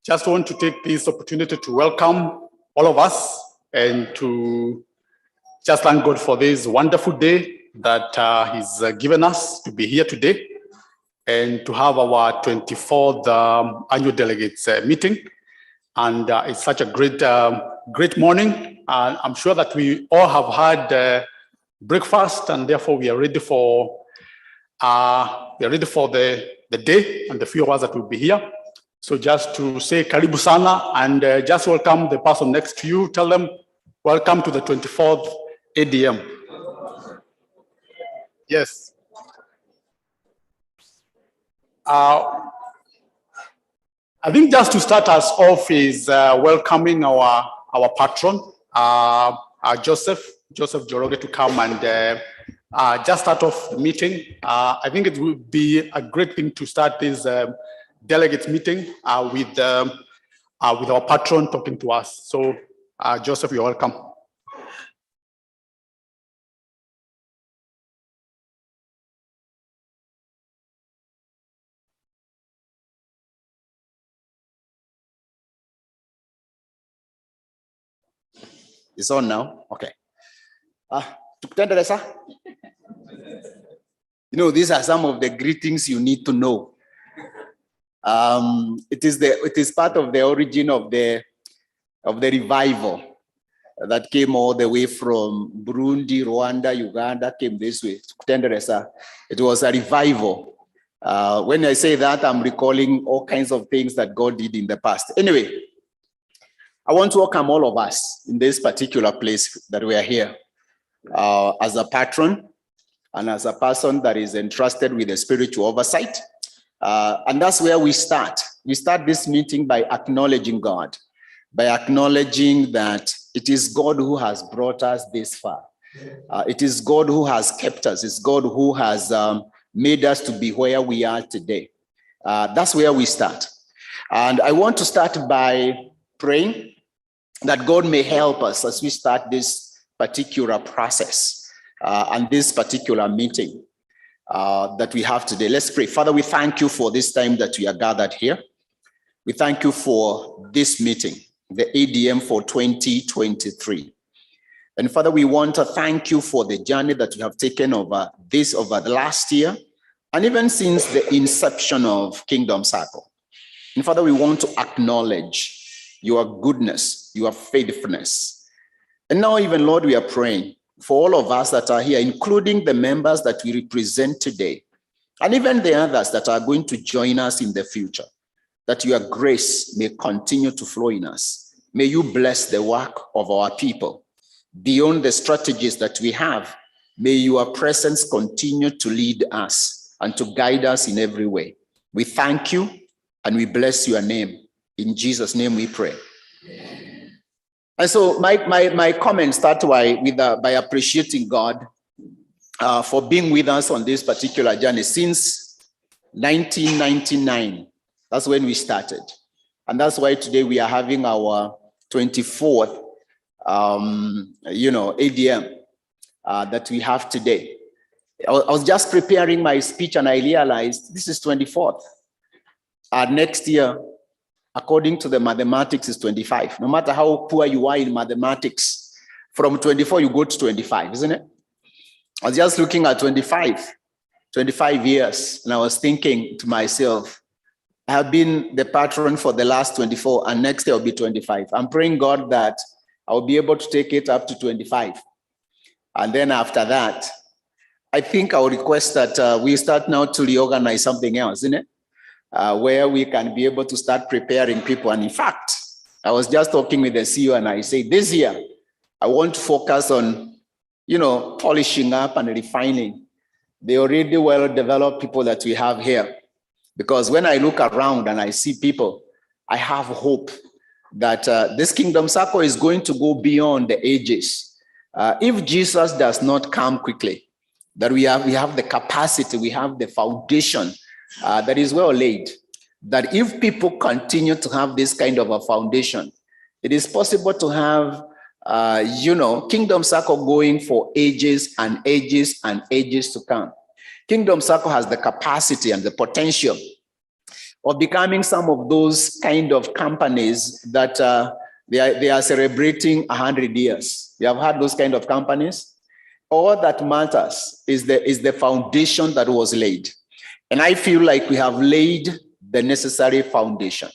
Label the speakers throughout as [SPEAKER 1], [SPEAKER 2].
[SPEAKER 1] Just want to take this opportunity to welcome all of us and to just thank God for this wonderful day that He's given us to be here today and to have our 24th annual delegates meeting. And it's such a great morning. I'm sure that we all have had breakfast, and therefore we are ready for the day and the few hours that will be here. So just to say karibu sana and just welcome the person next to you. Tell them welcome to the 24th ADM. Yes. I think just to start us off is welcoming our patron, Joseph Joroge, to come and just start off the meeting. I think it would be a great thing to start this delegates meeting with our patron talking to us. So, Joseph, you're welcome.
[SPEAKER 2] It's on now? Okay. You know, these are some of the greetings you need to know. It is part of the origin of the revival that came all the way from Burundi, Rwanda, Uganda, came this way. It was a revival. When I say that, I'm recalling all kinds of things that God did in the past. Anyway, I want to welcome all of us in this particular place that we are here as a patron and as a person that is entrusted with the spiritual oversight. And that's where we start. We start this meeting by acknowledging God, by acknowledging that it is God who has brought us this far. It is God who has kept us. It's God who has made us to be where we are today. That's where we start. And I want to start by praying that God may help us as we start this particular process and this particular meeting that we have today. Let's pray. Father, we thank you for this time that we are gathered here. We thank you for this meeting, the ADM for 2023. And Father, we want to thank you for the journey that you have taken over the last year, and even since the inception of Kingdom Sacco. And Father, we want to acknowledge your goodness, your faithfulness. And now even, Lord, we are praying for all of us that are here, including the members that we represent today, and even the others that are going to join us in the future, that your grace may continue to flow in us. May you bless the work of our people. Beyond the strategies that we have, may your presence continue to lead us and to guide us in every way. We thank you and we bless your name. In Jesus' name we pray. And so my comments start by appreciating God for being with us on this particular journey since 1999. That's when we started. And that's why today we are having our 24th ADM that we have today. I was just preparing my speech and I realized this is 24th. Next year, according to the mathematics, is 25. No matter how poor you are in mathematics, from 24 you go to 25, isn't it? I was just looking at 25 years, and I was thinking to myself, I have been the patron for the last 24, and next year will be 25. I'm praying God that I'll be able to take it up to 25. And then after that, I think I'll request that we start now to reorganize something else, isn't it? Where we can be able to start preparing people. And in fact, I was just talking with the CEO and I say, this year, I want to focus on, polishing up and refining the already well-developed people that we have here. Because when I look around and I see people, I have hope that this Kingdom Sacco is going to go beyond the ages. If Jesus does not come quickly, that we have the capacity, we have the foundation that is well laid, that if people continue to have this kind of a foundation, it is possible to have, Kingdom Sacco going for ages and ages and ages to come. Kingdom Sacco has the capacity and the potential of becoming some of those kind of companies that they are celebrating 100 years. You have had those kind of companies. All that matters is the foundation that was laid. And I feel like we have laid the necessary foundation.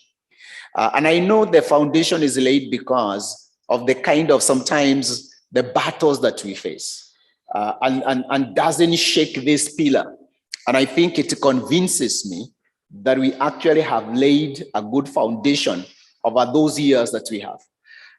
[SPEAKER 2] And I know the foundation is laid because of the kind of sometimes the battles that we face, and doesn't shake this pillar. And I think it convinces me that we actually have laid a good foundation over those years that we have.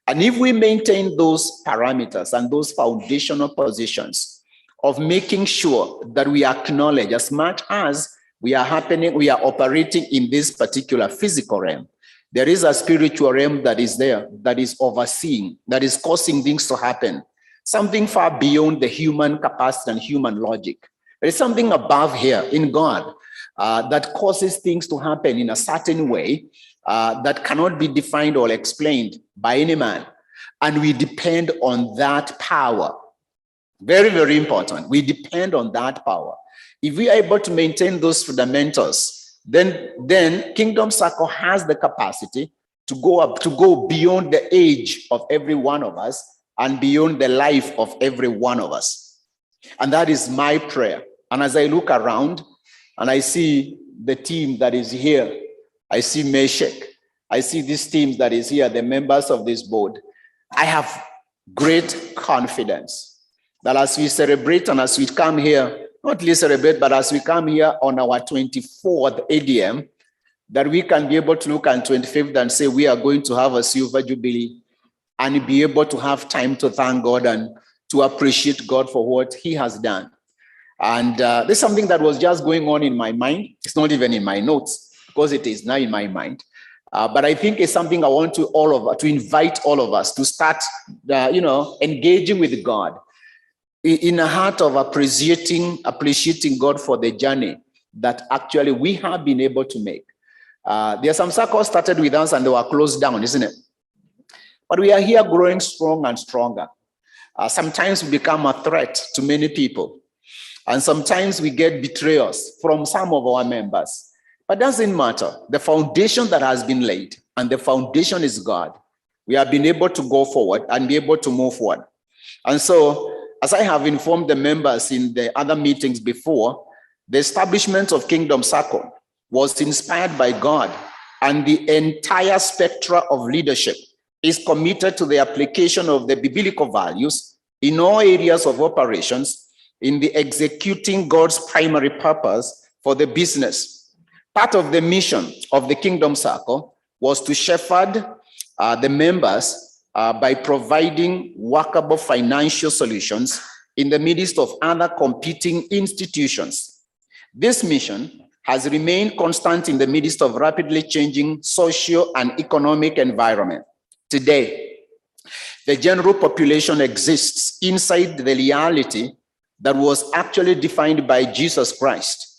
[SPEAKER 2] And if we maintain those parameters and those foundational positions of making sure that we acknowledge, as much as we are operating in this particular physical realm, there is a spiritual realm that is there, that is overseeing, that is causing things to happen, something far beyond the human capacity and human logic. There is something above here in God that causes things to happen in a certain way that cannot be defined or explained by any man. And we depend on that power. Very, very important. We depend on that power. If we are able to maintain those fundamentals, then Kingdom Sacco has the capacity to go beyond the age of every one of us and beyond the life of every one of us. And that is my prayer. And as I look around and I see the team that is here, I see Meshach, I see this team that is here, the members of this board, I have great confidence that as we celebrate and as we come here, not only celebrate, but as we come here on our 24th ADM, that we can be able to look at 25th and say we are going to have a silver jubilee and be able to have time to thank God and to appreciate God for what he has done. And there's something that was just going on in my mind. It's not even in my notes because it is now in my mind. But I think it's something I want to invite all of us to start, engaging with God in a heart of appreciating God for the journey that actually we have been able to make. There are some circles started with us and they were closed down, isn't it? But we are here growing strong and stronger. Sometimes we become a threat to many people. And sometimes we get betrayals from some of our members. But it doesn't matter. The foundation that has been laid, and the foundation is God. We have been able to go forward and be able to move forward. And so, as I have informed the members in the other meetings before, the establishment of Kingdom Sacco was inspired by God, and the entire spectrum of leadership is committed to the application of the biblical values in all areas of operations in the executing God's primary purpose for the business. Part of the mission of the Kingdom Sacco was to shepherd the members by providing workable financial solutions in the midst of other competing institutions. This mission has remained constant in the midst of rapidly changing social and economic environment. Today, the general population exists inside the reality that was actually defined by Jesus Christ.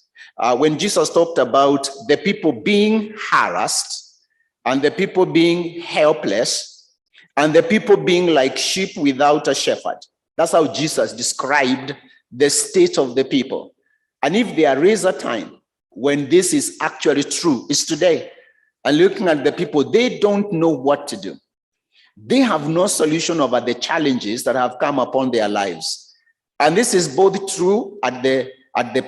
[SPEAKER 2] When Jesus talked about the people being harassed and the people being helpless and the people being like sheep without a shepherd. That's how Jesus described the state of the people. And if there is a time when this is actually true, it's today. And looking at the people, they don't know what to do. They have no solution over the challenges that have come upon their lives. And this is both true at the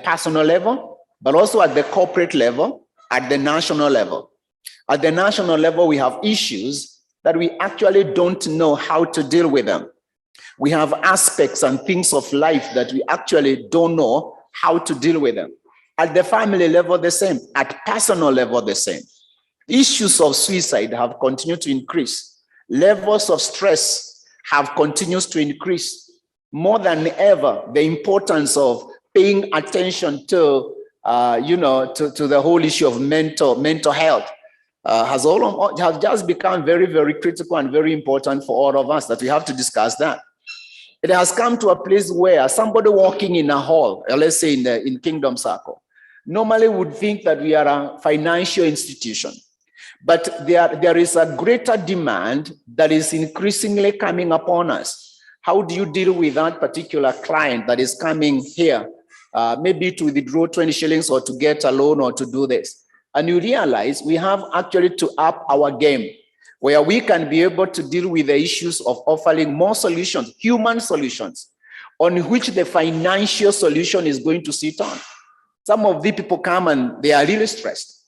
[SPEAKER 2] personal level, but also at the corporate level, at the national level. At the national level, we have issues that we actually don't know how to deal with them. We have aspects and things of life that we actually don't know how to deal with them. At the family level, the same. At personal level, the same. Issues of suicide have continued to increase. Levels of stress have continued to increase. More than ever, the importance of paying attention to the whole issue of mental health has just become very, very critical and very important for all of us, that we have to discuss that. It has come to a place where somebody walking in a hall, let's say in Kingdom Sacco, normally would think that we are a financial institution. But there is a greater demand that is increasingly coming upon us. How do you deal with that particular client that is coming here, maybe to withdraw 20 shillings or to get a loan or to do this? And you realize we have actually to up our game, where we can be able to deal with the issues of offering more solutions, human solutions, on which the financial solution is going to sit on. Some of the people come and they are really stressed.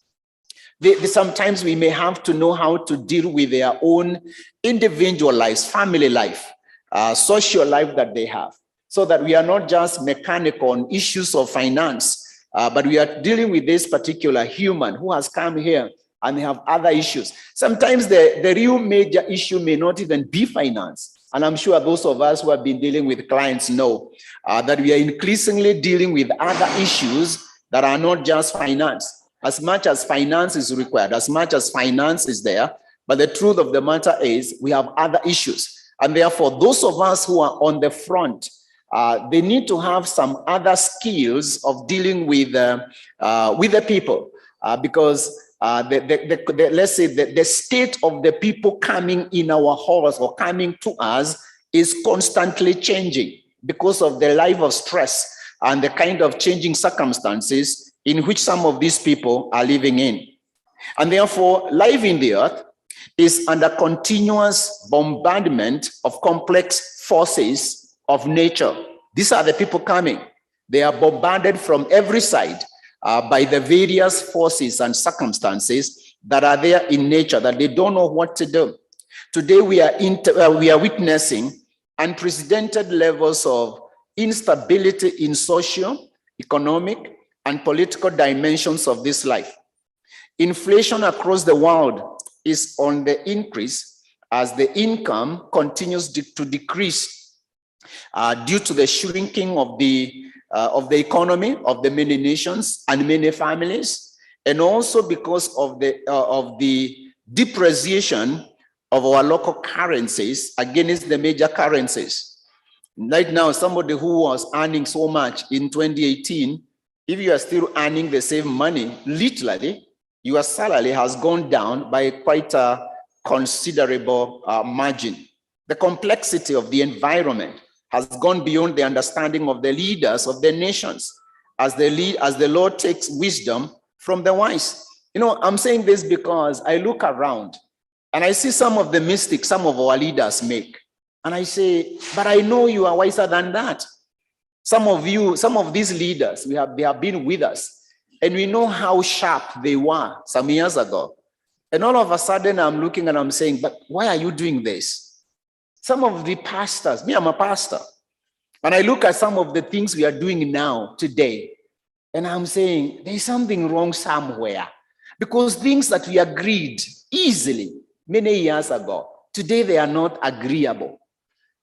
[SPEAKER 2] Sometimes we may have to know how to deal with their own individual lives, family life, social life that they have, so that we are not just mechanical on issues of finance, but we are dealing with this particular human who has come here and they have other issues. Sometimes the real major issue may not even be finance. And I'm sure those of us who have been dealing with clients know that we are increasingly dealing with other issues that are not just finance. As much as finance is required, as much as finance is there, but the truth of the matter is we have other issues. And therefore, those of us who are on the front, they need to have some other skills of dealing with the people, because let's say the state of the people coming in our halls or coming to us is constantly changing because of the life of stress and the kind of changing circumstances in which some of these people are living in. And therefore, life in the earth is under continuous bombardment of complex forces of nature. These are the people coming. They are bombarded from every side by the various forces and circumstances that are there in nature that they don't know what to do. Today, we are witnessing unprecedented levels of instability in social, economic, and political dimensions of this life. Inflation across the world is on the increase as the income continues to decrease due to the shrinking of the economy of the many nations and many families, and also because of the depreciation of our local currencies against the major currencies. Right now, somebody who was earning so much in 2018, if you are still earning the same money, literally, your salary has gone down by quite a considerable margin. The complexity of the environment has gone beyond the understanding of the leaders of the nations as the Lord takes wisdom from the wise. You know, I'm saying this because I look around and I see some of the mistakes some of our leaders make. And I say, but I know you are wiser than that. Some of these leaders, they have been with us, and we know how sharp they were some years ago. And all of a sudden, I'm looking and I'm saying, but why are you doing this? Some of the pastors, I'm a pastor, and I look at some of the things we are doing now, today, and I'm saying, there's something wrong somewhere. Because things that we agreed easily many years ago, today they are not agreeable.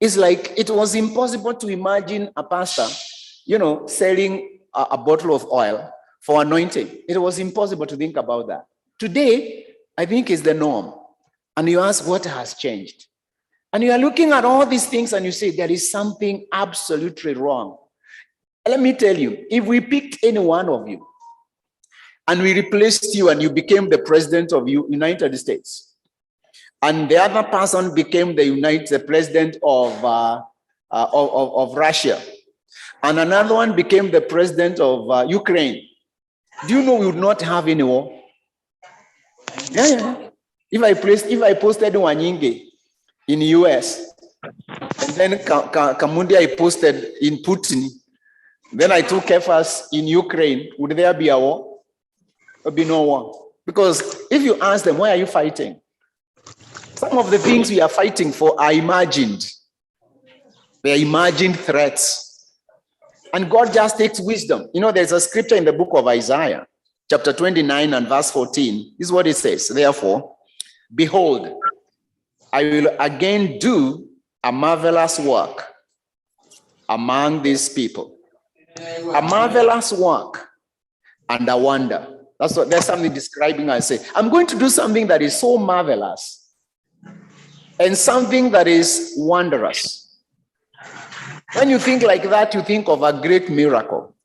[SPEAKER 2] It's like it was impossible to imagine a pastor, selling a bottle of oil for anointing. It was impossible to think about that. Today, I think is the norm. And you ask, what has changed? And you are looking at all these things and you say, there is something absolutely wrong. Let me tell you, if we picked any one of you and we replaced you and you became the president of the United States, and the other person became the president of Russia, and another one became the president of Ukraine, do you know we would not have any war? Yeah. If I posted Wanyinge in the US, and then Kamundi I posted in Putin, then I took Kefas in Ukraine, would there be a war? There would be no war. Because if you ask them, why are you fighting? Some of the things we are fighting for are imagined. They are imagined threats. And God just takes wisdom. There's a scripture in the book of Isaiah, chapter 29 and verse 14. This is what it says. Therefore, behold, I will again do a marvelous work among these people. A marvelous work and a wonder. There's something describing. I say, I'm going to do something that is so marvelous and something that is wondrous. When you think like that, you think of a great miracle.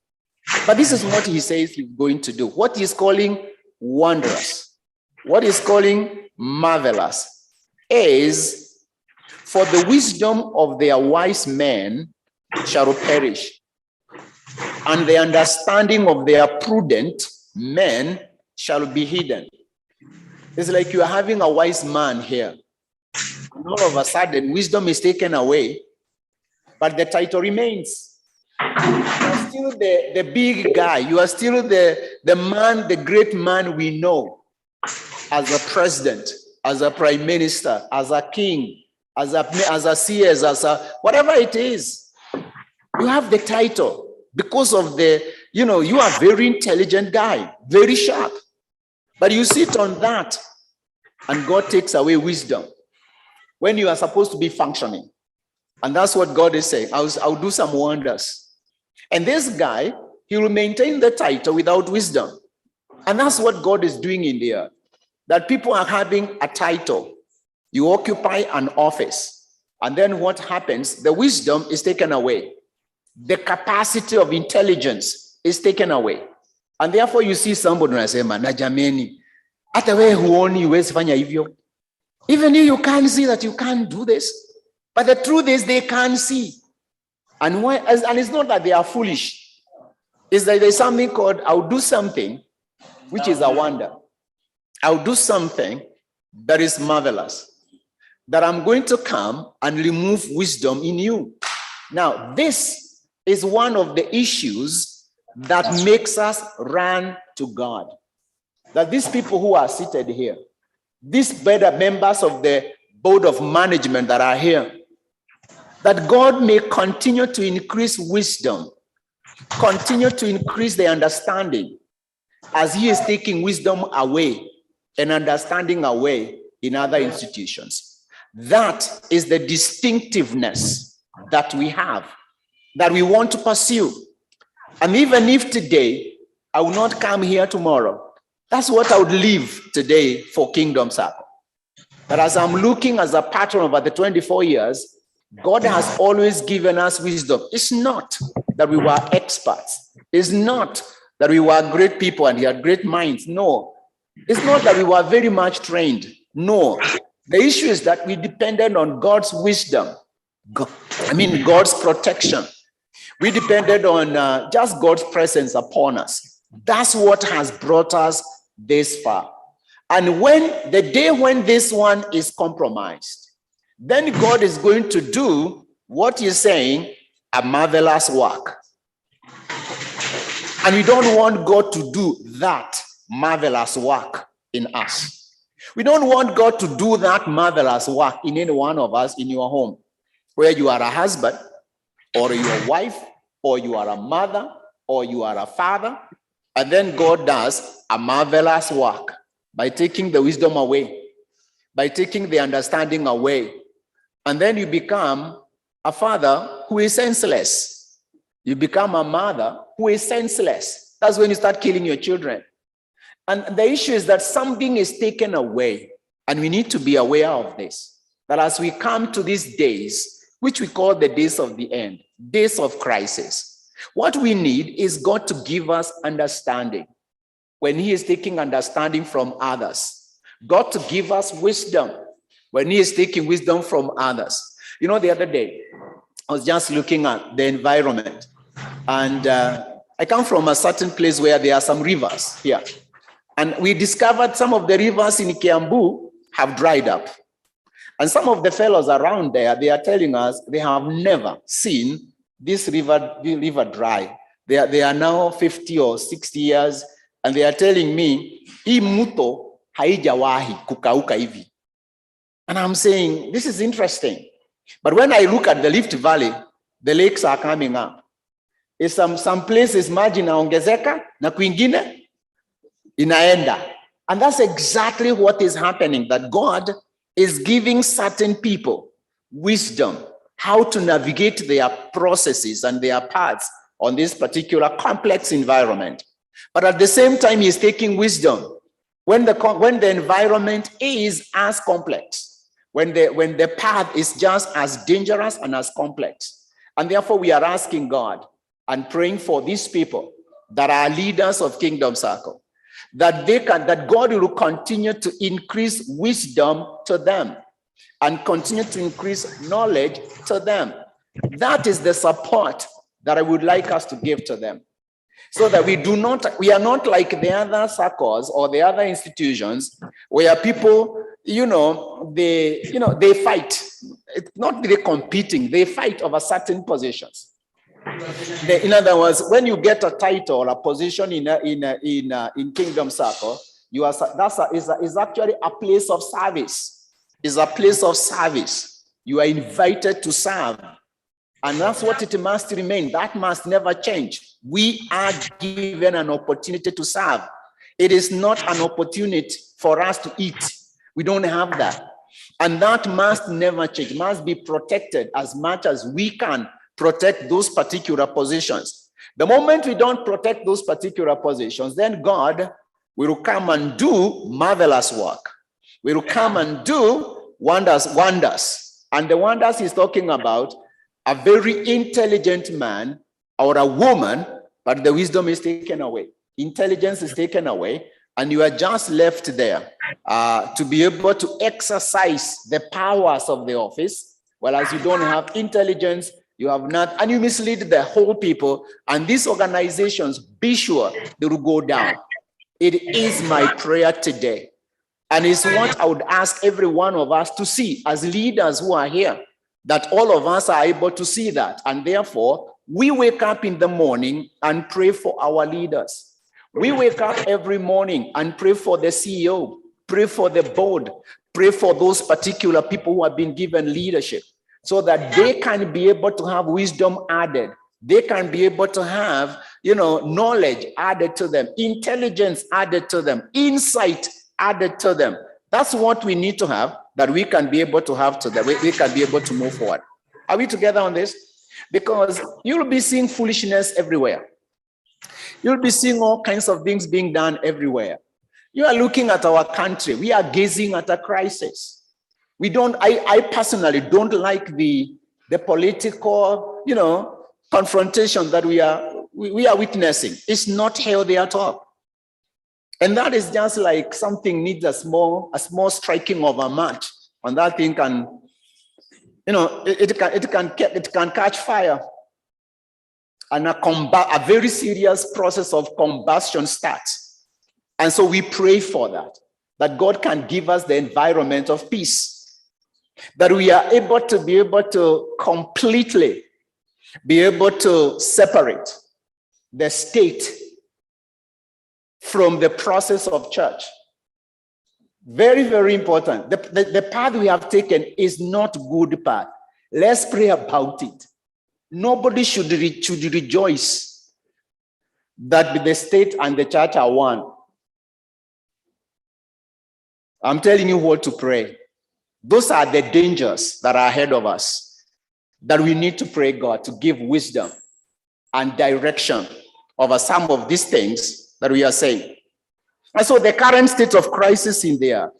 [SPEAKER 2] But this is what he says he's going to do. What he's calling wondrous, what he's calling marvelous, is for the wisdom of their wise men shall perish, and the understanding of their prudent men shall be hidden. It's like you are having a wise man here. And all of a sudden, wisdom is taken away, but the title remains. You are still the big guy. You are still the man, the great man we know as a president, as a prime minister, as a king, as a CS, as a whatever it is. You have the title because of you are a very intelligent guy, very sharp. But you sit on that and God takes away wisdom when you are supposed to be functioning. And that's what God is saying. I'll do some wonders. And this guy, he will maintain the title without wisdom. And that's what God is doing in the earth. That people are having a title. You occupy an office. And then what happens? The wisdom is taken away. The capacity of intelligence is taken away. And therefore you see somebody and say, Manajameni, hata wewe huoni huwezi fanya hivyo. Even you can't see that you can't do this. But the truth is they can't see. And it's not that they are foolish. It's that there's something called, I'll do something, which is a wonder. I'll do something that is marvelous. That I'm going to come and remove wisdom in you. Now, this is one of the issues that makes us run to God. That these people who are seated here, these better members of the board of management that are here, that God may continue to increase wisdom, continue to increase the understanding as he is taking wisdom away and understanding away in other institutions. That is the distinctiveness that we have, that we want to pursue. And even if today I will not come here tomorrow, that's what I would leave today for Kingdom Sacco. But as I'm looking as a patron over the 24 years, God has always given us wisdom. It's not that we were experts. It's not that we were great people and we had great minds. No. It's not that we were very much trained. No. The issue is that we depended on God's wisdom. God's protection. We depended on just God's presence upon us. That's what has brought us this far. And when the day when this one is compromised, then God is going to do what he's saying, a marvelous work. And we don't want God to do that marvelous work in us. We don't want God to do that marvelous work in any one of us in your home, where you are a husband, or your wife, or you are a mother, or you are a father. And then God does a marvelous work by taking the wisdom away, by taking the understanding away. And then you become a father who is senseless. You become a mother who is senseless. That's when you start killing your children. And the issue is that something is taken away. And we need to be aware of this. That as we come to these days, which we call the days of the end, days of crisis, what we need is God to give us understanding. When he is taking understanding from others, God to give us wisdom when he is taking wisdom from others. You know, the other day, I was just looking at the environment, and I come from a certain place where there are some rivers here. And we discovered some of the rivers in Kiambu have dried up. And some of the fellows around there, they are telling us they have never seen this river dry. They are now 50 or 60 years, and they are telling me, hii mto haijawahi kukauka hivi. And I'm saying, this is interesting. But when I look at the Rift Valley, the lakes are coming up. It's some places maji inaongezeka na kwingine inaenda. And that's exactly what is happening, that God is giving certain people wisdom, how to navigate their processes and their paths on this particular complex environment. But at the same time, he's taking wisdom when the environment is as complex, when the path is just as dangerous and as complex. And therefore, we are asking God and praying for these people that are leaders of Kingdom Sacco, that God will continue to increase wisdom to them and continue to increase knowledge to them. That is the support that I would like us to give to them. So that we are not like the other circles or the other institutions where people, they fight. It's not they're competing, they fight over certain positions. In other words, when you get a title or a position in Kingdom Sacco, is actually a place of service. Is a place of service. You are invited to serve. And that's what it must remain. That must never change. We are given an opportunity to serve. It is not an opportunity for us to eat. We don't have that. And that must never change. It must be protected as much as we can protect those particular positions. The moment we don't protect those particular positions, then God will come and do marvelous work. We will come and do wonders. And the wonders he's talking about, a very intelligent man or a woman, but the wisdom is taken away. Intelligence is taken away, and you are just left there to be able to exercise the powers of the office. Well, as you don't have intelligence, you have not, and you mislead the whole people, and these organizations, be sure they will go down. It is my prayer today, and it's what I would ask every one of us to see as leaders who are here, that all of us are able to see that. And therefore, we wake up in the morning and pray for our leaders. We wake up every morning and pray for the CEO, pray for the board, pray for those particular people who have been given leadership, so that they can be able to have wisdom added. They can be able to have, knowledge added to them, intelligence added to them, insight added to them. That's what we need to have, that we can be able to have, to that we can be able to move forward. Are we together on this? Because you'll be seeing foolishness everywhere. You'll be seeing all kinds of things being done everywhere. You are looking at our country. We are gazing at a crisis. I personally don't like the political, confrontation that we are witnessing. It's not healthy at all. And that is just like something needs a small striking of a match, and that thing can, it can catch fire, and a very serious process of combustion starts. And so we pray for that God can give us the environment of peace, that we are able to completely be able to separate the state from the process of church. Very, very important. The path we have taken is not good path. Let's pray about it. Nobody should rejoice that the state and the church are one. I'm telling you what to pray. Those are the dangers that are ahead of us, that we need to pray God to give wisdom and direction over some of these things that we are saying. And so the current state of crisis in there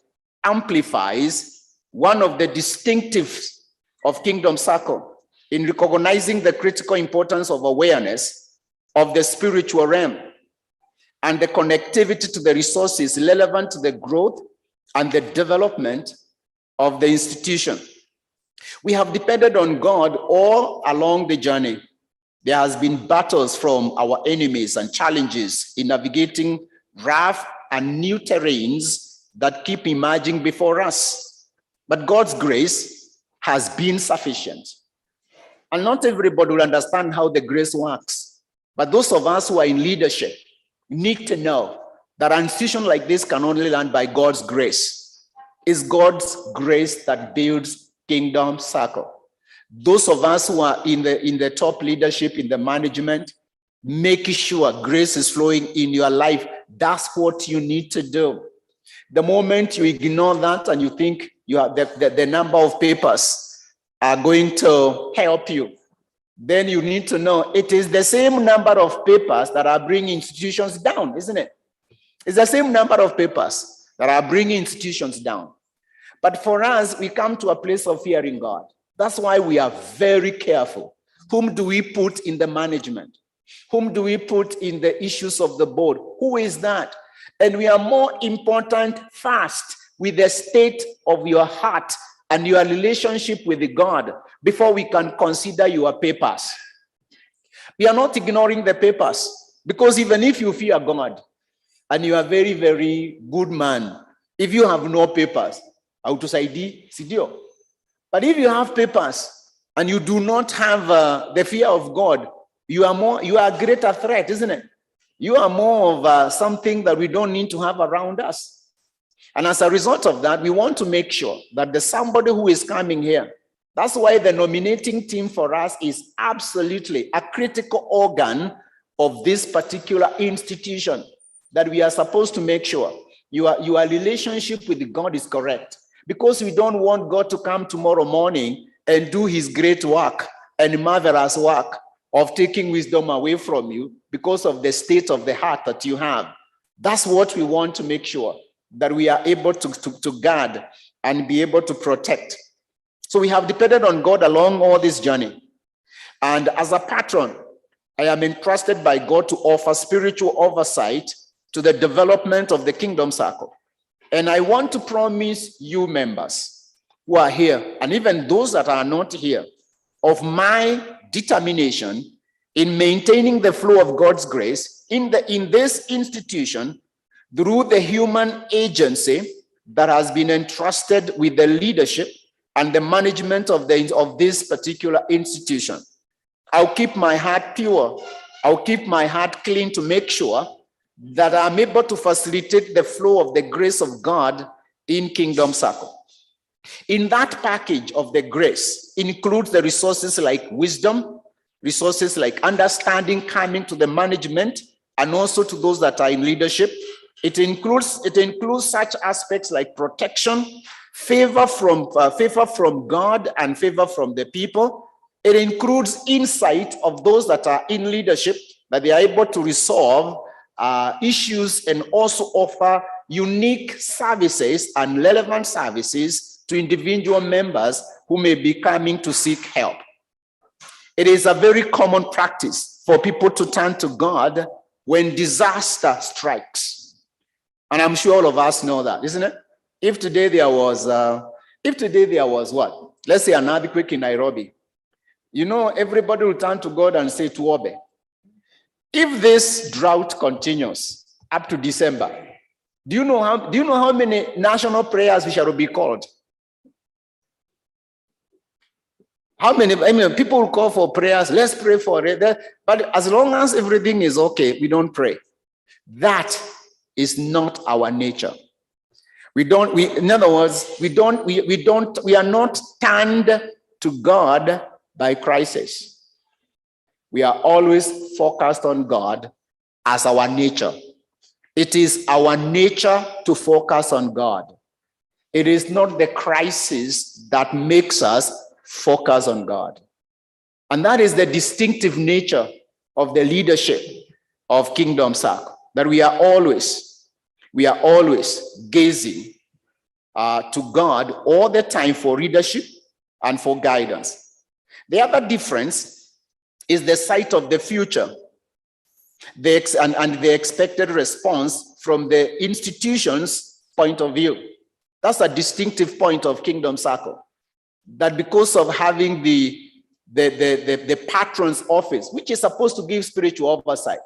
[SPEAKER 2] amplifies one of the distinctives of Kingdom Sacco in recognizing the critical importance of awareness of the spiritual realm and the connectivity to the resources relevant to the growth and the development of the institution. We have depended on God all along the journey. There has been battles from our enemies and challenges in navigating rough and new terrains that keep emerging before us. But God's grace has been sufficient. And not everybody will understand how the grace works. But those of us who are in leadership need to know that an institution like this can only land by God's grace. It's God's grace that builds Kingdom Sacco. Those of us who are in the top leadership, in the management, making sure grace is flowing in your life. That's what you need to do. The moment you ignore that and you think you have the number of papers are going to help you, then you need to know it is the same number of papers that are bringing institutions down, isn't it? It's the same number of papers that are bringing institutions down. But for us, we come to a place of fearing God. That's why we are very careful. Whom do we put in the management? Whom do we put in the issues of the board? Who is that? And we are more important first with the state of your heart and your relationship with God before we can consider your papers. We are not ignoring the papers. Because even if you fear God and you are a very, very good man, if you have no papers, autosaidi, sidio. But if you have papers and you do not have the fear of God, you are a greater threat, isn't it? You are more of something that we don't need to have around us. And as a result of that, we want to make sure that there's somebody who is coming here. That's why the nominating team for us is absolutely a critical organ of this particular institution, that we are supposed to make sure your relationship with God is correct. Because we don't want God to come tomorrow morning and do his great work and marvelous work of taking wisdom away from you because of the state of the heart that you have. That's what we want to make sure, that we are able to guard and be able to protect. So we have depended on God along all this journey. And as a patron, I am entrusted by God to offer spiritual oversight to the development of the Kingdom Sacco. And I want to promise you members who are here, and even those that are not here, of my determination in maintaining the flow of God's grace in this institution through the human agency that has been entrusted with the leadership and the management of this particular institution. I'll keep my heart pure. I'll keep my heart clean to make sure that I'm able to facilitate the flow of the grace of God in Kingdom Sacco. In that package of the grace includes the resources like wisdom, resources like understanding coming to the management and also to those that are in leadership. It includes such aspects like protection, favor from God and favor from the people. It includes insight of those that are in leadership, that they are able to resolve issues and also offer unique services and relevant services to individual members who may be coming to seek help. It is a very common practice for people to turn to God when disaster strikes. And I'm sure all of us know that, isn't it? If today there was what? Let's say an earthquake in Nairobi. You know, everybody will turn to God and say, Tuobe. If this drought continues up to December, do you know how many national prayers we shall be called? How many? I mean, people will call for prayers. Let's pray for it. But as long as everything is okay, we don't pray. That is not our nature. In other words, we are not turned to God by crisis. We are always focused on God as our nature. It is our nature to focus on God. It is not the crisis that makes us focus on God. And that is the distinctive nature of the leadership of Kingdom Sacco, that we are always gazing to God all the time for leadership and for guidance. The other difference is the sight of the future, and the expected response from the institution's point of view. That's a distinctive point of Kingdom Sacco, that because of having the patron's office, which is supposed to give spiritual oversight,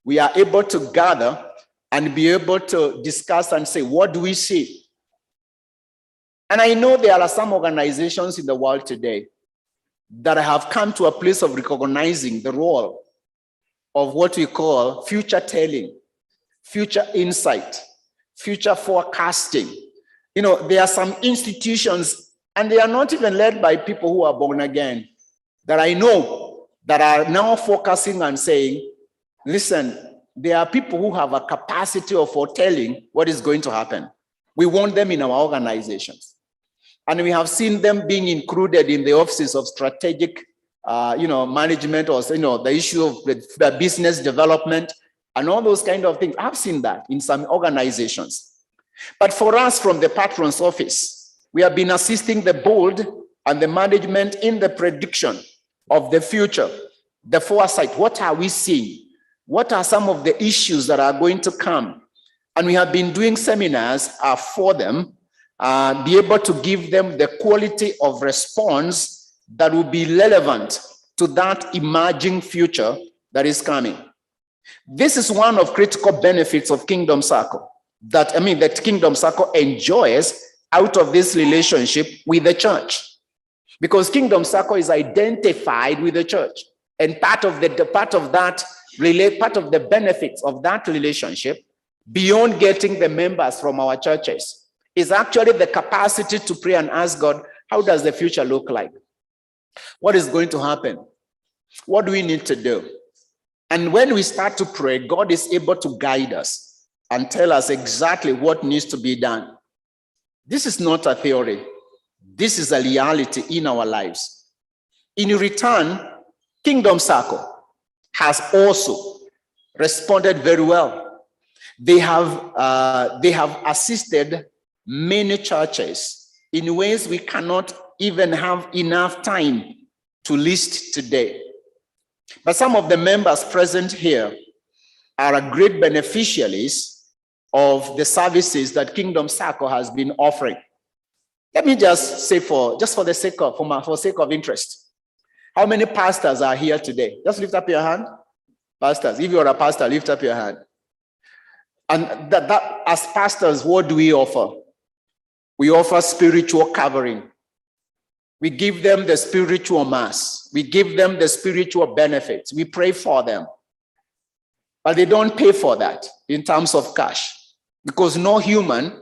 [SPEAKER 2] we are able to gather and be able to discuss and say, what do we see? And I know there are some organizations in the world today that have come to a place of recognizing the role of what we call future telling, future insight, future forecasting. You know, there are some institutions, and they are not even led by people who are born again, that I know that are now focusing and saying, listen, there are people who have a capacity of foretelling what is going to happen. We want them in our organizations. And we have seen them being included in the offices of strategic management, or the issue of the business development and all those kind of things. I've seen that in some organizations. But for us from the patron's office, we have been assisting the board and the management in the prediction of the future, the foresight. What are we seeing? What are some of the issues that are going to come? And we have been doing seminars for them, be able to give them the quality of response that will be relevant to that emerging future that is coming. This is one of critical benefits of Kingdom Sacco that Kingdom Sacco enjoys out of this relationship with the church. Because Kingdom Sacco is identified with the church. And part of the benefits of that relationship, beyond getting the members from our churches, is actually the capacity to pray and ask God, how does the future look like? What is going to happen? What do we need to do? And when we start to pray, God is able to guide us and tell us exactly what needs to be done. This is not a theory. This is a reality in our lives. In return, Kingdom Sacco has also responded very well. They have assisted many churches in ways we cannot even have enough time to list today. But some of the members present here are great beneficiaries of the services that Kingdom Sacco has been offering. Let me just say for sake of interest, how many pastors are here today? Just lift up your hand. Pastors, if you're a pastor, lift up your hand. And that as pastors, what do we offer? We offer spiritual covering. We give them the spiritual mass. We give them the spiritual benefits. We pray for them. But they don't pay for that in terms of cash, because no human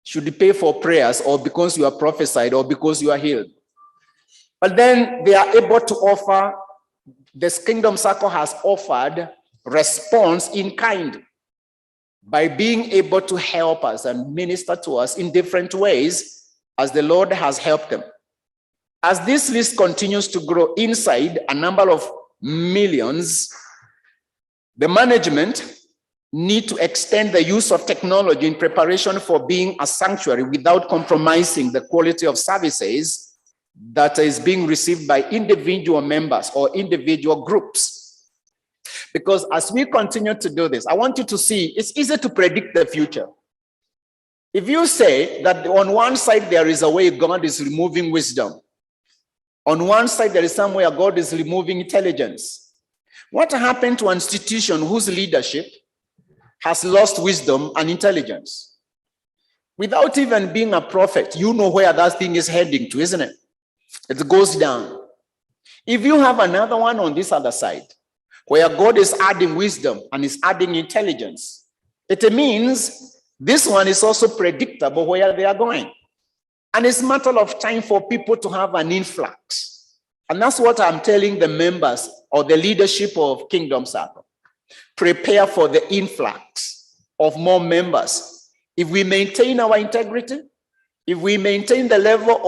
[SPEAKER 2] should pay for prayers or because you are prophesied or because you are healed. But then they are able to offer, this Kingdom Sacco has offered response in kind by being able to help us and minister to us in different ways as the Lord has helped them. As this list continues to grow inside a number of millions, the management need to extend the use of technology in preparation for being a sanctuary without compromising the quality of services that is being received by individual members or individual groups. Because as we continue to do this, I want you to see it's easy to predict the future. If you say that on one side there is a way God is removing wisdom, on one side there is somewhere God is removing intelligence, what happened to an institution whose leadership has lost wisdom and intelligence? Without even being a prophet, you know where that thing is heading to, isn't it? It goes down. If you have another one on this other side, where God is adding wisdom and is adding intelligence, it means this one is also predictable where they are going. And it's a matter of time for people to have an influx. And that's what I'm telling the members or the leadership of Kingdom Sacco. Prepare for the influx of more members. If we maintain our integrity, if we maintain the level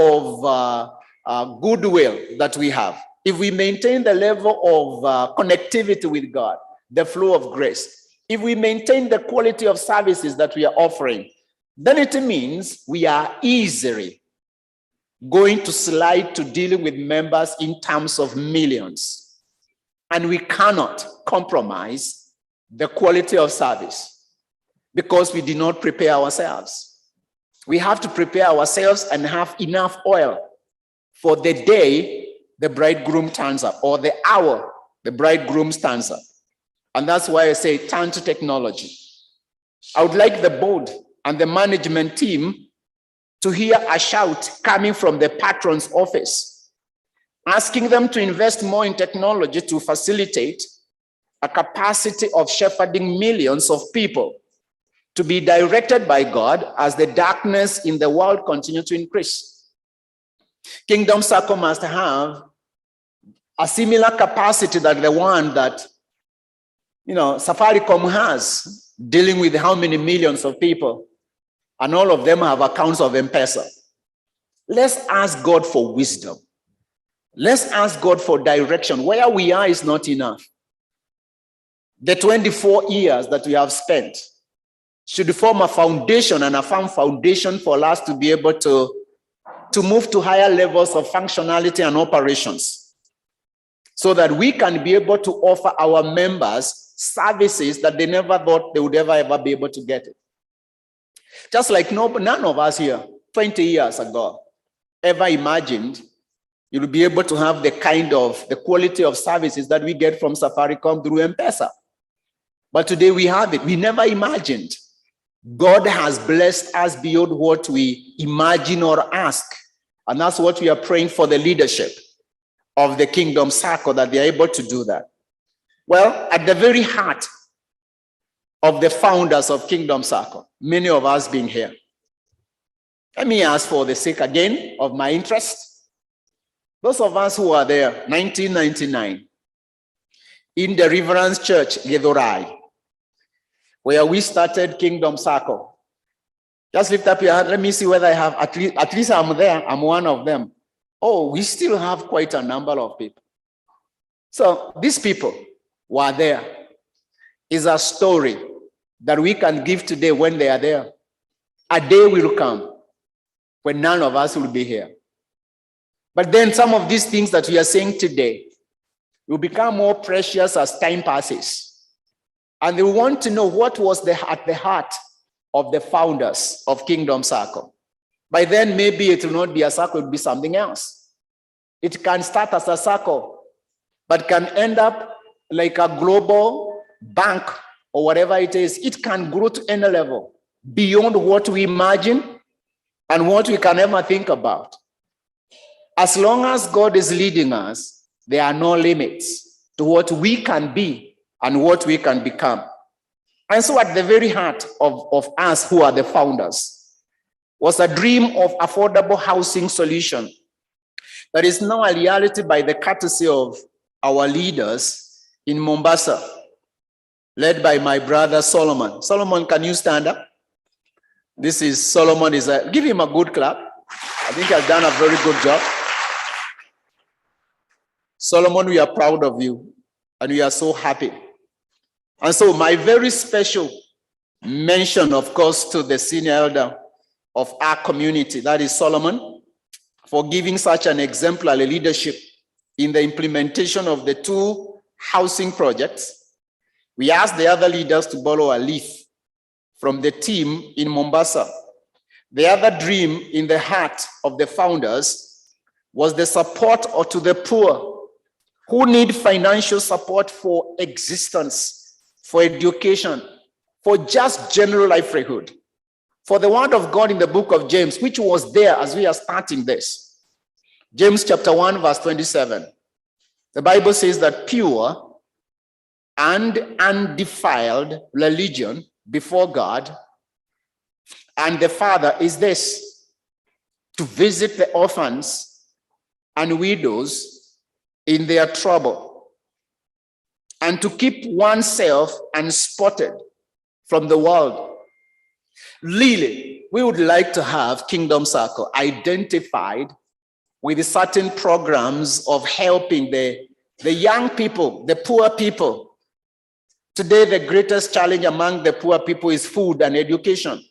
[SPEAKER 2] of goodwill that we have, if we maintain the level of connectivity with God, the flow of grace, if we maintain the quality of services that we are offering, then it means we are easily going to slide to dealing with members in terms of millions. And we cannot compromise the quality of service because we did not prepare ourselves. We have to prepare ourselves and have enough oil for the day the bridegroom turns up, or the hour the bridegroom stands up. And that's why I say turn to technology. I would like the board and the management team to hear a shout coming from the Patron's office, asking them to invest more in technology to facilitate a capacity of shepherding millions of people to be directed by God as the darkness in the world continues to increase. Kingdom Sacco must have a similar capacity that the one that, Safaricom has, dealing with how many millions of people, and all of them have accounts of M-Pesa. Let's ask God for wisdom. Let's ask God for direction. Where we are is not enough. The 24 years that we have spent should form a foundation, and a firm foundation for us to be able to move to higher levels of functionality and operations, so that we can be able to offer our members services that they never thought they would ever be able to get it. Just like none of us here 20 years ago ever imagined you will be able to have the quality of services that we get from Safaricom through M-Pesa. But today we have it. We never imagined. God has blessed us beyond what we imagine or ask. And that's what we are praying for the leadership of the Kingdom Sacco, that they are able to do that. Well, at the very heart of the founders of Kingdom Sacco, many of us being here. Let me ask, for the sake again of my interest, those of us who are there, 1999, in the Reverence Church, Gedorai, where we started Kingdom Sacco. Just lift up your hand. Let me see whether I have, at least I'm there. I'm one of them. Oh, we still have quite a number of people. So these people were there. Is a story that we can give today when they are there. A day will come when none of us will be here. But then some of these things that we are saying today will become more precious as time passes. And they want to know what was at the heart of the founders of Kingdom Sacco. By then, maybe it will not be a Sacco, it will be something else. It can start as a Sacco, but can end up like a global bank or whatever it is. It can grow to any level beyond what we imagine and what we can ever think about. As long as God is leading us, there are no limits to what we can be and what we can become. And so at the very heart of us who are the founders was a dream of affordable housing solution that is now a reality by the courtesy of our leaders in Mombasa, led by my brother Solomon. Solomon, can you stand up? This is Solomon. Give him a good clap. I think he has done a very good job. Solomon, we are proud of you and we are so happy. And so my very special mention, of course, to the senior elder of our community, that is Solomon, for giving such an exemplary leadership in the implementation of the 2 housing projects. We asked the other leaders to borrow a leaf from the team in Mombasa. The other dream in the heart of the founders was the support to the poor who need financial support for existence, for education, for just general livelihood. For the word of God in the book of James, which was there as we are starting this. James chapter 1, verse 27. The Bible says that pure and undefiled religion before God and the Father is this: to visit the orphans and widows in their trouble, and to keep oneself unspotted from the world. Really, we would like to have Kingdom Sacco identified with certain programs of helping the young people, the poor people. Today, the greatest challenge among the poor people is food and education.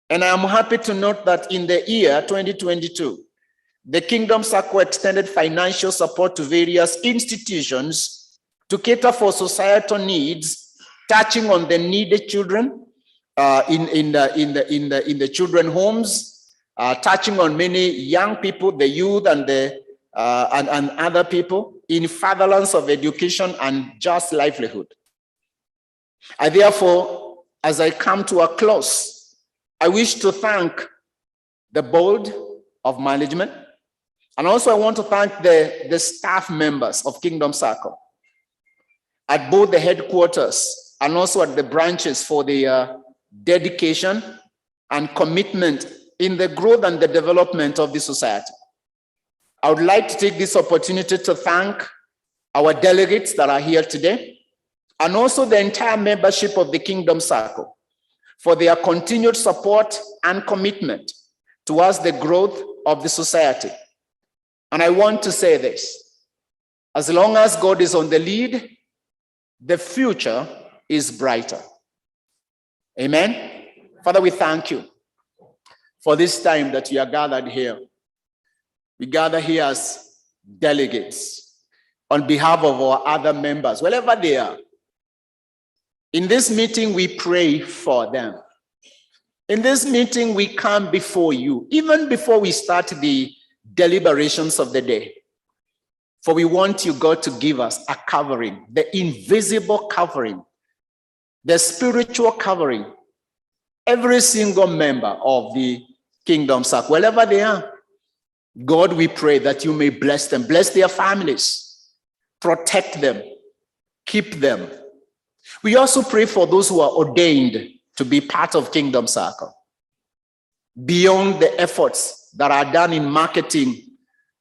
[SPEAKER 2] And I am happy to note that in the year 2022, the Kingdom Sacco extended financial support to various institutions to cater for societal needs, touching on the needed children in the children homes, touching on many young people, the youth and and other people in furtherance of education and just livelihood. I therefore, as I come to a close, I wish to thank the board of management, and also I want to thank the staff members of Kingdom Sacco at both the headquarters and also at the branches for their dedication and commitment in the growth and the development of the society. I would like to take this opportunity to thank our delegates that are here today, and also the entire membership of the Kingdom Sacco for their continued support and commitment towards the growth of the society. And I want to say this: as long as God is on the lead, the future is brighter. Amen. Father, we thank you for this time that we are gathered here. We gather here as delegates on behalf of our other members, wherever they are. In this meeting, we pray for them. In this meeting, we come before you, even before we start the deliberations of the day. For we want you, God, to give us a covering, the invisible covering the spiritual covering, every single member of the Kingdom Sacco, wherever they are. God, we pray that you may bless them, bless their families, protect them, keep them. We also pray for those who are ordained to be part of Kingdom Sacco. Beyond the efforts that are done in marketing,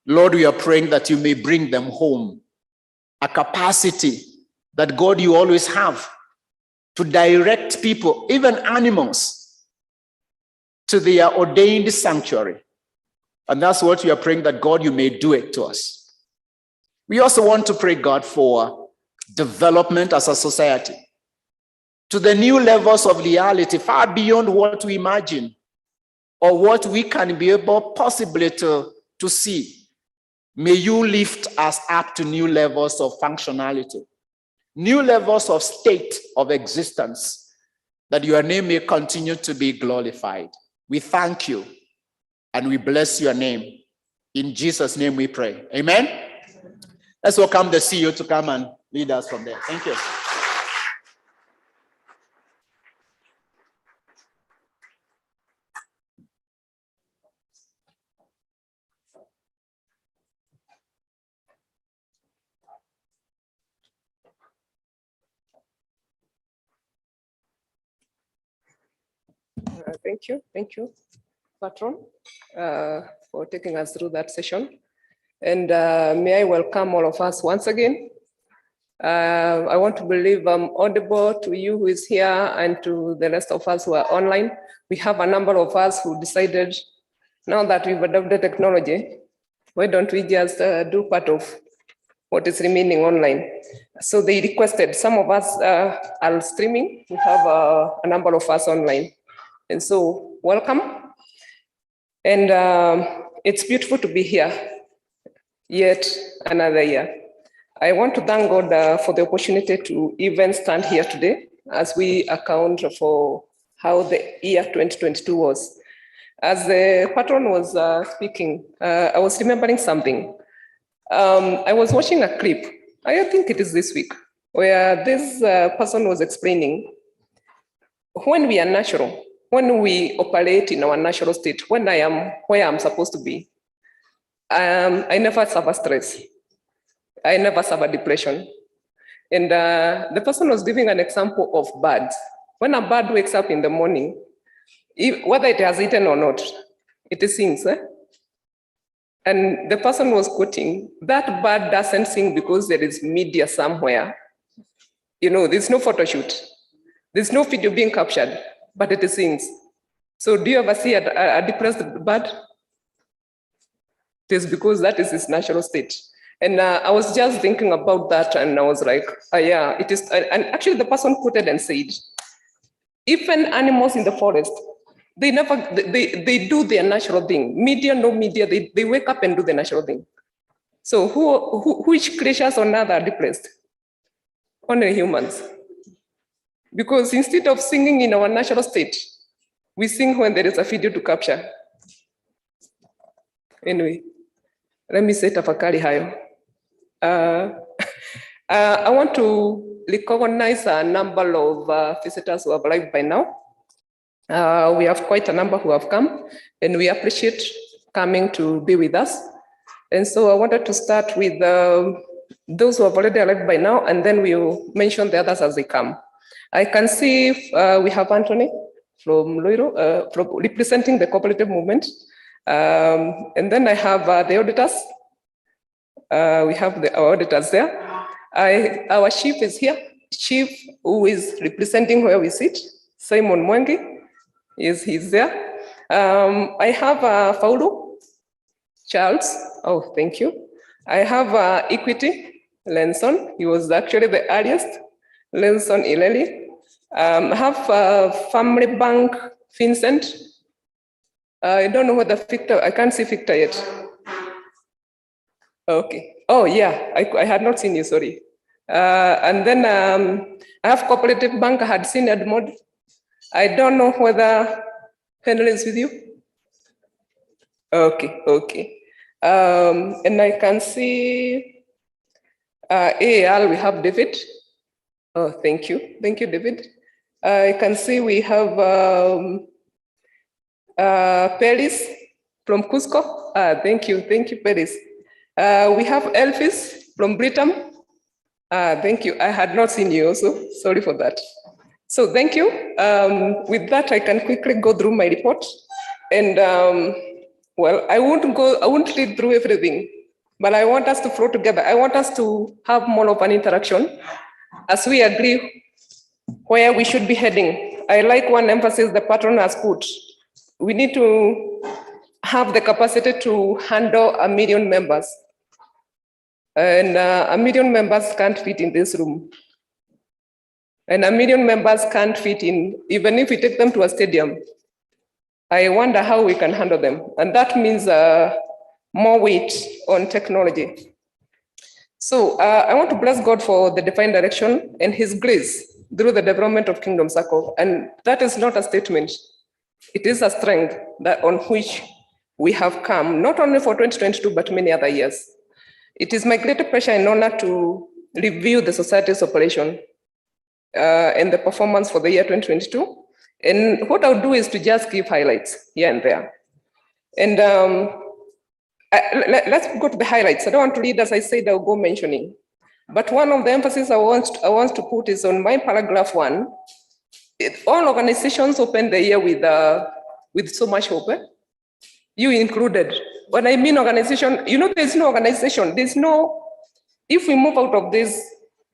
[SPEAKER 2] Lord, we are praying that you may bring them home. A capacity that, God, you always have to direct people, even animals, to their ordained sanctuary. And that's what we are praying, that, God, you may do it to us. We also want to pray, God, for development as a society to the new levels of reality, far beyond what we imagine or what we can be able possibly to see. May you lift us up to new levels of functionality, new levels of state of existence, that your name may continue to be glorified. We thank you and we bless your name. In Jesus' name we pray. Amen. Let's welcome the CEO to come and lead us from there. Thank you.
[SPEAKER 3] Thank you, Patron, for taking us through that session. And may I welcome all of us once again. I want to believe I'm audible to you who is here and to the rest of us who are online. We have a number of us who decided, now that we've adopted technology, why don't we just do part of what is remaining online? So they requested, some of us are streaming. We have a number of us online. And so, welcome. And it's beautiful to be here yet another year. I want to thank God for the opportunity to even stand here today as we account for how the year 2022 was. As the Patron was speaking, I was remembering something. I was watching a clip, I think it is this week, where this person was explaining, when we are natural, when we operate in our natural state, when I am where I'm supposed to be, I never suffer stress. I never suffer depression. And the person was giving an example of birds. When a bird wakes up in the morning, whether it has eaten or not, it sings. And the person was quoting, that bird doesn't sing because there is media somewhere. You know, there's no photo shoot. There's no video being captured, but it sings. So do you ever see a depressed bird? It is because that is its natural state. And I was just thinking about that, and I was like, yeah, it is. And actually the person quoted and said, even animals in the forest, they do their natural thing. Media, no media, they wake up and do the natural thing. So which creatures on earth are depressed? Only humans. Because instead of singing in our natural state, we sing when there is a video to capture. Anyway, let me say tafakari hayo. I want to recognize a number of visitors who have arrived by now. We have quite a number who have come, and we appreciate coming to be with us. And so I wanted to start with those who have already arrived by now, and then we'll mention the others as they come. I can see we have Anthony from Loiro, representing the cooperative movement. And then I have the auditors. We have our auditors there. Our chief is here. Chief who is representing where we sit, Simon Mwangi, he's there. I have Faulo Charles. Oh, thank you. I have Equity Lenson. He was actually the earliest. Lenson Ileli. I have Family Bank Vincent. I don't know whether Victor, I can't see Victor yet. Okay. Oh, yeah, I had not seen you, sorry. And then I have Cooperative Bank, I had seen Edmond. I don't know whether Henry is with you. Okay. And I can see AAL, we have David. Oh, thank you, David. I can see we have Peris from Cusco. Thank you, Peris. We have Elvis from Britain. Thank you. I had not seen you also. Sorry for that. So thank you. With that, I can quickly go through my report. And well, I won't read through everything, but I want us to flow together. I want us to have more of an interaction as we agree where we should be heading. I like one emphasis the patron has put. We need to have the capacity to handle 1 million members. And 1 million members can't fit in this room. And 1 million members can't fit in, even if we take them to a stadium. I wonder how we can handle them. And that means more weight on technology. So I want to bless God for the divine direction and his grace through the development of Kingdom Sacco. And that is not a statement. It is a strength that on which we have come, not only for 2022, but many other years. It is my great pleasure and honor to review the society's operation and the performance for the year 2022. And what I'll do is to just give highlights here and there. And let's go to the highlights. I don't want to read, as I said, I'll go mentioning. But one of the emphasis I want to put is on my paragraph 1. All organizations open the year with so much hope. You included. When I mean organization, there's no organization. There's no, if we move out of this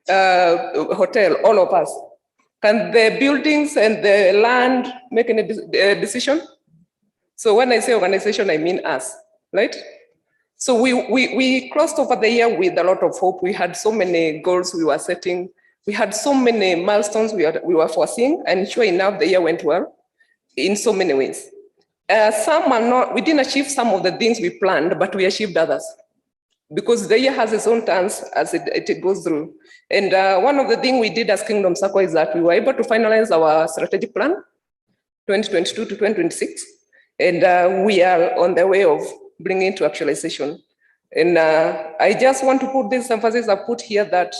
[SPEAKER 3] hotel, all of us, can the buildings and the land make any decision? So when I say organization, I mean us, right? So we closed over the year with a lot of hope. We had so many goals we were setting. We had so many milestones we were foreseeing, and sure enough, the year went well in so many ways. We didn't achieve some of the things we planned, but we achieved others because the year has its own turns as it goes through. And one of the things we did as Kingdom Sacco is that we were able to finalize our strategic plan, 2022 to 2026. And we are on the way of bringing it to actualization. And I just want to put this emphasis I put here that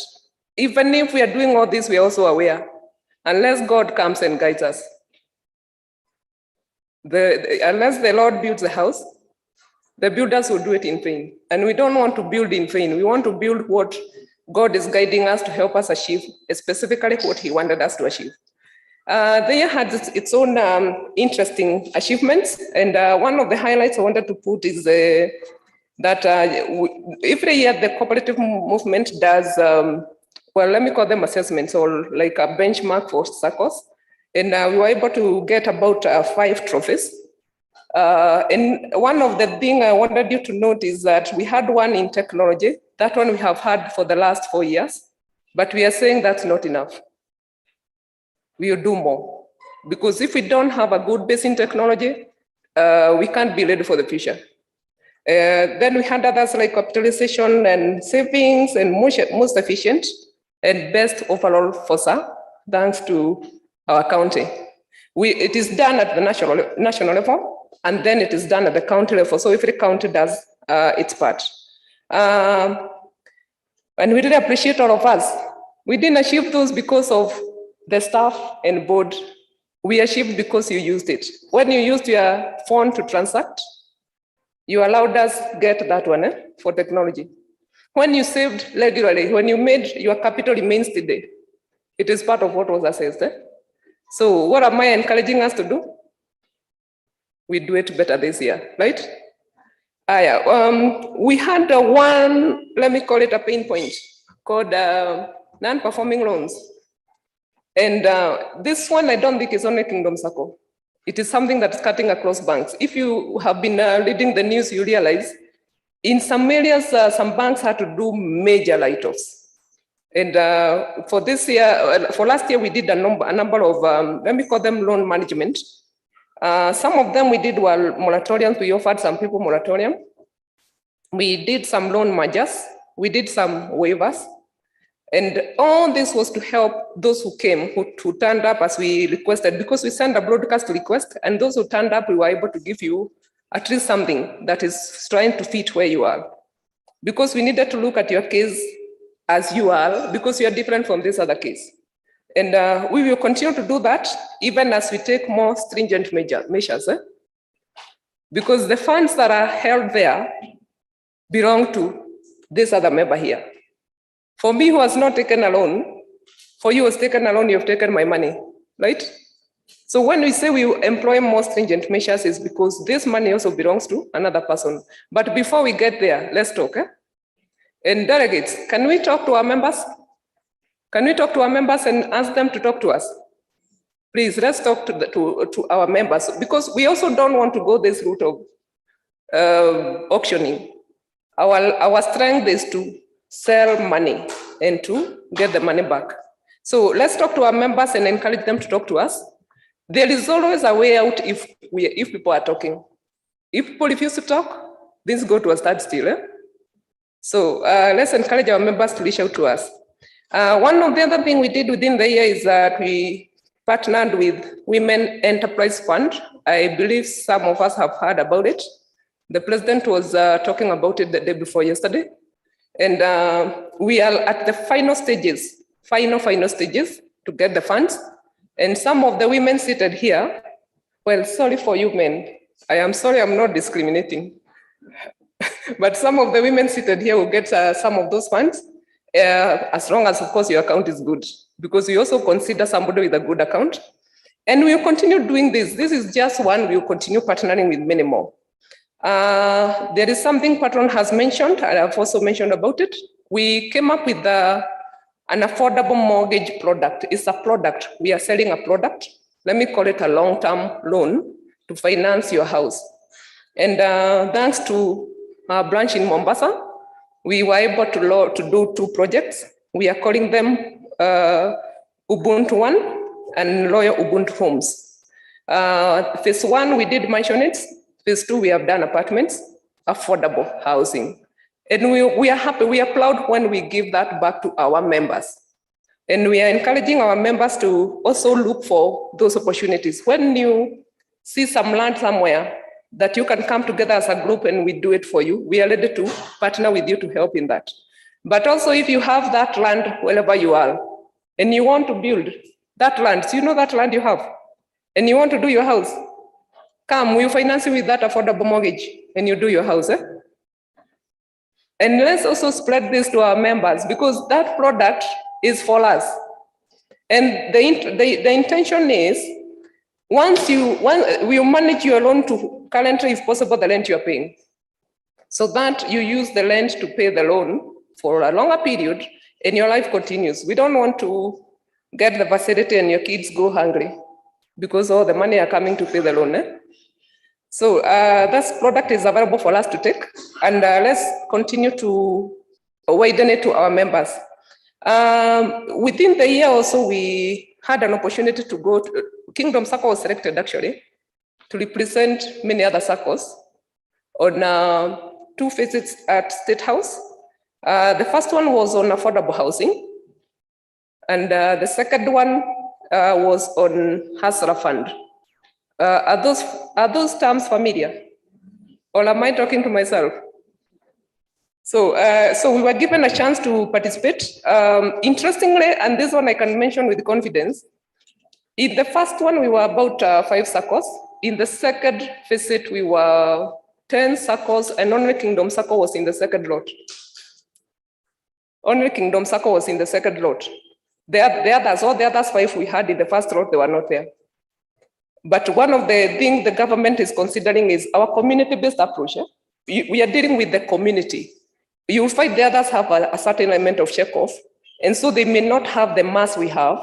[SPEAKER 3] even if we are doing all this, we are also aware, unless God comes and guides us. Unless the Lord builds the house, the builders will do it in vain. And we don't want to build in vain. We want to build what God is guiding us to help us achieve, specifically what he wanted us to achieve. The year had its own interesting achievements. And one of the highlights I wanted to put is that every year the cooperative movement does, well, let me call them assessments or like a benchmark for SACCOs. And we were able to get about 5 trophies. And one of the things I wanted you to note is that we had one in technology. That one we have had for the last 4 years, but we are saying that's not enough. We will do more. Because if we don't have a good base in technology, we can't be ready for the future. Then we had others like capitalization and savings and most efficient and best overall FOSA, thanks to our county. It is done at the national level, and then it is done at the county level. So every county does its part. And we really appreciate all of us. We didn't achieve those because of the staff and board. We achieved because you used it. When you used your phone to transact, you allowed us get that one for technology. When you saved regularly, when you made your capital remains today, it is part of what was assessed. So what am I encouraging us to do? We do it better this year, right? We had one, let me call it a pain point, called non-performing loans. And this one, I don't think is only Kingdom Sacco. It is something that's cutting across banks. If you have been reading the news, you realize in some areas, some banks had to do major write-offs. And for this year, for last year, we did a number of, let me call them loan management. Some of them we did were moratoriums. We offered some people moratorium. We did some loan mergers. We did some waivers. And all this was to help those who came, who turned up as we requested, because we sent a broadcast request, and those who turned up, we were able to give you at least something that is trying to fit where you are. Because we needed to look at your case as you are, because you are different from this other case. And we will continue to do that even as we take more stringent measures. Because the funds that are held there belong to this other member here. For me, who has not taken a loan, for you who has taken a loan, you have taken my money, right? So when we say we employ more stringent measures, is because this money also belongs to another person. But before we get there, let's talk. And delegates, can we talk to our members? Can we talk to our members and ask them to talk to us? Please, let's talk to our members, because we also don't want to go this route of auctioning. Our strength is to sell money and to get the money back. So let's talk to our members and encourage them to talk to us. There is always a way out if people are talking. If people refuse to talk, things go to a standstill. So let's encourage our members to reach out to us. One of the other things we did within the year is that we partnered with Women Enterprise Fund. I believe some of us have heard about it. The president was talking about it the day before yesterday. And we are at the final stages to get the funds. And some of the women seated here, well, sorry for you men. I am sorry, I'm not discriminating. But some of the women seated here will get some of those funds, as long as, of course, your account is good, because we also consider somebody with a good account. And we'll continue doing this. This is just one. We'll continue partnering with many more. There is something Patron has mentioned, and I've also mentioned about it. We came up with an affordable mortgage product. It's a product. We are selling a product. Let me call it a long-term loan to finance your house. And thanks to our branch in Mombasa, we were able to do 2 projects. We are calling them Ubuntu One and Loyal Ubuntu Homes. Phase 1, we did mention it. Phase 2, we have done apartments, affordable housing. And we are happy, we are proud when we give that back to our members. And we are encouraging our members to also look for those opportunities. When you see some land somewhere that you can come together as a group and we do it for you, we are ready to partner with you to help in that. But also if you have that land wherever you are and you want to build that land, so you know that land you have, and you want to do your house, come, we'll finance you with that affordable mortgage and you do your house. And let's also spread this to our members, because that product is for us. And the intention is, once we manage your loan to currently, if possible, the rent you're paying, so that you use the rent to pay the loan for a longer period and your life continues. We don't want to get the facility and your kids go hungry because all the money are coming to pay the loan. So this product is available for us to take, and let's continue to widen it to our members. Within the year also, we had an opportunity to go to Kingdom Sacco was selected actually to represent many other Saccos on 2 visits at State House. The first one was on affordable housing, and the second one was on Hasra Fund. Are those terms familiar? Or am I talking to myself? So we were given a chance to participate. Interestingly, and this one I can mention with confidence, in the first one, we were about 5 Saccos. In the second visit, we were 10 Saccos, and only Kingdom Sacco was in the second lot. Only Kingdom Sacco was in the second lot. All the others 5 we had in the first lot, they were not there. But one of the things the government is considering is our community-based approach. We are dealing with the community. You will find the others have a certain element of check-off, and so they may not have the mass we have,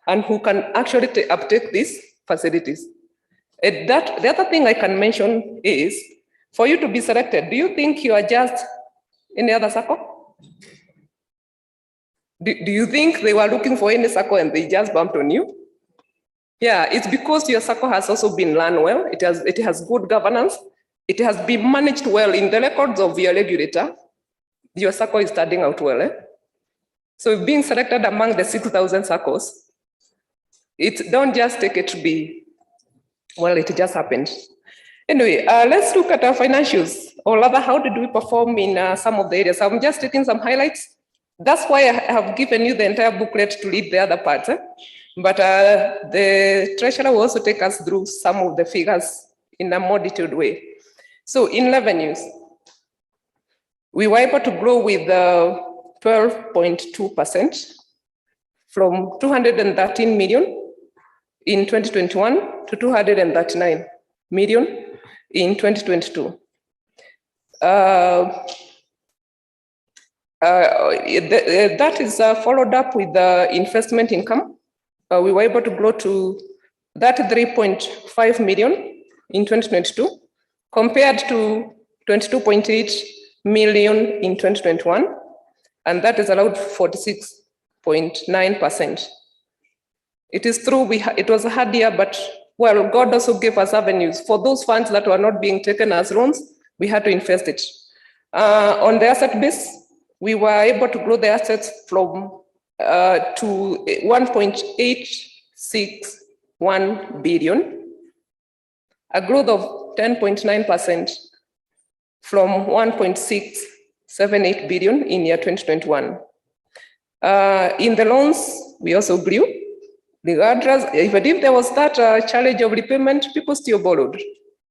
[SPEAKER 3] and who can actually uptake these facilities. And the other thing I can mention is, for you to be selected, do you think you are just any other Sacco? Do you think they were looking for any Sacco and they just bumped on you? Yeah, it's because your Sacco has also been run well. It has good governance. It has been managed well in the records of your regulator. Your Sacco is starting out well. So being selected among the 6,000 Saccos, don't just take it to be, well, it just happened. Anyway, let's look at our financials, or rather, how did we perform in some of the areas? I'm just taking some highlights. That's why I have given you the entire booklet to read the other parts. But the treasurer will also take us through some of the figures in a more detailed way. So in revenues, we were able to grow with 12.2% from 213 million in 2021 to 239 million in 2022. That is followed up with the investment income. We were able to grow to 33.5 million in 2022 compared to 22.8 million in 2021, and that is allowed 46.9%. It is true it was a hard year, but well, God also gave us avenues. For those funds that were not being taken as loans, we had to invest it. On the asset base, we were able to grow the assets from to 1.861 billion, a growth of 10.9% from 1.678 billion in year 2021. In the loans, we also grew. Regardless, even if there was that challenge of repayment, people still borrowed.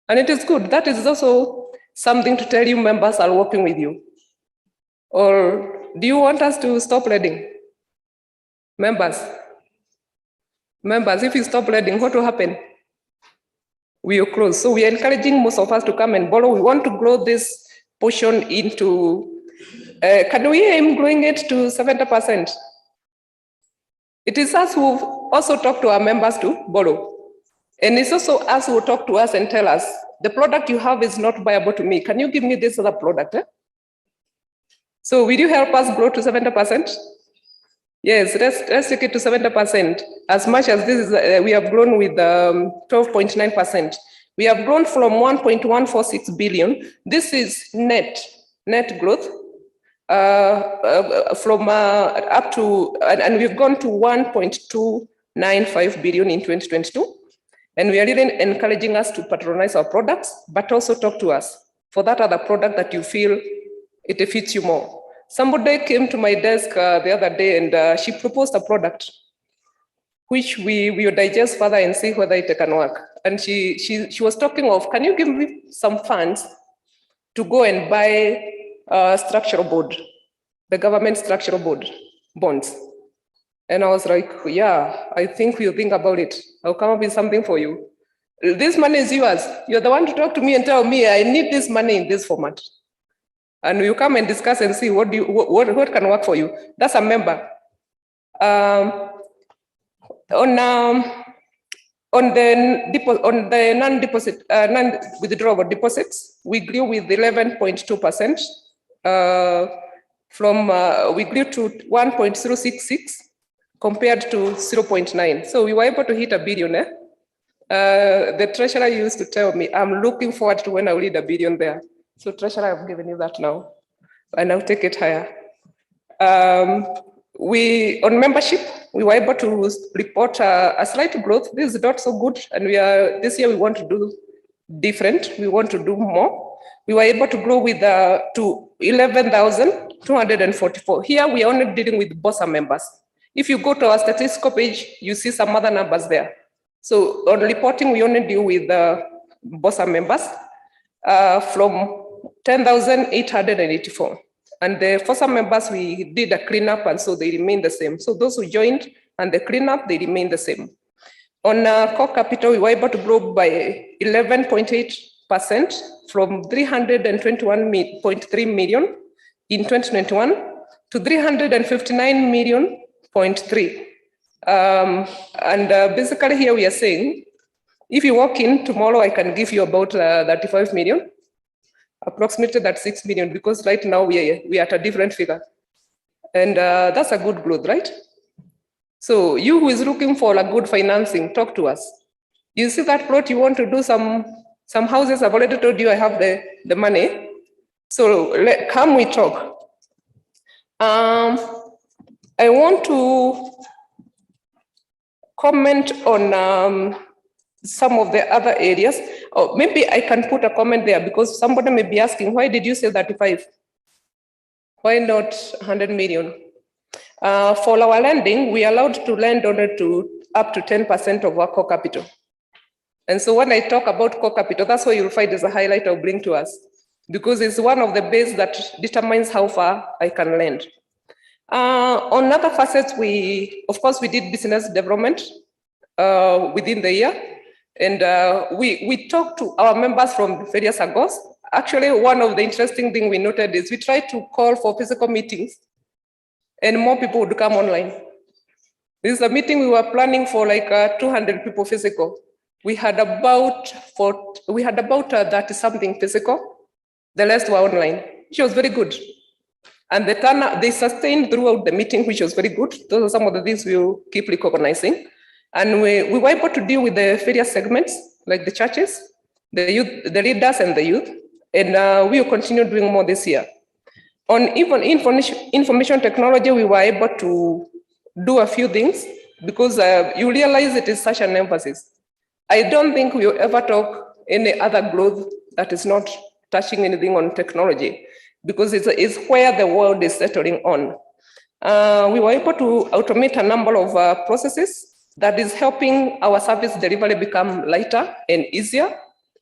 [SPEAKER 3] And it is good. That is also something to tell you members are working with you. Or do you want us to stop lending? Members, if you stop lending, what will happen? We will close. So we are encouraging most of us to come and borrow. We want to grow this portion into, can we aim growing it to 70%? It is us who also talk to our members to borrow. And it's also us who talk to us and tell us, the product you have is not viable to me. Can you give me this other product? So will you help us grow to 70%? Yes, let's take it to 70%. As much as this is, we have grown with 12.9%. We have grown from 1.146 billion. This is net growth from up to, and we've gone to 1.295 billion in 2022. And we are really encouraging us to patronize our products, but also talk to us for that other product that you feel it fits you more. Somebody came to my desk the other day and she proposed a product which we will digest further and see whether it can work. And she was talking of, can you give me some funds to go and buy structural board, the government structural board bonds? And I was like, yeah, I think we'll think about it. I'll come up with something for you. This money is yours. You're the one to talk to me and tell me, I need this money in this format. And you come and discuss and see what can work for you. That's a member. On the non-deposit, non-withdrawable deposits, we grew with 11.2%. We grew to 1.066 compared to 0.9. So we were able to hit $1 billion. The treasurer used to tell me, I'm looking forward to when I will hit $1 billion there. So treasurer, I've given you that now, and I'll take it higher. On membership, we were able to report a slight growth. This is not so good, and this year we want to do different. We want to do more. We were able to grow with to 11,244. Here we are only dealing with BOSA members. If you go to our statistical page, you see some other numbers there. So on reporting, we only deal with BOSA members from 10,884. And the FOSA members, we did a cleanup, and so they remain the same. So those who joined and the cleanup, they remain the same. On core capital, we were able to grow by 11.8% from 321.3 million in 2021 to 359 million. Basically here we are saying, if you walk in tomorrow, I can give you about 35 million, approximately that 6 million, because right now we are at a different figure. And that's a good growth, right? So you who is looking for a good financing, talk to us. You see that plot, you want to do some houses, I've already told you I have the money. So come we talk. I want to comment on some of the other areas. Or maybe I can put a comment there because somebody may be asking, why did you say 35? Why not 100 million? For our lending, we are allowed to lend only to up to 10% of our core capital. And so when I talk about core capital, that's what you'll find is a highlight I'll bring to us, because it's one of the base that determines how far I can lend. On other facets, of course, we did business development within the year. And we talked to our members from various Saccos. Actually, one of the interesting things we noted is we tried to call for physical meetings and more people would come online. This is a meeting we were planning for like 200 people physical. We had about 30-something physical. The rest were online, which was very good. And the turnout, they sustained throughout the meeting, which was very good. Those are some of the things we'll keep recognizing. And we were able to deal with the various segments, like the churches, the youth, the leaders, and the youth. And we will continue doing more this year. On even information technology, we were able to do a few things because you realize it is such an emphasis. I don't think we'll ever talk any other growth that is not touching anything on technology, because it's where the world is settling on. We were able to automate a number of processes that is helping our service delivery become lighter and easier,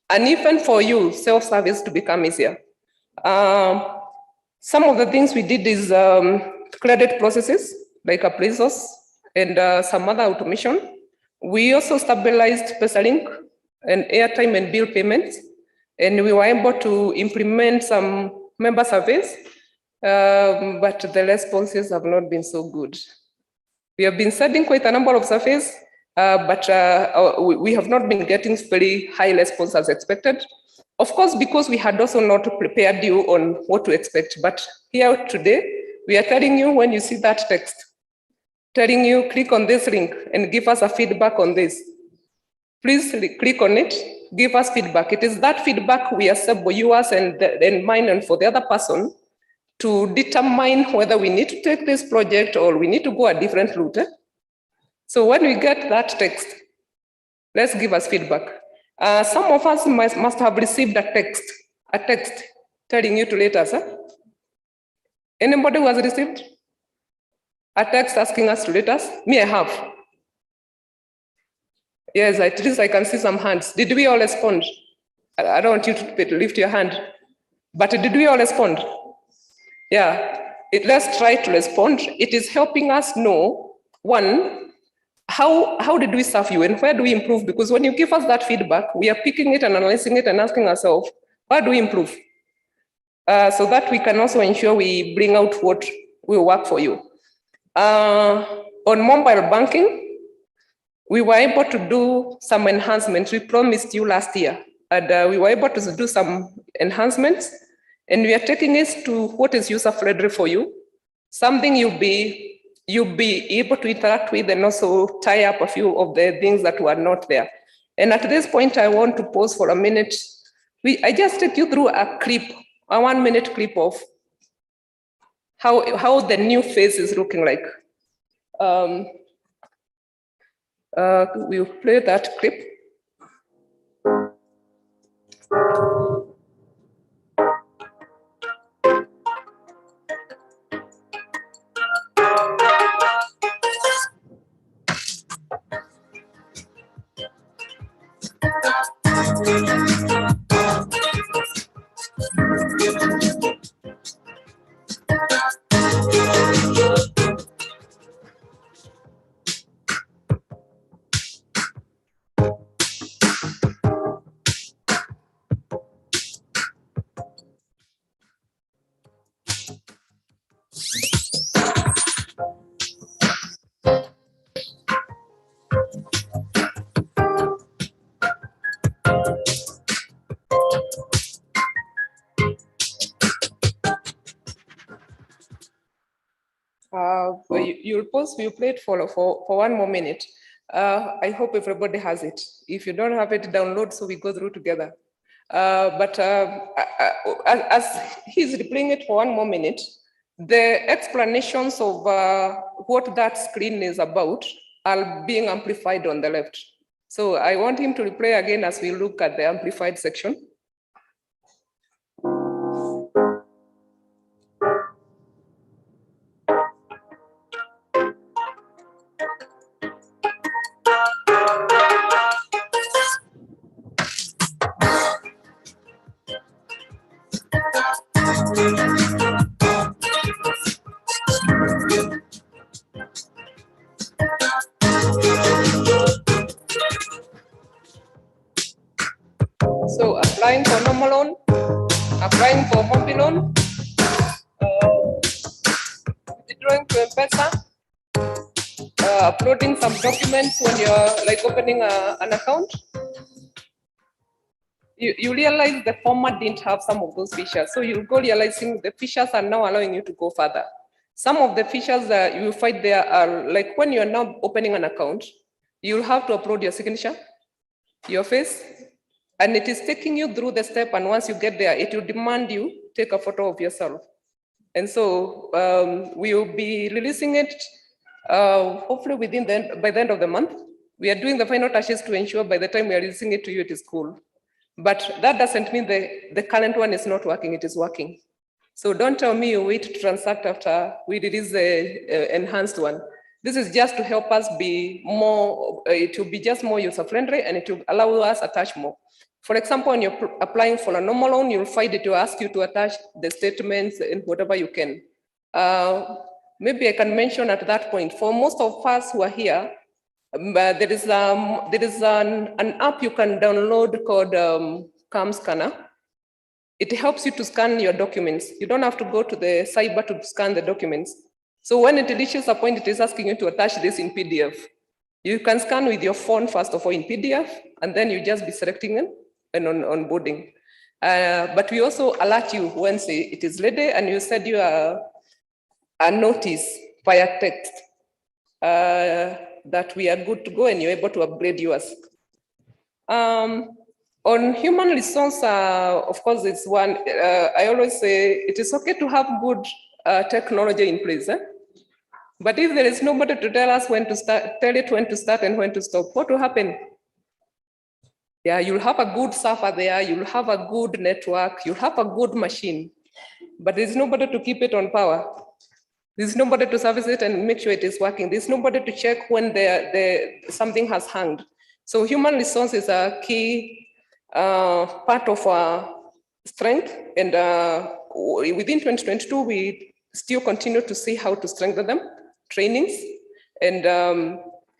[SPEAKER 3] and even for you, self-service to become easier. Some of the things we did is credit processes, like appraisals and some other automation. We also stabilized PesaLink and airtime and bill payments, and we were able to implement some member surveys, but the responses have not been so good. We have been sending quite a number of surveys, but we have not been getting very high response as expected. Of course, because we had also not prepared you on what to expect. But here today, we are telling you when you see that text, telling you click on this link and give us a feedback on this. Please click on it, give us feedback. It is that feedback we accept for yours and mine and for the other person to determine whether we need to take this project or we need to go a different route. So when we get that text, let's give us feedback. Some of us must have received a text telling you to rate us. Anybody who has received a text asking us to rate us? Me, I have. Yes, at least I can see some hands. Did we all respond? I don't want you to lift your hand, but did we all respond? Yeah, let's try to respond. It is helping us know, one, how did we serve you and where do we improve? Because when you give us that feedback, we are picking it and analyzing it and asking ourselves, where do we improve? So that we can also ensure we bring out what will work for you. On mobile banking, we were able to do some enhancements. We promised you last year, and we were able to do some enhancements, and we are taking it to what is user-friendly for you, something you'll be able to interact with and also tie up a few of the things that were not there. And at this point, I want to pause for a minute. I just take you through a 1-minute clip of how the new phase is looking like. We'll play that clip. You'll pause, you play it for 1 more minute. I hope everybody has it. If you don't have it, download so we go through together. But as he's replaying it for 1 more minute, the explanations of what that screen is about are being amplified on the left. So I want him to replay again as we look at the amplified section. So applying for normal loan, applying for home loan, withdrawing to M-Pesa, uploading some documents when you're like opening an account. You realize the format didn't have some of those features. So you go realizing the features are now allowing you to go further. Some of the features that you find there are like when you're now opening an account, you'll have to upload your signature, your face, and it is taking you through the step. And once you get there, it will demand you take a photo of yourself. And so we will be releasing it hopefully by the end of the month. We are doing the final touches to ensure by the time we are releasing it to you, it is cool. But that doesn't mean the current one is not working, it is working. So don't tell me you wait to transact after we release the enhanced one. This is just to help us be more, it will be just more user-friendly and it will allow us to attach more. For example, when you're applying for a normal loan, you'll find it will ask you to attach the statements and whatever you can. Maybe I can mention at that point, for most of us who are here, there is an app you can download called Cam Scanner. It helps you to scan your documents. You don't have to go to the cyber to scan the documents. So when it reaches a point, it is asking you to attach this in PDF. You can scan with your phone, first of all, in PDF, and then you just be selecting it and onboarding. But we also alert you when it is ready, and you send you a notice via text that we are good to go and you're able to upgrade yours. On human resource, of course, it's one, I always say it is okay to have good technology in place. But if there is nobody to tell us when to start, tell it when to start and when to stop, what will happen? Yeah, you'll have a good server there, you'll have a good network, you'll have a good machine, but there's nobody to keep it on power. There's nobody to service it and make sure it is working. There's nobody to check when something has hanged. So human resource is a key part of our strength. And within 2022, we still continue to see how to strengthen them, trainings. And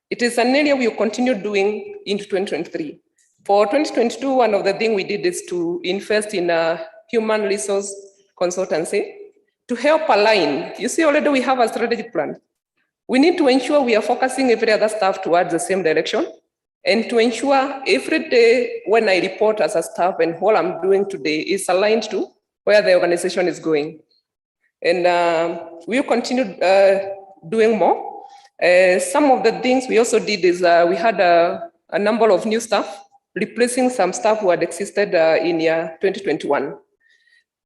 [SPEAKER 3] it is an area we will continue doing into 2023. For 2022, one of the things we did is to invest in a human resource consultancy to help align. You see, already we have a strategic plan. We need to ensure we are focusing every other staff towards the same direction, and to ensure every day when I report as a staff and what I'm doing today is aligned to where the organization is going. And we'll continue doing more. Some of the things we also did is we had a number of new staff, replacing some staff who had existed in 2021.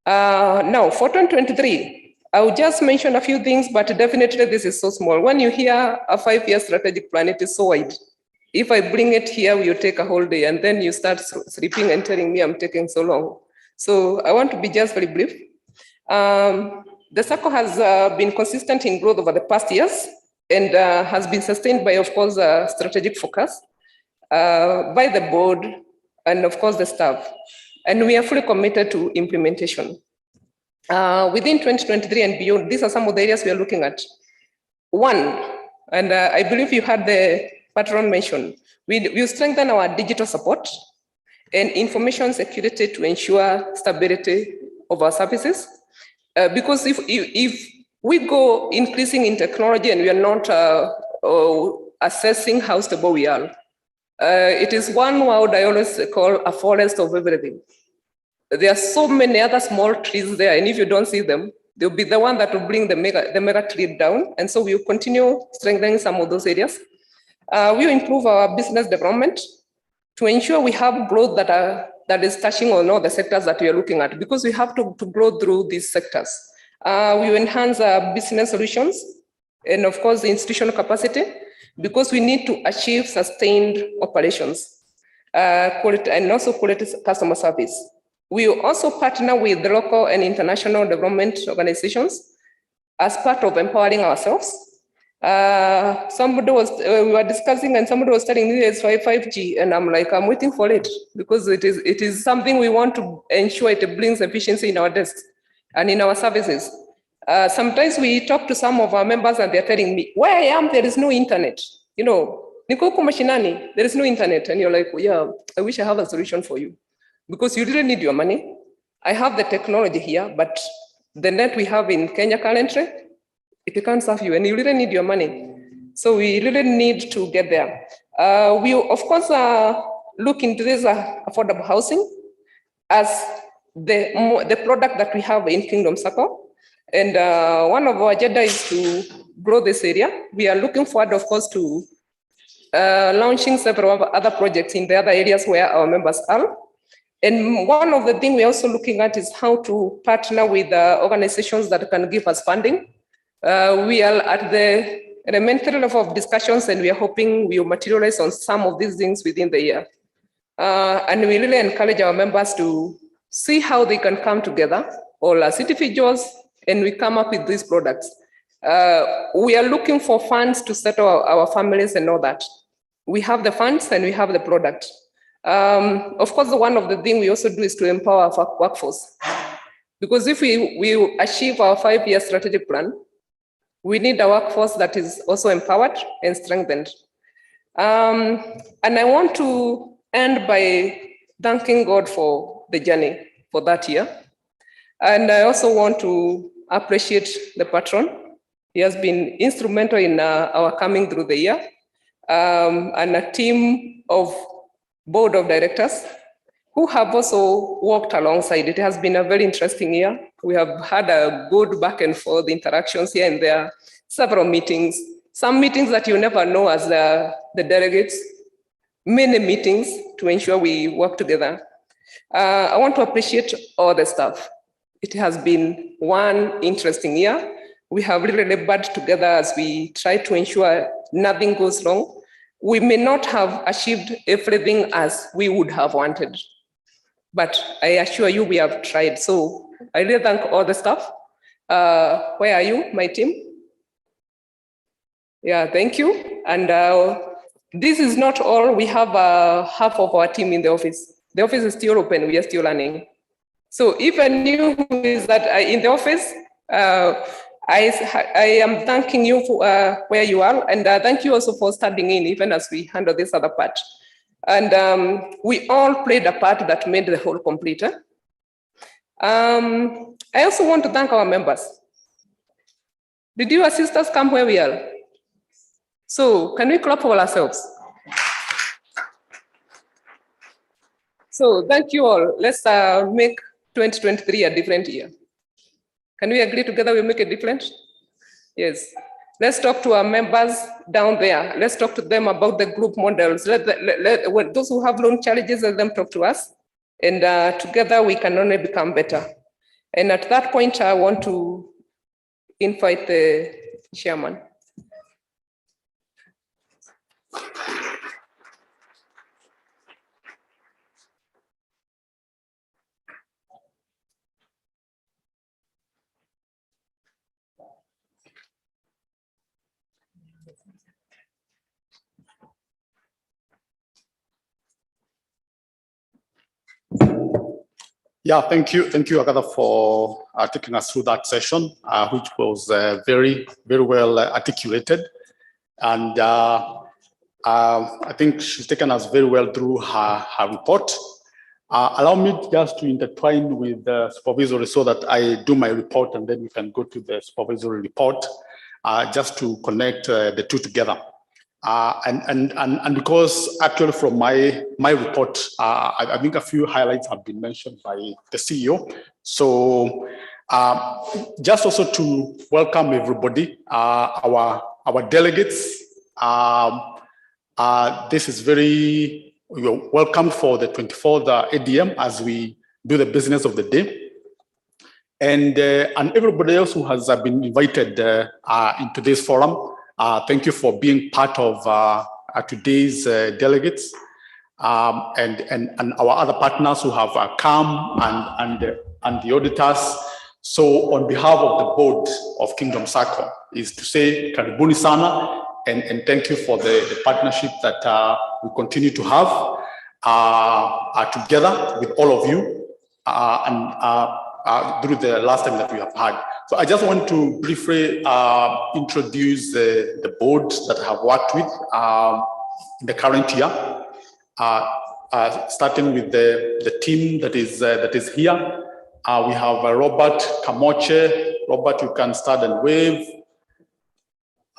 [SPEAKER 3] Now, for 2023, I will just mention a few things, but definitely this is so small. When you hear a 5-year strategic plan, it is so wide. If I bring it here, we will take a whole day, and then you start sleeping and telling me I'm taking so long. So I want to be just very brief. The Sacco has been consistent in growth over the past years and has been sustained by, of course, strategic focus by the board and, of course, the staff. And we are fully committed to implementation. Within 2023 and beyond, these are some of the areas we are looking at. One, and I believe you had the Patron mention, we strengthen our digital support and information security to ensure stability of our services. Because if we go increasing in technology and we are not assessing how stable we are, it is one word I always call a forest of everything. There are so many other small trees there, and if you don't see them, they'll be the one that will bring the mega tree down. And so we will continue strengthening some of those areas. We will improve our business development to ensure we have growth that is touching on all the sectors that we are looking at, because we have to grow through these sectors. We will enhance our business solutions and, of course, the institutional capacity, because we need to achieve sustained operations quality and also quality customer service. We will also partner with the local and international development organizations as part of empowering ourselves. We were discussing and somebody was telling me it's 5G, and I'm like, I'm waiting for it, because it is something we want to ensure it brings efficiency in our desks. and in our services. Sometimes we talk to some of our members and they're telling me, where I am, there is no internet. You know, niko huko mashinani, there is no internet. And you're like, well, yeah, I wish I have a solution for you. Because you really need your money. I have the technology here, but the net we have in Kenya currently, it can't serve you and you really need your money. So we really need to get there. We, of course, look into this affordable housing as the product that we have in Kingdom Sacco. And one of our agenda is to grow this area. We are looking forward, of course, to launching several other projects in the other areas where our members are. And one of the things we're also looking at is how to partner with organizations that can give us funding. We are at the elementary level of discussions, and we are hoping we will materialize on some of these things within the year. And we really encourage our members to see how they can come together, all as individuals, and we come up with these products. We are looking for funds to settle our families and all that. We have the funds and we have the product. Of course, one of the things we also do is to empower our workforce. Because if we achieve our 5-year strategic plan, we need a workforce that is also empowered and strengthened. And I want to end by thanking God for the journey for that year. And I also want to appreciate the Patron. He has been instrumental in our coming through the year, and a team of board of directors who have also worked alongside. It has been a very interesting year. We have had a good back and forth interactions here and there, several meetings, some meetings that you never know as the delegates, many meetings to ensure we work together. I want to appreciate all the staff. It has been one interesting year. We have really labored together as we try to ensure nothing goes wrong. We may not have achieved everything as we would have wanted, but I assure you we have tried. So I really thank all the staff. Where are you, my team? Yeah, thank you. And this is not all. We have half of our team in the office. The office is still open. We are still learning. So even you who is that in the office, I am thanking you for where you are, and thank you also for standing in, even as we handle this other part. And we all played a part that made the whole complete. I also want to thank our members. Did you assist us come where we are? So can we clap for ourselves? So thank you all. Let's make 2023 a different year. Can we agree together we'll make a difference? Yes. Let's talk to our members down there. Let's talk to them about the group models. Let those who have loan challenges, let them talk to us. And together we can only become better. And at that point, I want to invite the chairman.
[SPEAKER 1] Yeah, thank you, Agatha, for taking us through that session, which was very, very well articulated. And I think she's taken us very well through her report. Allow me just to intertwine with the supervisory so that I do my report and then we can go to the supervisory report, just to connect the two together. And because actually from my report, I think a few highlights have been mentioned by the CEO. So just also to welcome everybody, our delegates. This is very welcome for the 24th ADM as we do the business of the day. And everybody else who has been invited into this forum. Thank you for being part of today's delegates and our other partners who have come and the auditors. So on behalf of the board of Kingdom Sacco is to say karibuni sana and thank you for the partnership that we continue to have together with all of you. through the last time that we have had. So I just want to briefly introduce the board that I have worked with in the current year, starting with the team that is here. We have Robert Kamoche. Robert, you can start and wave.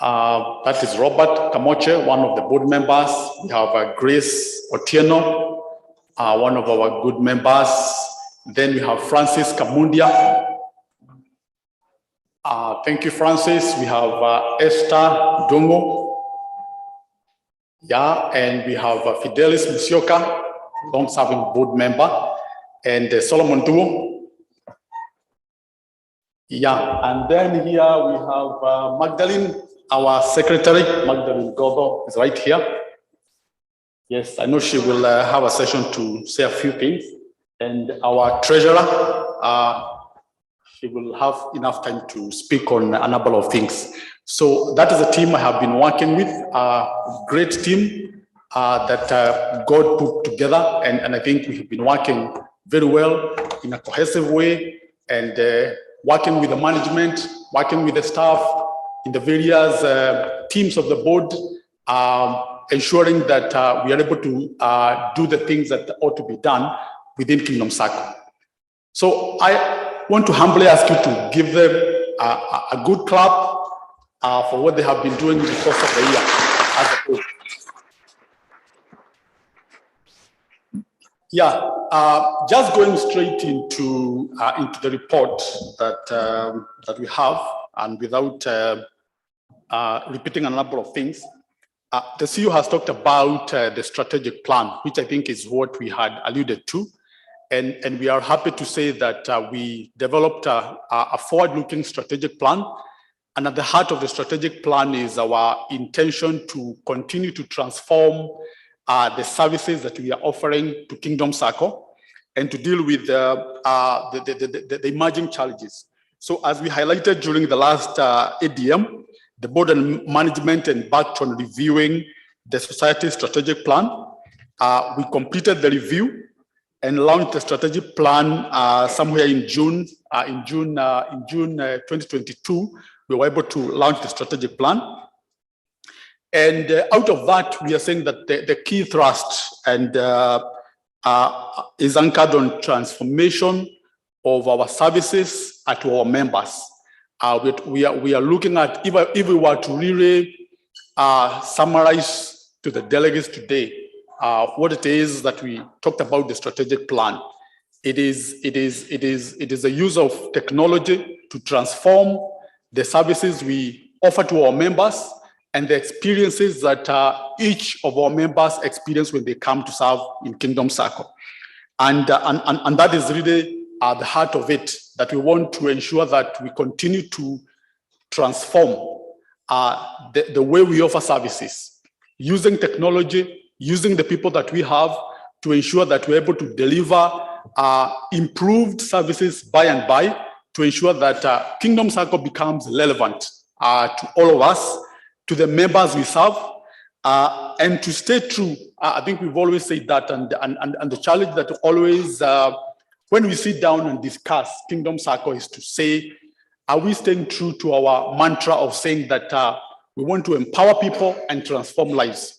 [SPEAKER 1] That is Robert Kamoche, one of the board members. We have Grace Otieno, one of our good members. Then we have Francis Kamundia. Thank you, Francis. We have Esther Dongo. Yeah, and we have Fidelis Musioka, long-serving board member, and Solomon Duo. Yeah, and then here we have Magdalene, our secretary. Magdalene Gobo is right here. Yes, I know she will have a session to say a few things. And our treasurer, she will have enough time to speak on a number of things. So that is a team I have been working with, a great team that God put together. And I think we have been working very well in a cohesive way, and working with the management, working with the staff in the various teams of the board, ensuring that we are able to do the things that ought to be done within Kingdom Sacco. So I want to humbly ask you to give them a good clap for what they have been doing in the course of the year as a board. Yeah, just going straight into the report that we have, and without repeating a number of things, the CEO has talked about the strategic plan, which I think is what we had alluded to, and we are happy to say that we developed a forward-looking strategic plan, and at the heart of the strategic plan is our intention to continue to transform the services that we are offering to Kingdom Sacco, and to deal with the emerging challenges. So as we highlighted during the last ADM, the board and management embarked on reviewing the society's strategic plan. We completed the review and launched the strategic plan somewhere in June. In June 2022, we were able to launch the strategic plan. And out of that, we are saying that the key thrust and is anchored on transformation of our services to our members. We are looking at, if we were to really summarize to the delegates today what it is that we talked about the strategic plan. It is the use of technology to transform the services we offer to our members and the experiences that each of our members experience when they come to serve in Kingdom Sacco. And that is really the heart of it, that we want to ensure that we continue to transform the way we offer services, using technology, using the people that we have to ensure that we're able to deliver improved services by and by, to ensure that Kingdom Sacco becomes relevant to all of us, to the members we serve, and to stay true. I think we've always said that, and the challenge that always, when we sit down and discuss Kingdom Sacco, is to say, are we staying true to our mantra of saying that we want to empower people and transform lives?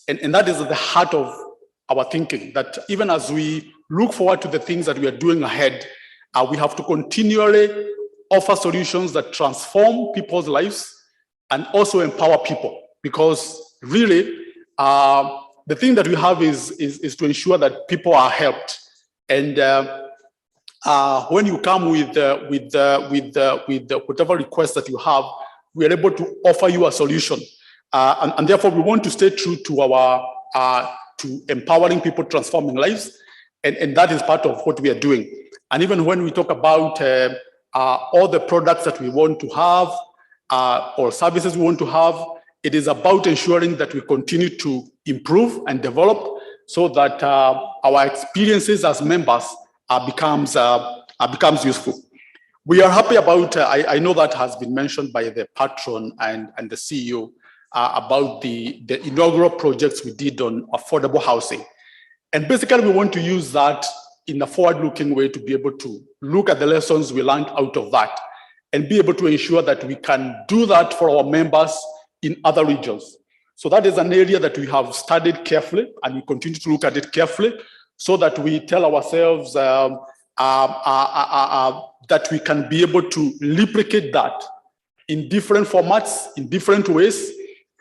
[SPEAKER 1] And that is at the heart of our thinking, that even as we look forward to the things that we are doing ahead, we have to continually offer solutions that transform people's lives and also empower people, because really the thing that we have is to ensure that people are helped. And when you come with whatever request that you have, we are able to offer you a solution. And therefore, we want to stay true to our to empowering people, transforming lives, and that is part of what we are doing. And even when we talk about all the products that we want to have, or services we want to have, it is about ensuring that we continue to improve and develop so that our experiences as members becomes useful. We are happy about, I know that has been mentioned by the Patron and the CEO about the inaugural projects we did on affordable housing. And basically we want to use that in a forward-looking way to be able to look at the lessons we learned out of that and be able to ensure that we can do that for our members in other regions. So that is an area that we have studied carefully, and we continue to look at it carefully so that we tell ourselves that we can be able to replicate that in different formats, in different ways,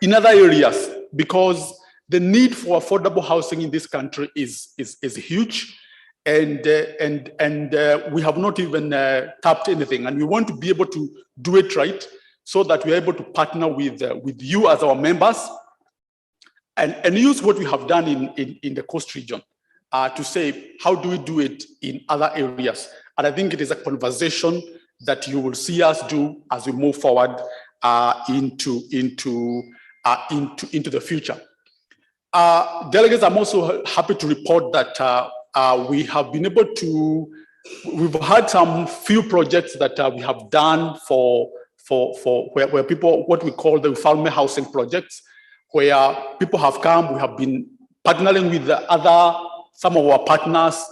[SPEAKER 1] in other areas, because the need for affordable housing in this country is huge, and we have not even tapped anything, and we want to be able to do it right so that we're able to partner with you as our members and use what we have done in the coast region to say, how do we do it in other areas? And I think it is a conversation that you will see us do as we move forward into the future. Delegates, I'm also happy to report that we have been able to, we've had some few projects that we have done for where people, what we call the farm housing projects, where people have come, we have been partnering with some of our partners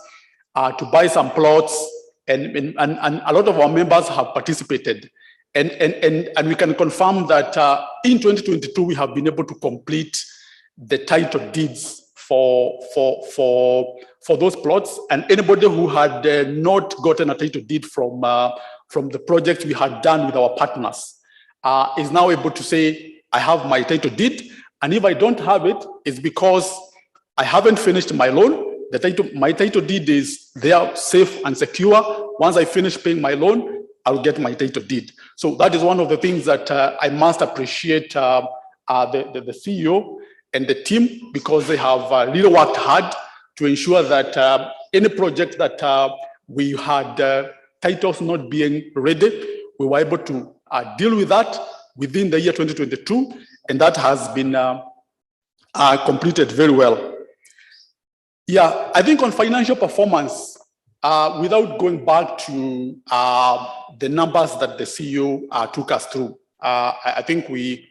[SPEAKER 1] to buy some plots, and a lot of our members have participated. And we can confirm that in 2022, we have been able to complete the title deeds for those plots. And anybody who had not gotten a title deed from the project we had done with our partners is now able to say, I have my title deed. And if I don't have it, it's because I haven't finished my loan. My title deed is there, safe and secure. Once I finish paying my loan, I'll get my title deed. So that is one of the things that I must appreciate the CEO and the team, because they have really worked hard to ensure that any project that we had titles not being ready, we were able to deal with that within the year 2022, and that has been completed very well. Yeah, I think on financial performance, without going back to the numbers that the CEO took us through, I think we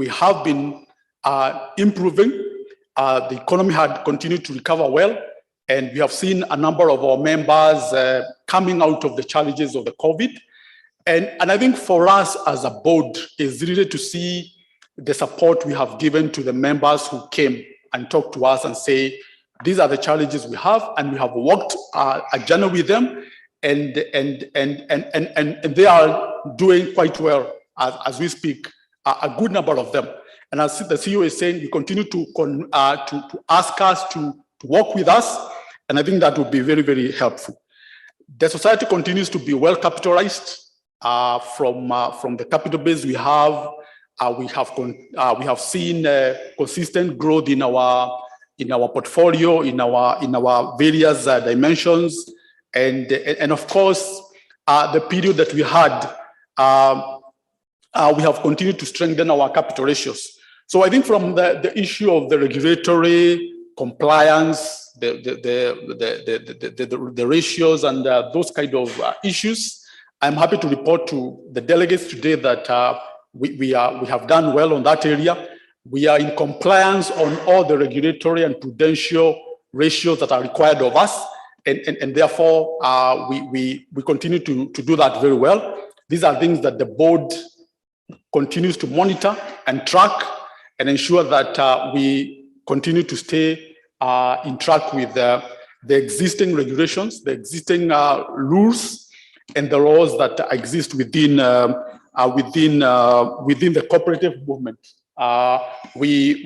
[SPEAKER 1] have been improving. The economy had continued to recover well, and we have seen a number of our members coming out of the challenges of the COVID. And I think for us as a board is really to see the support we have given to the members who came and talked to us and say, these are the challenges we have, and we have worked a journey with them, and they are doing quite well as we speak, a good number of them. And as the CEO is saying, we continue to ask us to work with us, and I think that would be very, very helpful. The society continues to be well capitalized from the capital base we have. We have seen consistent growth in our portfolio, in our various dimensions, and of course, the period that we had, we have continued to strengthen our capital ratios. So I think from the issue of the regulatory compliance, the ratios and those kind of issues, I'm happy to report to the delegates today that we have done well on that area. We are in compliance on all the regulatory and prudential ratios that are required of us, and therefore we continue to do that very well. These are things that the board continues to monitor and track and ensure that we continue to stay in track with the existing regulations, the existing rules, and the laws that exist within the cooperative movement. We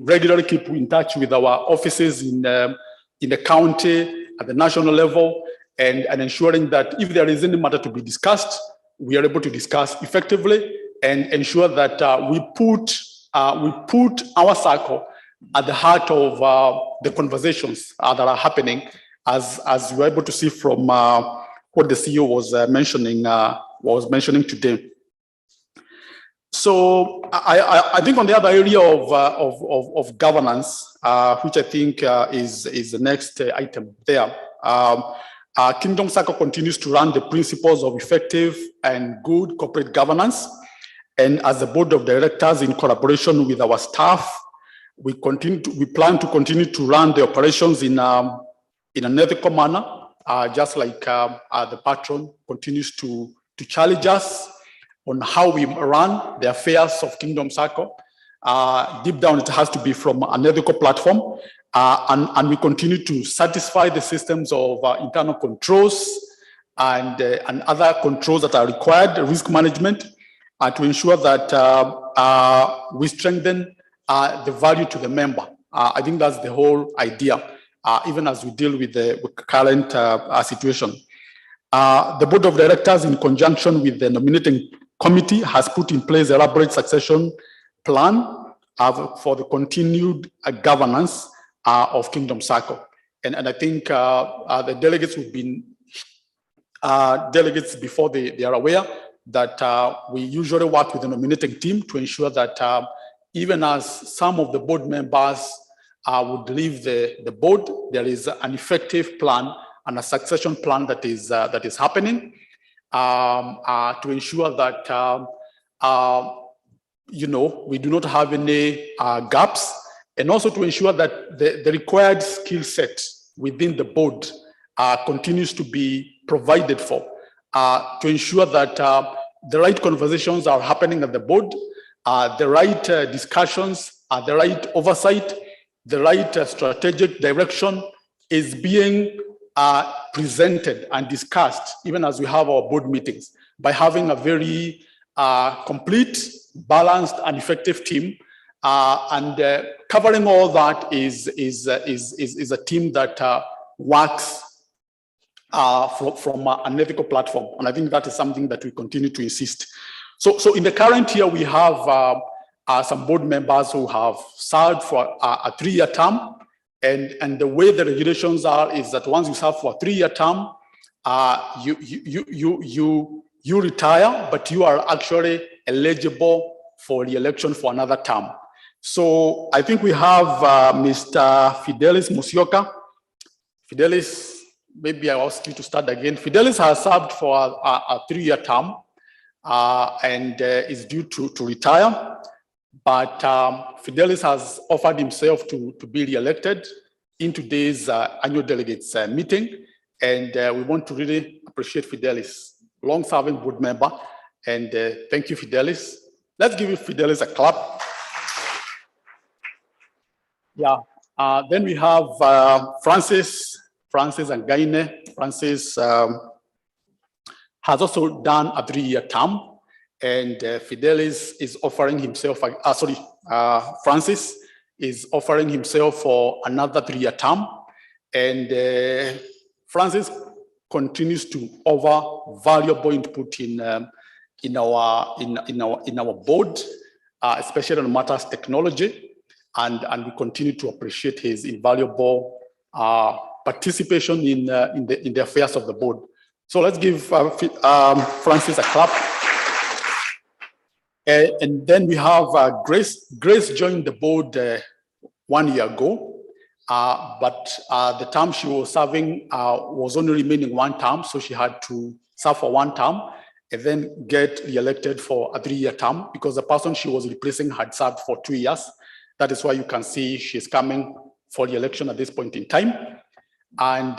[SPEAKER 1] regularly keep in touch with our offices in the county, at the national level, and ensuring that if there is any matter to be discussed, we are able to discuss effectively and ensure that we put our Sacco at the heart of the conversations that are happening, as we're able to see from what the CEO was mentioning today. So I think on the other area of governance, which I think is the next item there, Kingdom Sacco continues to run the principles of effective and good corporate governance. And as the board of directors, in collaboration with our staff, we plan to continue to run the operations in a in an ethical manner, just like the patron continues to challenge us on how we run the affairs of Kingdom Sacco. Deep down, it has to be from an ethical platform, and we continue to satisfy the systems of internal controls and other controls that are required, risk management, to ensure that we strengthen the value to the member. I think that's the whole idea, even as we deal with the current situation. The board of directors, in conjunction with the nominating committee, has put in place an elaborate succession plan for the continued governance of Kingdom Sacco. And I think the delegates who've been delegates before they are aware that we usually work with the nominating team to ensure that even as some of the board members would leave the board, there is an effective plan and a succession plan that is happening to ensure that we do not have any gaps, and also to ensure that the required skill set within the board continues to be provided for, to ensure that the right conversations are happening at the board, the right discussions, the right oversight, the right strategic direction is being presented and discussed, even as we have our board meetings, by having a very complete, balanced, and effective team. And covering all that is a team that works from an ethical platform. And I think that is something that we continue to insist. So in the current year, we have some board members who have served for a 3-year term. And the way the regulations are is that once you serve for a 3-year term, you retire, but you are actually eligible for re-election for another term. So I think we have Mr. Fidelis Musioka. Fidelis, maybe I ask you to start again. Fidelis has served for a 3-year term and is due to retire. But Fidelis has offered himself to be re-elected in today's annual delegates meeting. And we want to really appreciate Fidelis, long-serving board member. And thank you, Fidelis. Let's give Fidelis a clap. Yeah. Then we have Francis and Gaine. Francis has also done a 3-year term. And Fidelis is offering himself, Francis is offering himself for another 3-year term. And Francis continues to offer valuable input in our board, especially on matters technology. And we continue to appreciate his invaluable participation in the affairs of the board. So let's give Francis a clap. And then we have Grace. Grace joined the board 1 year ago, but the term she was serving was only remaining 1 term, so she had to serve for 1 term and then get re-elected for a 3-year term because the person she was replacing had served for 2 years. That is why you can see she's coming for the election at this point in time. And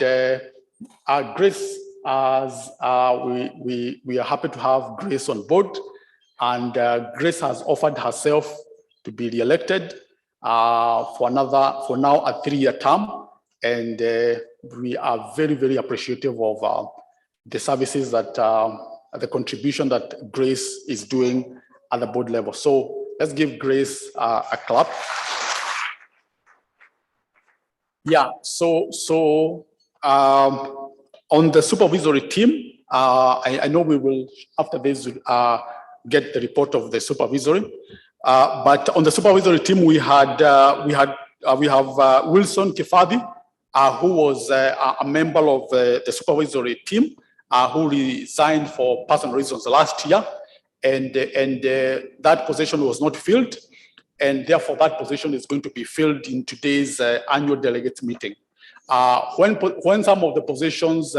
[SPEAKER 1] Grace, as we are happy to have Grace on board. And Grace has offered herself to be re-elected for now a 3-year term. And we are very, very appreciative of the services that, the contribution that Grace is doing at the board level. So let's give Grace a clap. Yeah, so on the supervisory team, I know we will, after this, get the report of the supervisory. But on the supervisory team, we have Wilson Kifadi, who was a member of the supervisory team, who resigned for personal reasons last year, and that position was not filled, and therefore that position is going to be filled in today's annual delegates meeting. When some of the positions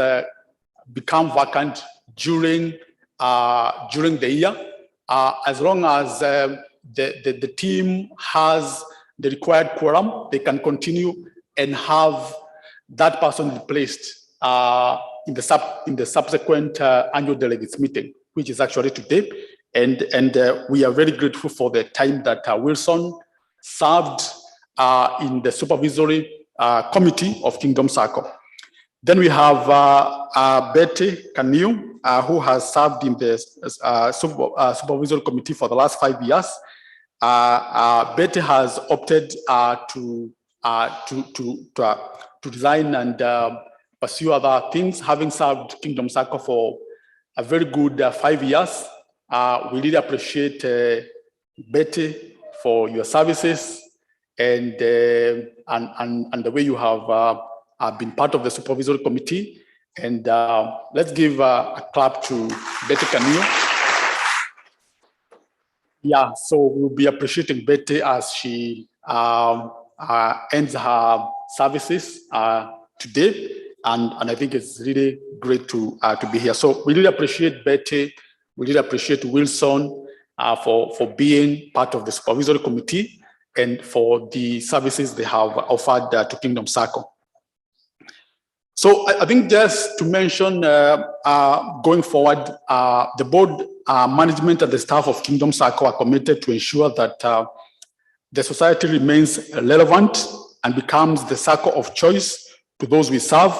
[SPEAKER 1] become vacant during the year, as long as the team has the required quorum, they can continue and have that person is placed in the subsequent annual delegates meeting, which is actually today. And we are very grateful for the time that Wilson served in the supervisory committee of Kingdom Sacco. Then we have Betty Kaniu, who has served in the supervisory committee for the last 5 years. Betty has opted to resign and pursue other things, having served Kingdom Sacco for a very good 5 years. We really appreciate Betty for your services and the way you have been part of the supervisory committee. And let's give a clap to Betty Kaniu. Yeah, so we'll be appreciating Betty as she ends her services today. And I think it's really great to be here. So we really appreciate Betty. We really appreciate Wilson for being part of the supervisory committee and for the services they have offered to Kingdom Sacco. So I think just to mention, going forward, the board management and the staff of Kingdom Sacco are committed to ensure that the society remains relevant and becomes the Sacco of choice to those we serve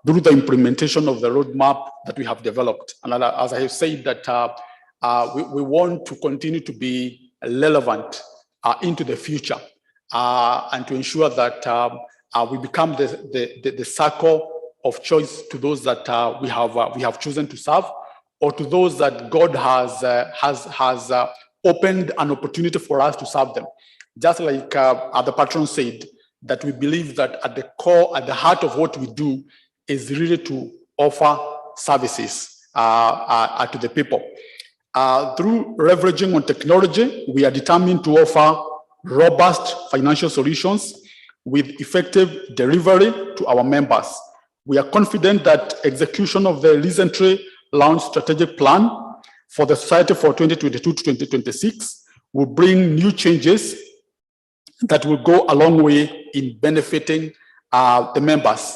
[SPEAKER 1] through the implementation of the roadmap that we have developed. And as I have said, that we want to continue to be relevant into the future and to ensure that we become the Sacco of choice to those that we have chosen to serve, or to those that God has opened an opportunity for us to serve them. Just like the Patron said, that we believe that at the core, at the heart of what we do is really to offer services to the people. Through leveraging on technology, we are determined to offer robust financial solutions with effective delivery to our members. We are confident that execution of the recently launched strategic plan for the society for 2022 to 2026 will bring new changes that will go a long way in benefiting the members.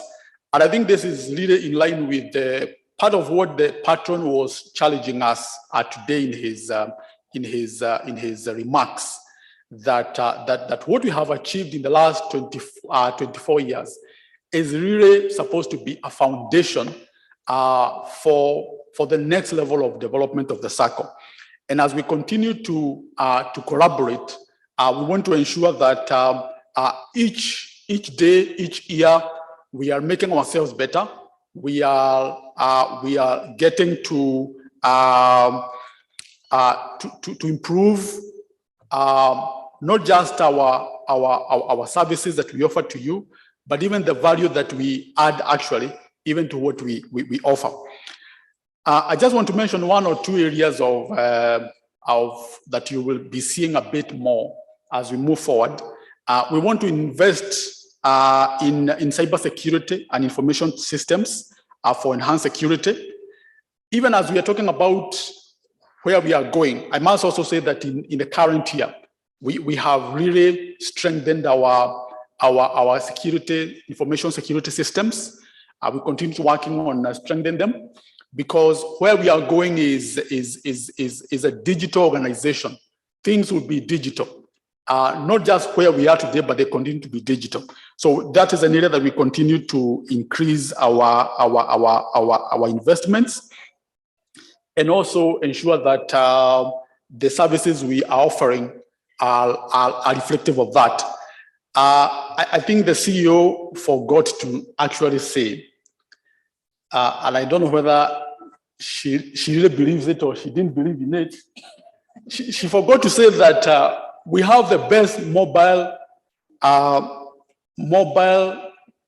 [SPEAKER 1] And I think this is really in line with the part of what the Patron was challenging us today in his remarks, that what we have achieved in the last 24 years is really supposed to be a foundation for the next level of development of the Sacco. And as we continue to collaborate, we want to ensure that each day, each year, we are making ourselves better. We are getting to improve not just our services that we offer to you, but even the value that we add actually, even to what we offer. I just want to mention one or two areas of that you will be seeing a bit more as we move forward. We want to invest in cybersecurity and information systems for enhanced security. Even as we are talking about where we are going, I must also say that in the current year, we have really strengthened our security, information security systems. We continue to working on strengthening them, because where we are going is a digital organization. Things will be digital, not just where we are today, but they continue to be digital. So that is an area that we continue to increase our investments, and also ensure that the services we are offering are reflective of that. I think the CEO forgot to actually say, and I don't know whether she really believes it or she didn't believe in it. She forgot to say that we have the best mobile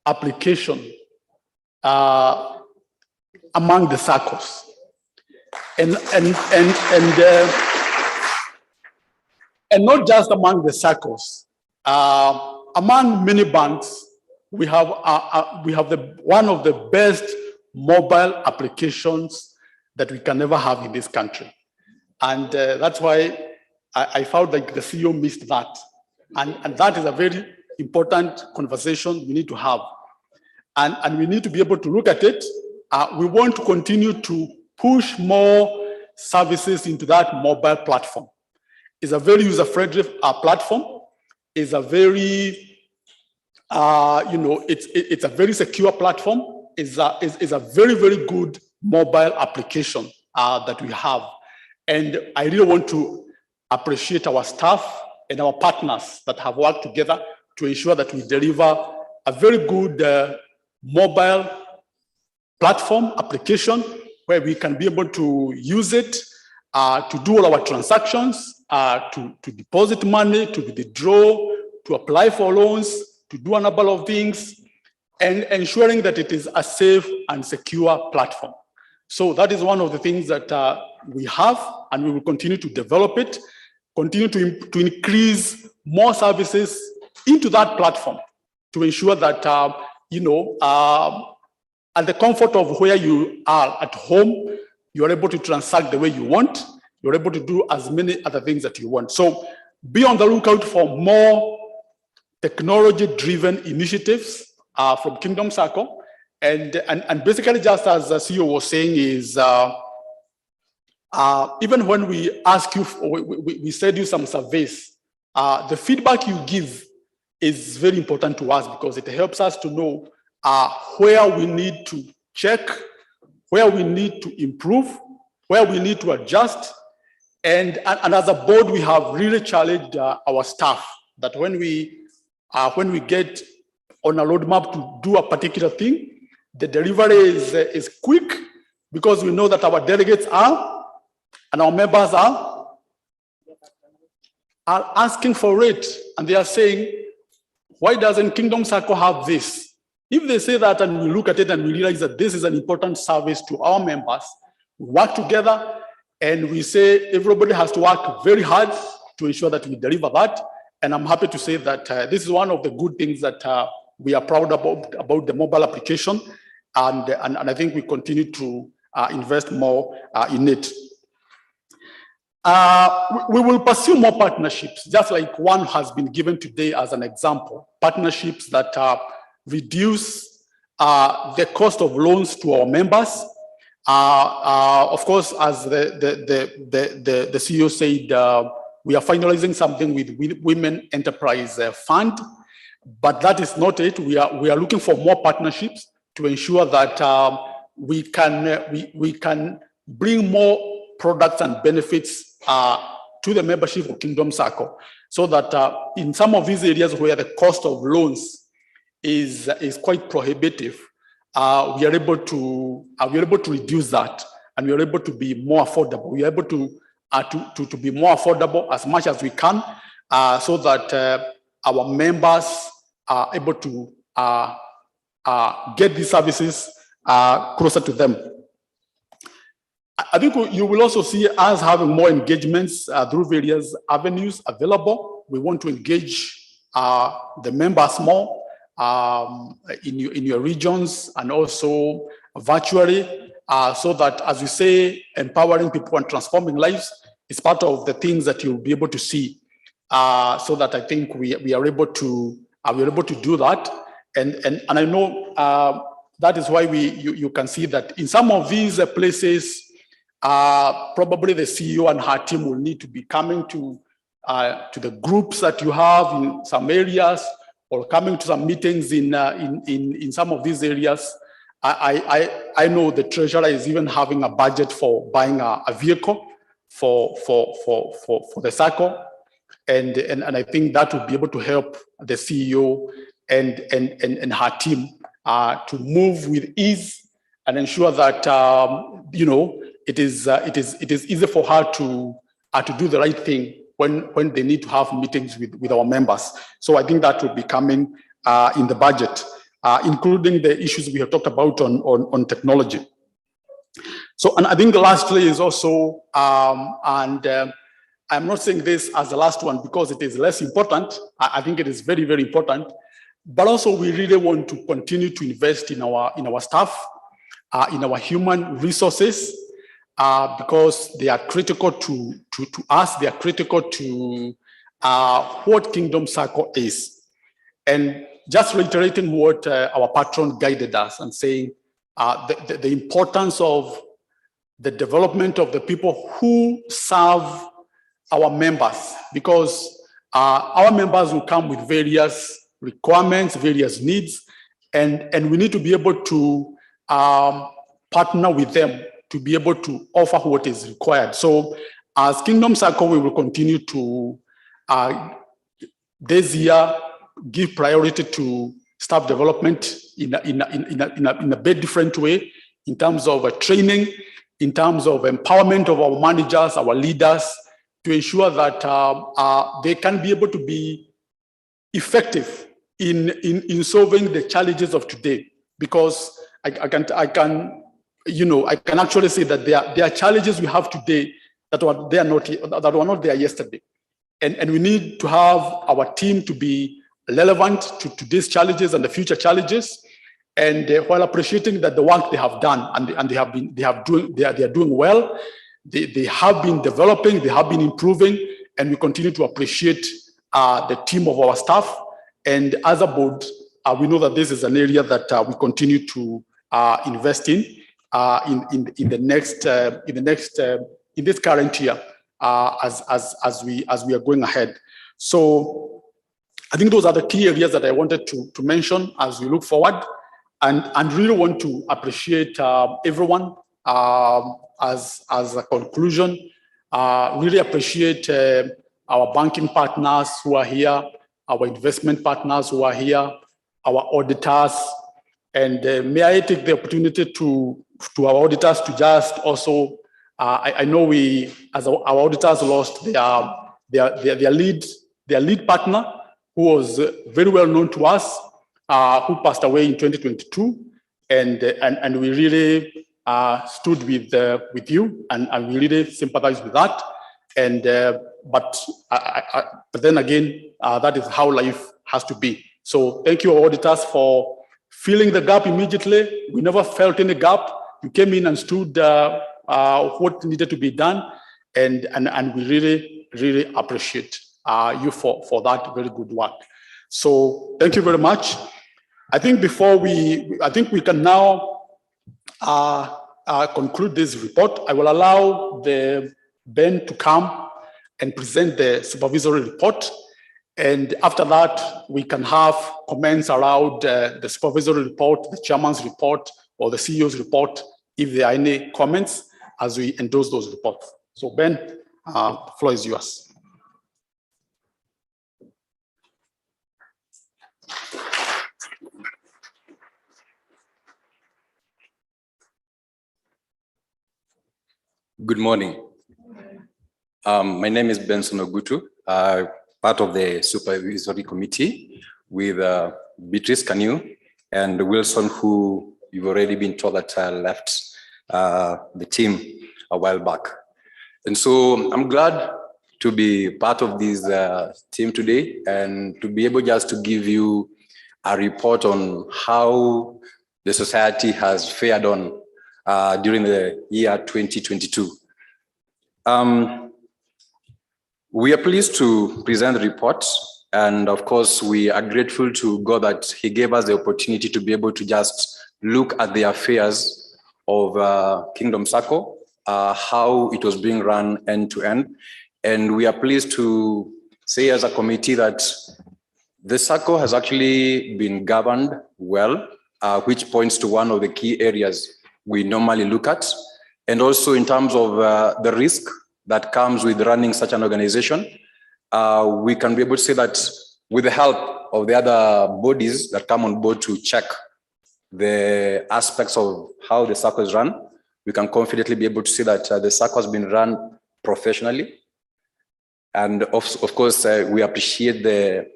[SPEAKER 1] application among the Saccos, and not just among the Saccos. Among many banks, we have one of the best mobile applications that we can ever have in this country, and that's why I felt like the CEO missed that, and that is a very important conversation we need to have. and we need to be able to look at it. We want to continue to push more services into that mobile platform. It's a very user-friendly platform. It's a very, it's a very secure platform. It's a very, very good mobile application that we have. And I really want to appreciate our staff and our partners that have worked together to ensure that we deliver a very good mobile platform application where we can be able to use it to do all our transactions, to deposit money, to withdraw, to apply for loans, to do a number of things, and ensuring that it is a safe and secure platform. So that is one of the things that we have, and we will continue to develop it, continue to increase more services into that platform to ensure that, at the comfort of where you are at home, you are able to transact the way you want. You're able to do as many other things that you want. So be on the lookout for more technology-driven initiatives from Kingdom Sacco. And basically, just as the CEO was saying, is even when we ask you, we send you some surveys, the feedback you give is very important to us because it helps us to know where we need to check, where we need to improve, where we need to adjust. And as a board, we have really challenged our staff that when we get on a roadmap to do a particular thing, the delivery is quick because we know that our delegates are and our members are asking for it, and they are saying, why doesn't Kingdom Sacco have this? If they say that and we look at it and we realize that this is an important service to our members, we work together and we say everybody has to work very hard to ensure that we deliver that. And I'm happy to say that this is one of the good things that we are proud about the mobile application. And I think we continue to invest more in it. We will pursue more partnerships, just like one has been given today as an example. Partnerships that reduce the cost of loans to our members. Of course, as the CEO said, we are finalizing something with Women Enterprise Fund, but that is not it. We are looking for more partnerships to ensure that we can bring more products and benefits to the membership of Kingdom Sacco, so that in some of these areas where the cost of loans is quite prohibitive, we are able to reduce that, and we are able to be more affordable. We are able to be more affordable as much as we can, so that our members are able to get these services closer to them. I think you will also see us having more engagements through various avenues available. We want to engage the members more in your regions and also virtually, so that, as we say, empowering people and transforming lives is part of the things that you'll be able to see. So that I think we are able to do that, and I know that is why you can see that in some of these places, probably the CEO and her team will need to be coming to the groups that you have in some areas, or coming to some meetings in some of these areas. I know the treasurer is even having a budget for buying a vehicle for the Sacco, and I think that would be able to help the CEO and her team to move with ease and ensure that it is easy for her to do the right thing when they need to have meetings with our members. So I think that will be coming in the budget, including the issues we have talked about on technology. So, and I think lastly is also, I'm not saying this as the last one because it is less important. I think it is very, very important. But also we really want to continue to invest in our staff, in our human resources, because they are critical to us. They are critical to what Kingdom Sacco is. And just reiterating what our patron guided us and saying the importance of the development of the people who serve our members, because our members will come with various requirements, various needs, and we need to be able to partner with them to be able to offer what is required. So as Kingdom Sacco, we will continue to this year give priority to staff development in a bit different way, in terms of training, in terms of empowerment of our managers, our leaders, to ensure that they can be able to be effective in solving the challenges of today. Because I can actually say that there are challenges we have today that were not there yesterday, and we need to have our team to be relevant to today's challenges and the future challenges. And while appreciating that the work they have done and they are doing well, they have been developing, they have been improving, and we continue to appreciate the team of our staff. And as a board, we know that this is an area that we continue to invest in this current year as we are going ahead. So I think those are the key areas that I wanted to mention as we look forward, and really want to appreciate everyone as a conclusion. Really appreciate our banking partners who are here, our investment partners who are here, our auditors, and may I take the opportunity to our auditors to just also, I know we, as our auditors, lost their lead partner, who was very well known to us, who passed away in 2022, and we really stood with you, and we really sympathize with that. And but then again, that is how life has to be. So thank you, auditors, for filling the gap immediately. We never felt any gap. You came in and stood what needed to be done, and we really appreciate you for that very good work. So thank you very much. I think we can now conclude this report. I will allow Ben to come and present the supervisory report. And after that, we can have comments around the supervisory report, the chairman's report, or the CEO's report, if there are any comments as we endorse those reports. So Ben, the floor is yours.
[SPEAKER 4] Good morning. My name is Benson Ogutu, part of the Supervisory Committee with Beatrice Kanu and Wilson, who you've already been told that left the team a while back. And so I'm glad to be part of this team today and to be able just to give you a report on how the society has fared on during the year 2022. We are pleased to present the report, and of course we are grateful to God that he gave us the opportunity to be able to just look at the affairs of Kingdom Sacco, how it was being run end to end. And we are pleased to say as a committee that the Sacco has actually been governed well, which points to one of the key areas we normally look at. And also in terms of the risk that comes with running such an organization, we can be able to say that with the help of the other bodies that come on board to check the aspects of how the Sacco is run, we can confidently be able to see that the Sacco has been run professionally. And of course, we appreciate the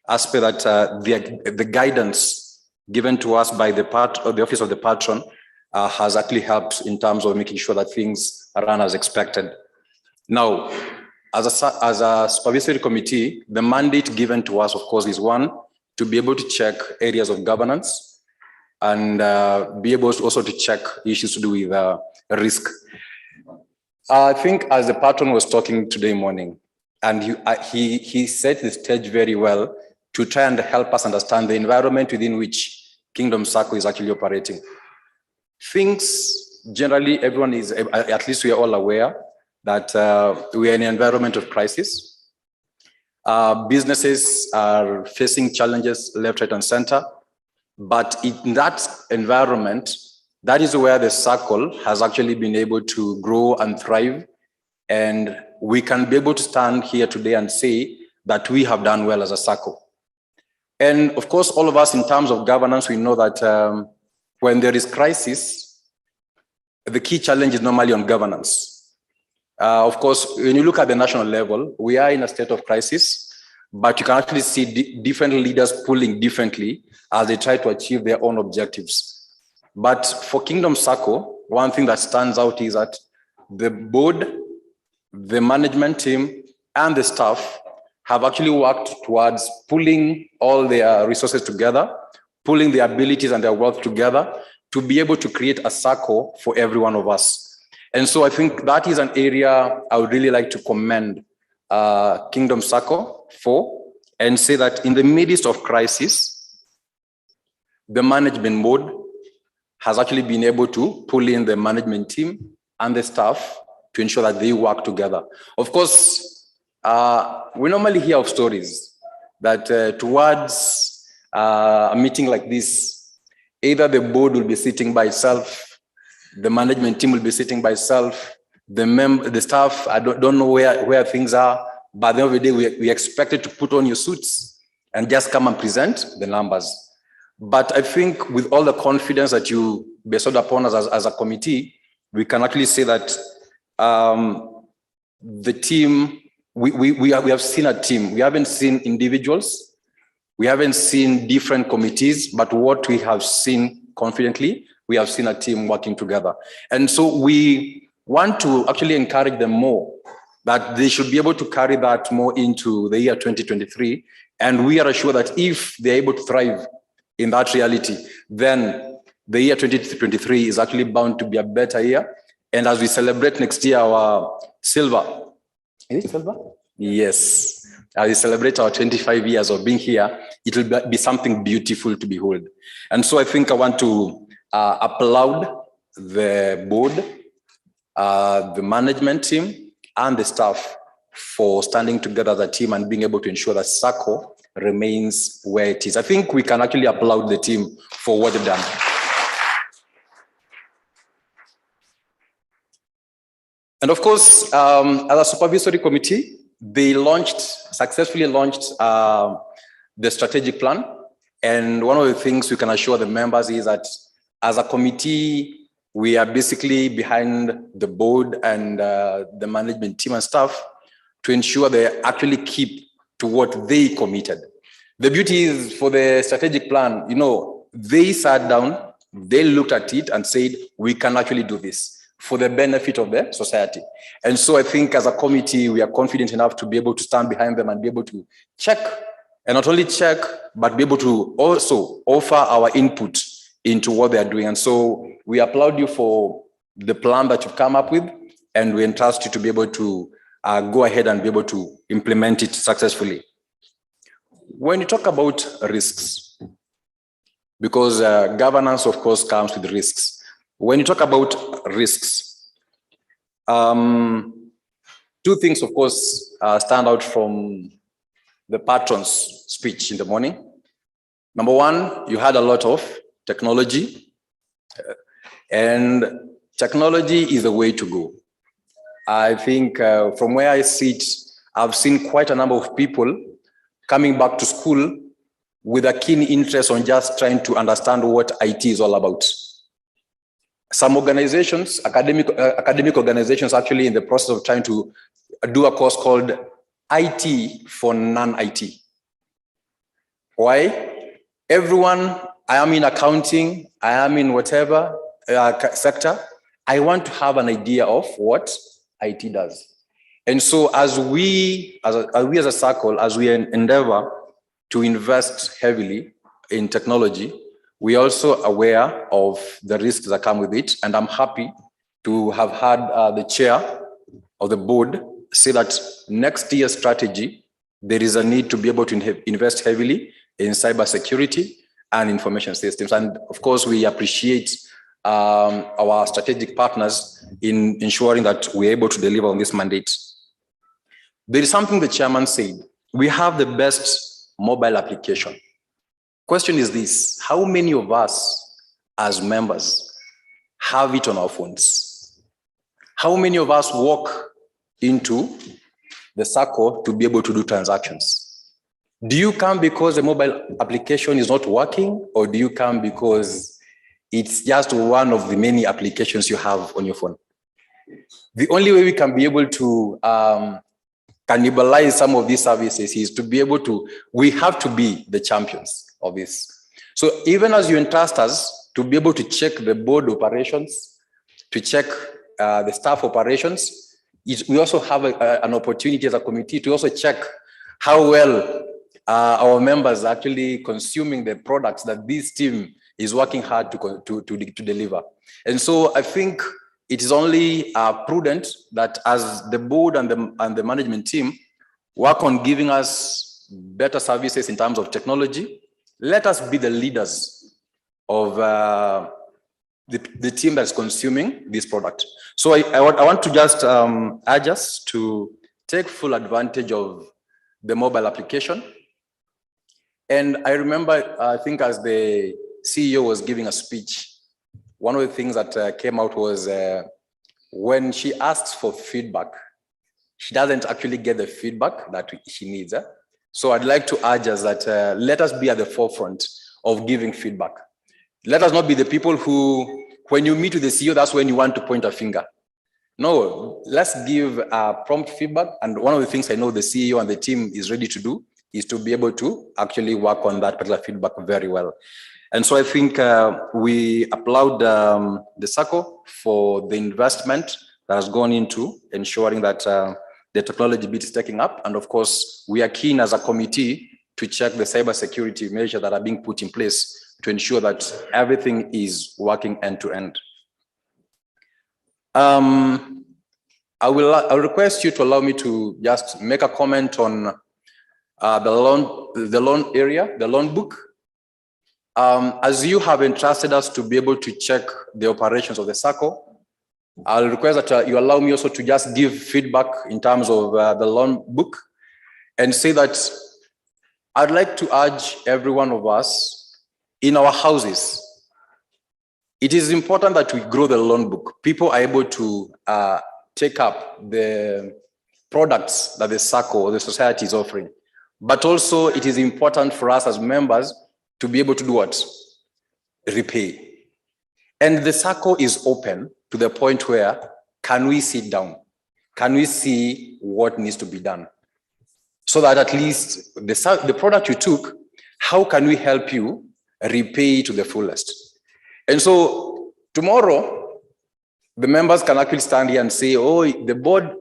[SPEAKER 4] aspect that the guidance given to us by the Office of the Patron has actually helped in terms of making sure that things are run as expected. Now, as a supervisory committee, the mandate given to us, of course, is one, to be able to check areas of governance and be able to also to check issues to do with risk. I think as the patron was talking today morning, and he set the stage very well to try and help us understand the environment within which Kingdom Sacco is actually operating. Things generally, everyone is, at least we are all aware that we are in an environment of crisis. Businesses are facing challenges left, right, and center. But in that environment, that is where the Sacco has actually been able to grow and thrive. And we can be able to stand here today and say that we have done well as a Sacco. And of course, all of us in terms of governance, we know that when there is crisis, the key challenge is normally on governance. Of course, when you look at the national level, we are in a state of crisis, but you can actually see different leaders pulling differently as they try to achieve their own objectives. But for Kingdom Sacco, one thing that stands out is that the board, the management team, and the staff have actually worked towards pulling all their resources together, pulling their abilities and their wealth together to be able to create a Sacco for every one of us. And so I think that is an area I would really like to commend Kingdom Sacco for, and say that in the midst of crisis, the management board has actually been able to pull in the management team and the staff to ensure that they work together. Of course, we normally hear of stories that towards a meeting like this, either the board will be sitting by itself, the management team will be sitting by itself, the staff, I don't know where things are, but at the end of the day, we expected to put on your suits and just come and present the numbers. But I think with all the confidence that you bestowed upon us as a committee, we can actually say that the team, we have seen a team. We haven't seen individuals. We haven't seen different committees, but what we have seen confidently, we have seen a team working together. And so we want to actually encourage them more, that they should be able to carry that more into the year 2023. And we are assured that if they're able to thrive in that reality, then the year 2023 is actually bound to be a better year. And as we celebrate next year our silver, is it silver? Yes. As we celebrate our 25 years of being here, it will be something beautiful to behold. And so I think I want to applaud the board, the management team, and the staff for standing together as a team and being able to ensure that Sacco remains where it is. I think we can actually applaud the team for what they've done. And of course, as a supervisory committee, they successfully launched the strategic plan. And one of the things we can assure the members is that as a committee, we are basically behind the board and the management team and staff to ensure they actually keep to what they committed. The beauty is for the strategic plan, they sat down, they looked at it and said, we can actually do this for the benefit of the society. And so I think as a committee, we are confident enough to be able to stand behind them and be able to check, and not only check, but be able to also offer our input into what they are doing. And so we applaud you for the plan that you've come up with, and we entrust you to be able to go ahead and be able to implement it successfully. When you talk about risks, because governance, of course, comes with risks. When you talk about risks, two things, of course, stand out from the Patron's speech in the morning. Number one, you had a lot of technology, and technology is the way to go. I think from where I sit, I've seen quite a number of people coming back to school with a keen interest on just trying to understand what IT is all about. Some organizations, academic organizations, actually in the process of trying to do a course called IT for non-IT. Why? Everyone, I am in accounting, I am in whatever sector, I want to have an idea of what IT does. And so as we as a Sacco, as we endeavor to invest heavily in technology, we are also aware of the risks that come with it. And I'm happy to have had the chair of the board say that next year's strategy there is a need to be able to invest heavily in cybersecurity and information systems. And of course, we appreciate our strategic partners in ensuring that we're able to deliver on this mandate. There is something the chairman said. We have the best mobile application. Question is this: how many of us as members have it on our phones? How many of us walk into the Sacco to be able to do transactions? Do you come because the mobile application is not working, or do you come because it's just one of the many applications you have on your phone? The only way we can be able to cannibalize some of these services is to be able to, we have to be the champions of this. So even as you entrust us to be able to check the board operations, to check the staff operations, we also have an opportunity as a committee to also check how well our members are actually consuming the products that this team is working hard to deliver. And so I think it is only prudent that as the board and the management team work on giving us better services in terms of technology, let us be the leaders of the team that's consuming this product. So I want to just urge us to take full advantage of the mobile application. And I remember, I think as the CEO was giving a speech, one of the things that came out was when she asks for feedback, she doesn't actually get the feedback that she needs. So I'd like to urge us that let us be at the forefront of giving feedback. Let us not be the people who, when you meet with the CEO, that's when you want to point a finger. No, let's give prompt feedback. And one of the things I know the CEO and the team is ready to do is to be able to actually work on that particular feedback very well. And so I think we applaud the Sacco for the investment that has gone into ensuring that the technology bit is taking up. And of course, we are keen as a committee to check the cybersecurity measures that are being put in place to ensure that everything is working end to end. I'll request you to allow me to just make a comment on the loan area, the loan book. As you have entrusted us to be able to check the operations of the Sacco, I'll request that you allow me also to just give feedback in terms of the loan book and say that I'd like to urge every one of us in our houses. It is important that we grow the loan book. People are able to take up the products that the Sacco or the society is offering. But also it is important for us as members to be able to do what? Repay. And the Sacco is open to the point where, can we sit down? Can we see what needs to be done? So that at least the product you took, how can we help you repay to the fullest? And so tomorrow, the members can actually stand here and say, oh, the board,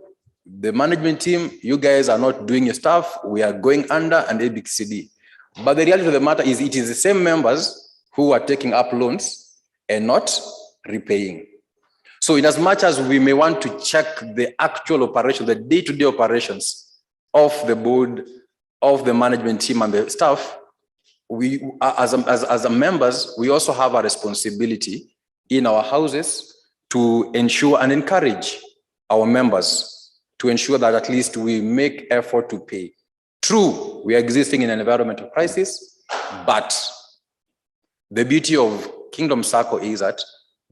[SPEAKER 4] the management team, you guys are not doing your stuff. We are going under and ABCD. But the reality of the matter is it is the same members who are taking up loans and not repaying. So in as much as we may want to check the actual operation, the day-to-day operations of the board, of the management team and the staff, we as members, we also have a responsibility in our houses to ensure and encourage our members to ensure that at least we make effort to pay. True, we are existing in an environmental crisis, but the beauty of Kingdom Sacco is that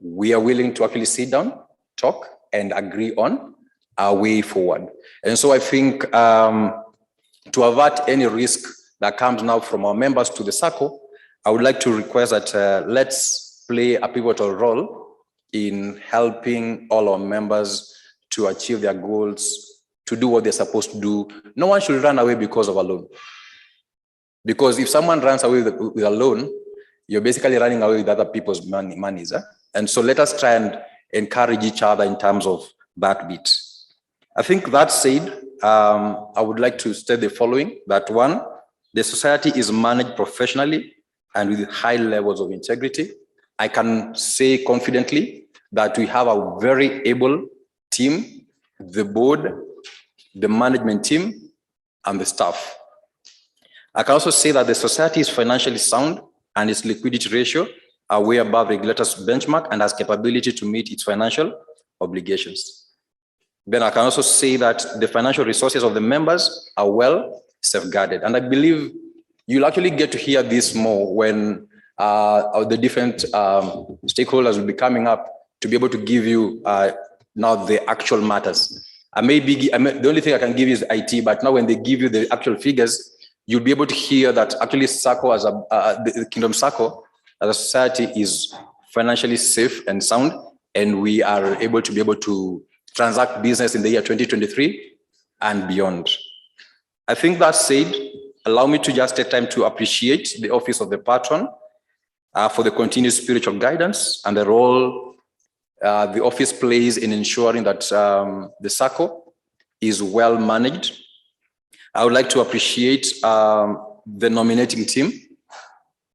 [SPEAKER 4] we are willing to actually sit down, talk, and agree on our way forward. And so I think to avert any risk that comes now from our members to the Sacco, I would like to request that let's play a pivotal role in helping all our members to achieve their goals, to do what they're supposed to do. No one should run away because of a loan. Because if someone runs away with a loan, you're basically running away with other people's monies. And so let us try and encourage each other in terms of that bit. I think that said, I would like to state the following, that one, the society is managed professionally and with high levels of integrity. I can say confidently that we have a very able team, the board, the management team, and the staff. I can also say that the society is financially sound and its liquidity ratio are way above regulators' benchmark and has capability to meet its financial obligations. Then I can also say that the financial resources of the members are well safeguarded. And I believe you'll actually get to hear this more when the different stakeholders will be coming up to be able to give you now the actual matters. The only thing I can give you is IT, but now when they give you the actual figures, you'll be able to hear that actually Sacco as the Kingdom Sacco as a society is financially safe and sound, and we are able to transact business in the year 2023 and beyond. I think that said, allow me to just take time to appreciate the office of the Patron for the continued spiritual guidance and the role the office plays in ensuring that the Sacco is well managed. I would like to appreciate the nominating team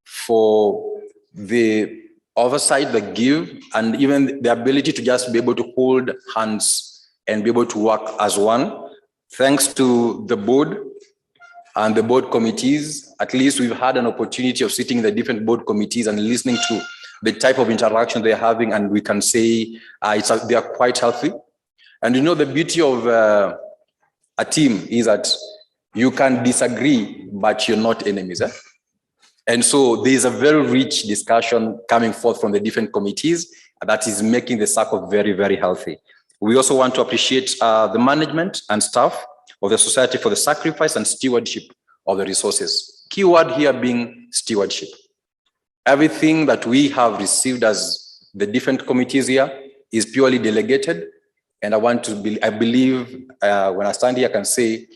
[SPEAKER 4] for the oversight they give and even the ability to just be able to hold hands and be able to work as one. Thanks to the board and the board committees, at least we've had an opportunity of sitting in the different board committees and listening to the type of interaction they're having, and we can say they are quite healthy. And you know, the beauty of a team is that you can disagree, but you're not enemies. And so there's a very rich discussion coming forth from the different committees that is making the Sacco very, very healthy. We also want to appreciate the management and staff of the society for the sacrifice and stewardship of the resources. Key word here being stewardship. Everything that we have received as the different committees here is purely delegated. And I believe when I stand here, I can say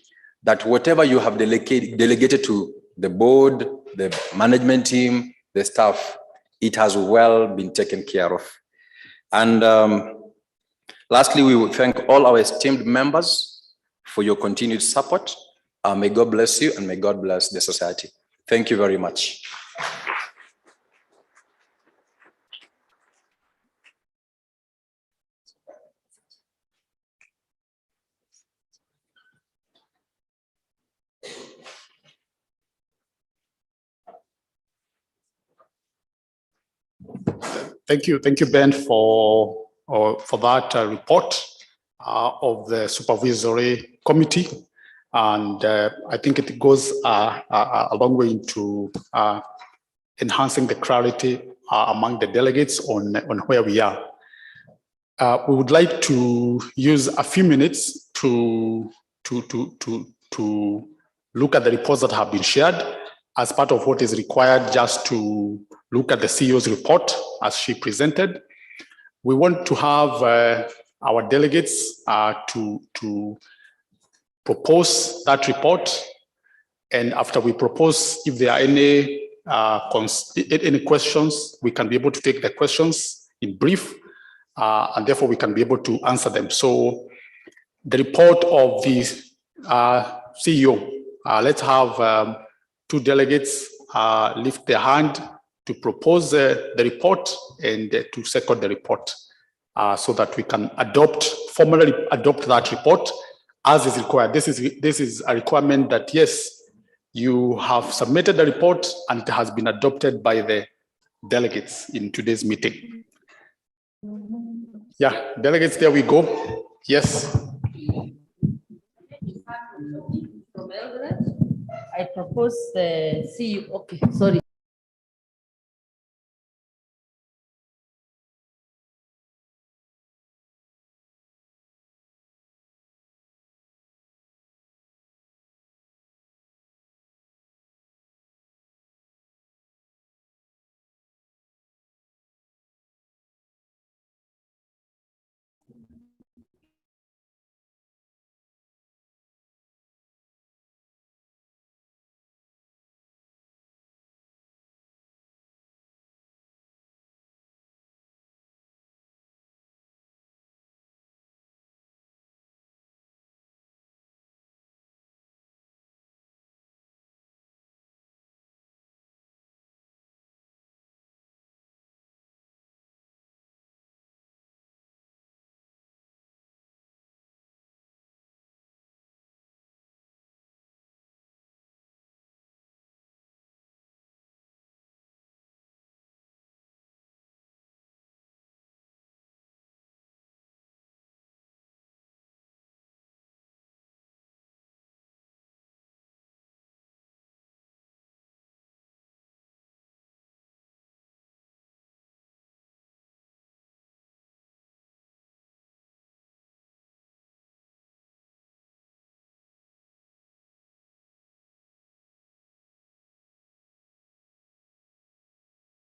[SPEAKER 4] that whatever you have delegated to the board, the management team, the staff, it has well been taken care of. And lastly, we will thank all our esteemed members for your continued support. May God bless you and may God bless the society. Thank you very much.
[SPEAKER 1] Thank you, Ben, for that report of the Supervisory Committee, and I think it goes a long way into enhancing the clarity among the delegates on where we are. We would like to use a few minutes to look at the reports that have been shared as part of what is required just to look at the CEO's report as she presented. We want to have our delegates to propose that report. And after we propose, if there are any questions, we can be able to take the questions in brief, and therefore we can be able to answer them. So the report of the CEO, let's have two delegates lift their hand to propose the report and to second the report so that we can formally adopt that report as is required. This is a requirement that, yes, you have submitted the report and it has been adopted by the delegates in today's meeting. Yeah, delegates, there we go. Yes.
[SPEAKER 5] I propose the CEO. Okay, sorry.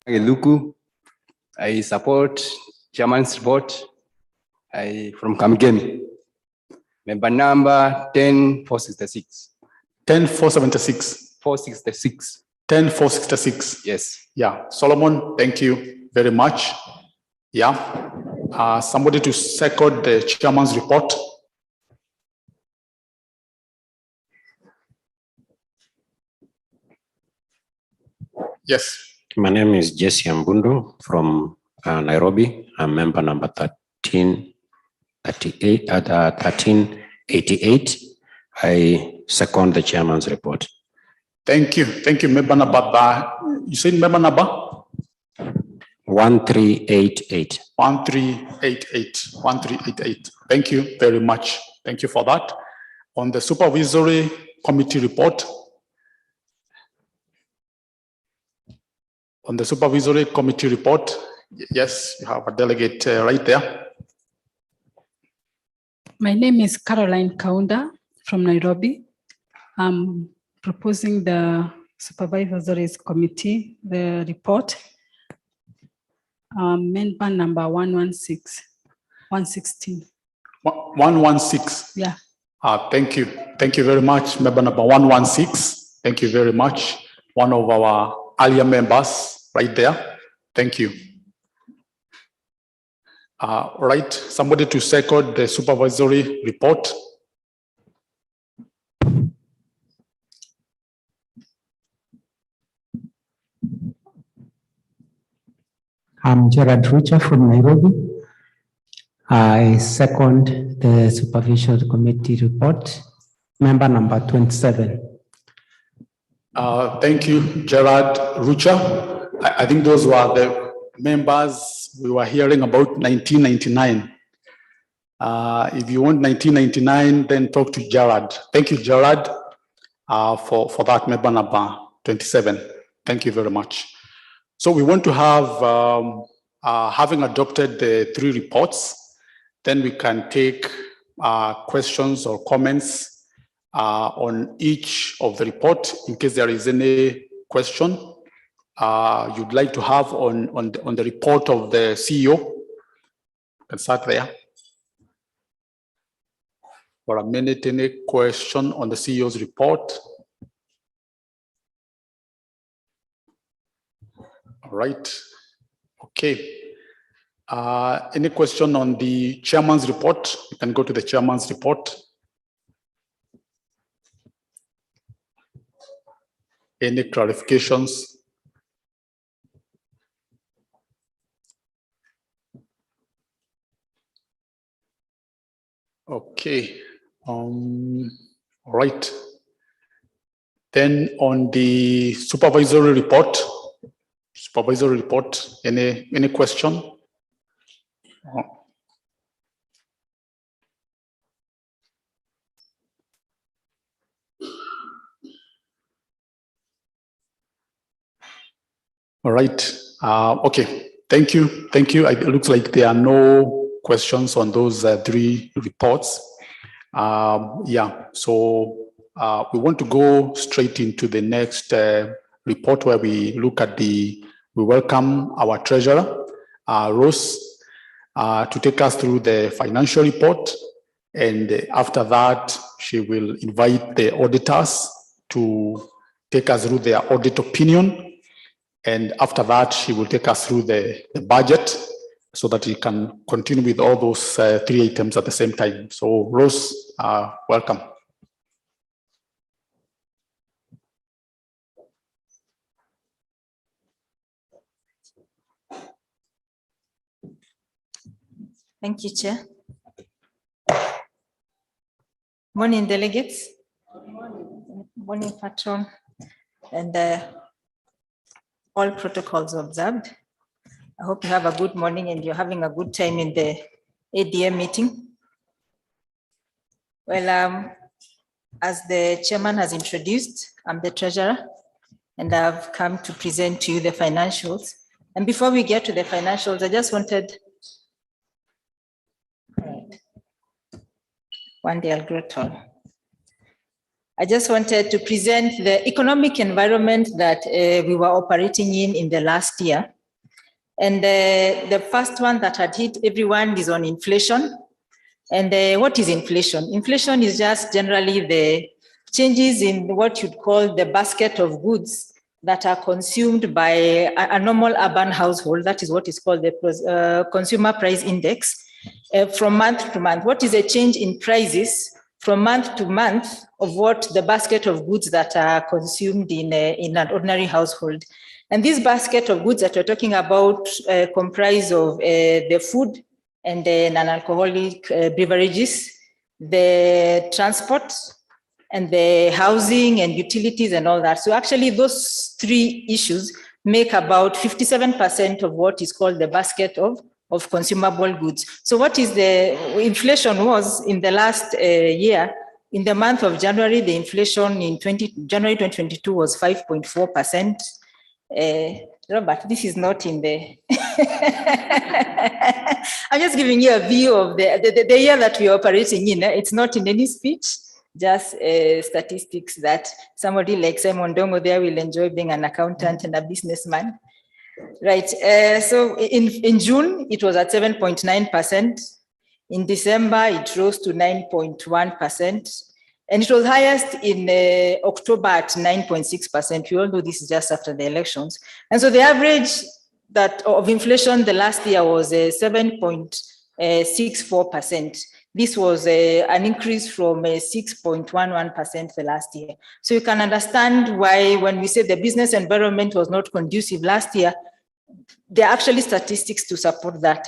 [SPEAKER 6] Luku. I support Chairman's report. From Kamgemi. Member number 10466.
[SPEAKER 1] 10476.
[SPEAKER 6] 466.
[SPEAKER 1] 10466.
[SPEAKER 6] Yes.
[SPEAKER 1] Yeah, Solomon, thank you very much. Yeah, somebody to second the chairman's report. Yes.
[SPEAKER 7] My name is Jesse Ambundu from Nairobi. I'm member number 1388. I second the chairman's report.
[SPEAKER 1] Thank you. Thank you, member number. You said member number?
[SPEAKER 7] 1388.
[SPEAKER 1] 1388. 1388. Thank you very much. Thank you for that. On the supervisory committee report. On the supervisory committee report, yes, you have a delegate right there.
[SPEAKER 8] My name is Caroline Kaunda from Nairobi. I'm proposing the supervisory committee, the report, member number 116.
[SPEAKER 1] 116.
[SPEAKER 8] Yeah.
[SPEAKER 1] Thank you. Thank you very much, member number 116. Thank you very much. One of our earlier members right there. Thank you. Right, somebody to second the supervisory report.
[SPEAKER 9] I'm Gerard Rucha from Nairobi. I second the supervision committee report, member number 27.
[SPEAKER 1] Thank you, Gerard Rucha. I think those were the members we were hearing about 1999. If you want 1999, then talk to Gerard. Thank you, Gerard, for that member number 27. Thank you very much. So we want to have, having adopted the 3 reports, then we can take questions or comments on each of the report in case there is any question you'd like to have on the report of the CEO. You can start there. For a minute, any question on the CEO's report? All right. Okay. Any question on the chairman's report? You can go to the chairman's report. Any clarifications? Okay. All right. Then on the supervisory report, any question? All right. Okay. Thank you. Thank you. It looks like there are no questions on those 3 reports. Yeah. So we want to go straight into the next report where we look at we welcome our treasurer, Rose, to take us through the financial report. And after that, she will invite the auditors to take us through their audit opinion. And after that, she will take us through the budget so that we can continue with all those 3 items at the same time. So Rose, welcome.
[SPEAKER 10] Thank you, Chair. Morning, delegates. Morning, Patron. And all protocols observed. I hope you have a good morning and you're having a good time in the ADM meeting. Well, as the chairman has introduced, I'm the treasurer and I've come to present to you the financials. And before we get to the financials, I just wanted, one day I'll grow tall. I just wanted to present the economic environment that we were operating in the last year. And the first one that had hit everyone is on inflation. And what is inflation? Inflation is just generally the changes in what you'd call the basket of goods that are consumed by a normal urban household. That is what is called the consumer price index from month to month. What is a change in prices from month to month of what the basket of goods that are consumed in an ordinary household? And this basket of goods that we're talking about comprise of the food and the non-alcoholic beverages, the transport, and the housing and utilities and all that. So actually those three issues make about 57% of what is called the basket of consumable goods. So what is the inflation was in the last year, in the month of January, the inflation in January 2022 was 5.4%. Robert, this is not in the, I'm just giving you a view of the year that we are operating in. It's not in any speech, just statistics that somebody like Simon Dongo there will enjoy being an accountant and a businessman. Right, so in June, it was at 7.9%. In December, it rose to 9.1%. And it was highest in October at 9.6%. We all know this is just after the elections. And so the average of inflation the last year was 7.64%. This was an increase from 6.11% the last year. So you can understand why when we say the business environment was not conducive last year, there are actually statistics to support that.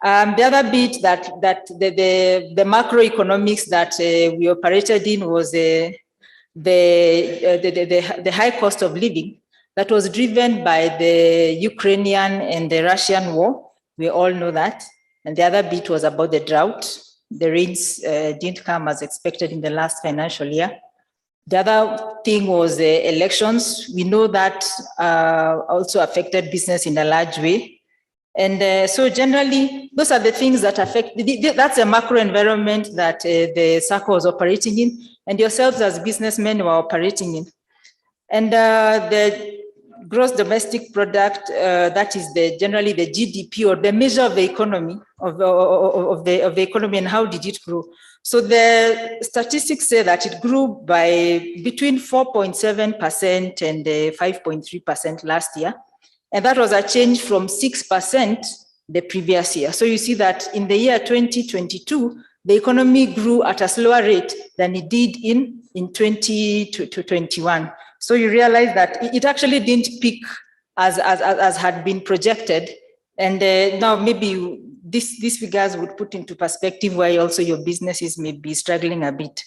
[SPEAKER 10] The other bit that the macroeconomics that we operated in was the high cost of living that was driven by the Ukrainian and the Russian war. We all know that. And the other bit was about the drought. The rains didn't come as expected in the last financial year. The other thing was the elections. We know that also affected business in a large way. And so generally, those are the things that affect, that's a macro environment that the Sacco was operating in, and yourselves as businessmen were operating in. And the gross domestic product, that is generally the GDP or the measure of the economy, of the economy, and how did it grow? So the statistics say that it grew by between 4.7% and 5.3% last year. And that was a change from 6% the previous year. So you see that in the year 2022, the economy grew at a slower rate than it did in 2021. So you realize that it actually didn't peak as had been projected. And now maybe these figures would put into perspective why also your businesses may be struggling a bit.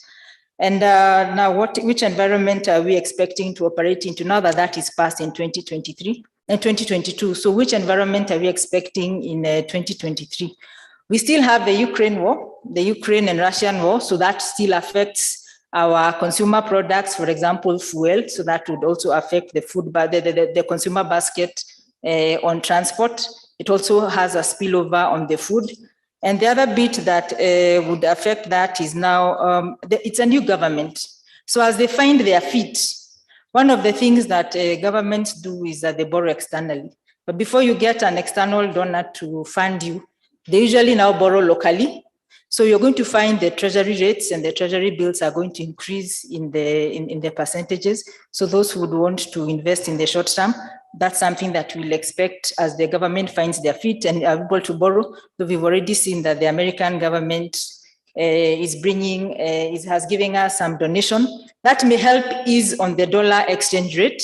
[SPEAKER 10] And now which environment are we expecting to operate into now that is passed in 2023 and 2022? So which environment are we expecting in 2023? We still have the Ukraine war, the Ukraine and Russian war. So that still affects our consumer products, for example, fuel. So that would also affect the food, the consumer basket on transport. It also has a spillover on the food. And the other bit that would affect that is now, it's a new government. So as they find their feet, one of the things that governments do is that they borrow externally. But before you get an external donor to fund you, they usually now borrow locally. So you're going to find the treasury rates and the treasury bills are going to increase in the percentages. So those who would want to invest in the short term, that's something that we'll expect as the government finds their feet and are able to borrow. So we've already seen that the American government has given us some donation that may help ease on the dollar exchange rate.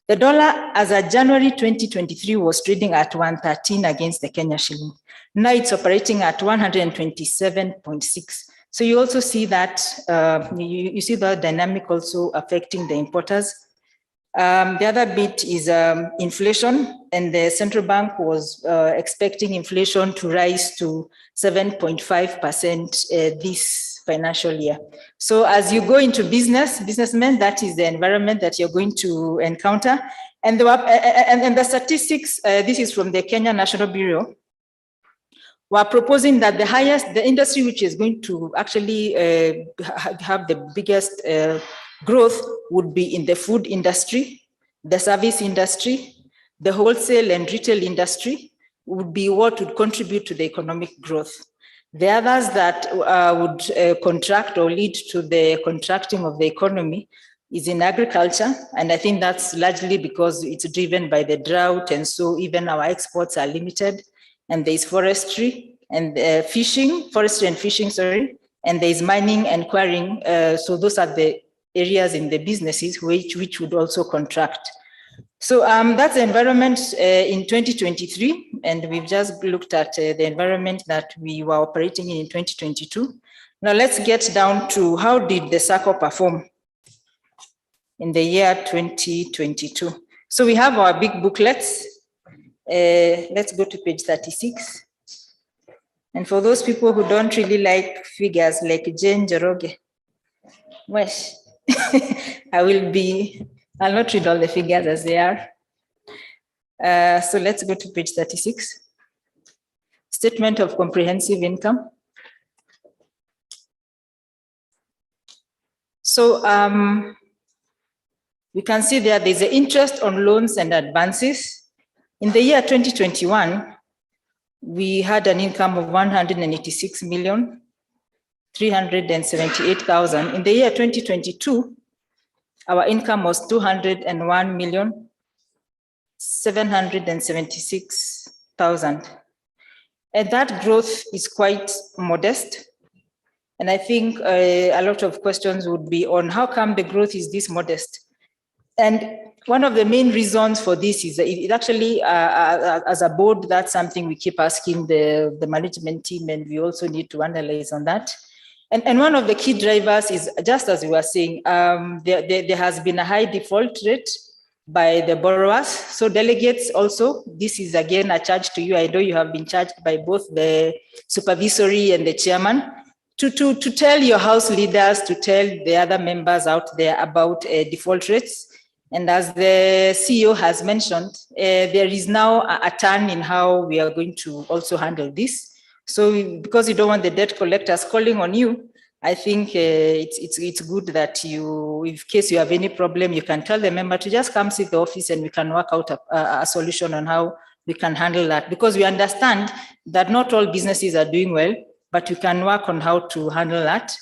[SPEAKER 10] The dollar as of January 2023 was trading at 113 against the Kenya shilling. Now it's operating at 127.6. So you also see that, you see the dynamic also affecting the importers. The other bit is inflation, and the central bank was expecting inflation to rise to 7.5% this financial year. So as you go into businessmen, that is the environment that you're going to encounter. And the statistics, this is from the Kenya National Bureau, we're proposing that the industry which is going to actually have the biggest growth would be in the food industry, the service industry, the wholesale and retail industry would be what would contribute to the economic growth. The others that would contract or lead to the contracting of the economy is in agriculture. And I think that's largely because it's driven by the drought. And so even our exports are limited. And there's forestry and fishing, forestry and fishing, sorry. And there's mining and quarrying. So those are the areas in the businesses which would also contract. So that's the environment in 2023, and we've just looked at the environment that we were operating in 2022. Now let's get down to how did the Sacco perform in the year 2022. So we have our big booklets. Let's go to page 36. And for those people who don't really like figures like Jane Joroge, wesh, I'll not read all the figures as they are. So let's go to page 36. Statement of comprehensive income. So you can see there's an interest on loans and advances. In the year 2021, we had an income of 186,378,000. In the year 2022, our income was 201,776,000. And that growth is quite modest. And I think a lot of questions would be on how come the growth is this modest? And one of the main reasons for this is that it actually, as a board, that's something we keep asking the management team, and we also need to analyze on that. And one of the key drivers is, just as we were saying, there has been a high default rate by the borrowers. So delegates also, this is again a charge to you. I know you have been charged by both the supervisory and the chairman to tell your house leaders, to tell the other members out there about default rates. And as the CEO has mentioned, there is now a turn in how we are going to also handle this. So because you don't want the debt collectors calling on you, I think it's good that you, in case you have any problem, you can tell the member to just come see the office and we can work out a solution on how we can handle that. Because we understand that not all businesses are doing well, but we can work on how to handle that.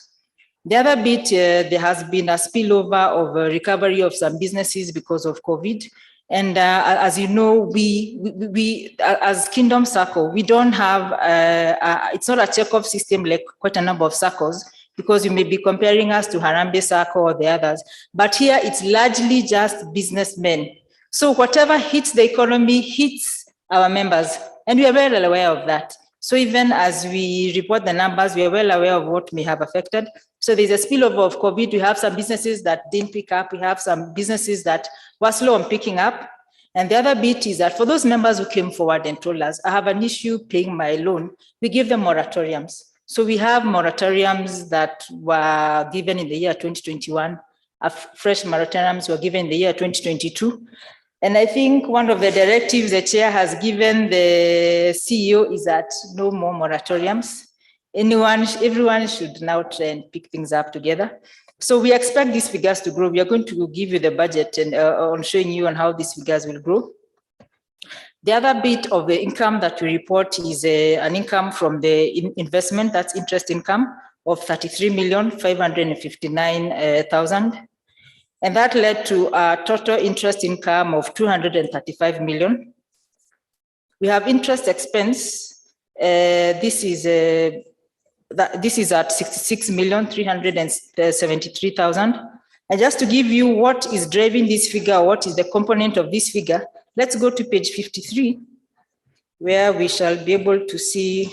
[SPEAKER 10] The other bit, there has been a spillover of recovery of some businesses because of COVID. And as you know, we as Kingdom Sacco, we don't have, it's not a check-off system like quite a number of Saccos, because you may be comparing us to Harambee Sacco or the others. But here it's largely just businessmen. So whatever hits the economy hits our members, and we are well aware of that. So even as we report the numbers, we are well aware of what may have affected. So there's a spillover of COVID. We have some businesses that didn't pick up. We have some businesses that were slow on picking up. And the other bit is that for those members who came forward and told us, I have an issue paying my loan, we give them moratoriums. So we have moratoriums that were given in the year 2021. Fresh moratoriums were given in the year 2022. And I think one of the directives the chair has given the CEO is that no more moratoriums. Everyone should now try and pick things up together. So we expect these figures to grow. We are going to give you the budget and on showing you on how these figures will grow. The other bit of the income that we report is an income from the investment, that's interest income of 33,559,000. And that led to a total interest income of 235 million. We have interest expense. This is at 66,373,000. And just to give you what is driving this figure, what is the component of this figure, let's go to page 53, where we shall be able to see.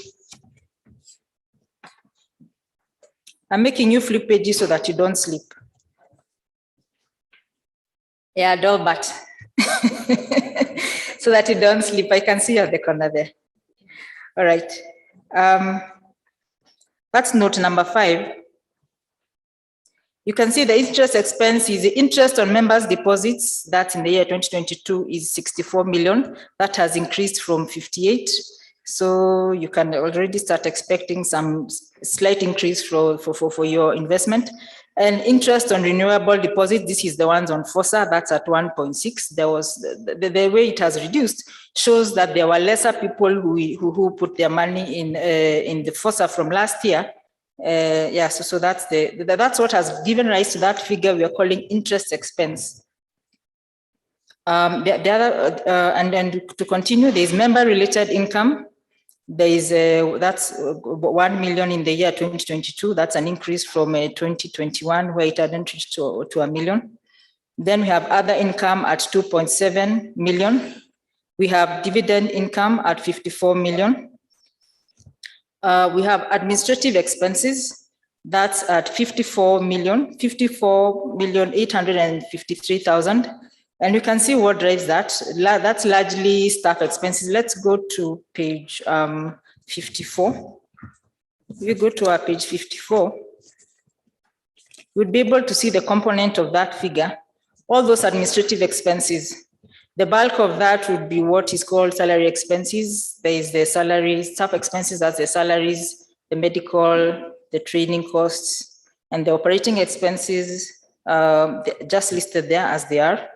[SPEAKER 10] I'm making you flip pages so that you don't sleep. Yeah, Dolbert. So that you don't sleep. I can see you at the corner there. All right. That's note number 5. You can see the interest expense is the interest on members' deposits. That in the year 2022 is 64 million. That has increased from 58. So you can already start expecting some slight increase for your investment. And interest on renewable deposits, this is the ones on FOSA, that's at 1.6. There was the way it has reduced shows that there were lesser people who put their money in the FOSA from last year. So that's what has given rise to that figure we are calling interest expense. And then to continue, there is member-related income. There is that's 1 million in the year 2022. That's an increase from 2021, where it hadn't reached to 1 million. Then we have other income at 2.7 million. We have dividend income at 54 million. We have administrative expenses. That's at 54,853,000. And you can see what drives that. That's largely staff expenses. Let's go to page 54. If you go to our page 54, you'll be able to see the component of that figure. All those administrative expenses, the bulk of that would be what is called salary expenses. There is the salary, staff expenses, that's the salaries, the medical, the training costs, and the operating expenses just listed there as they are.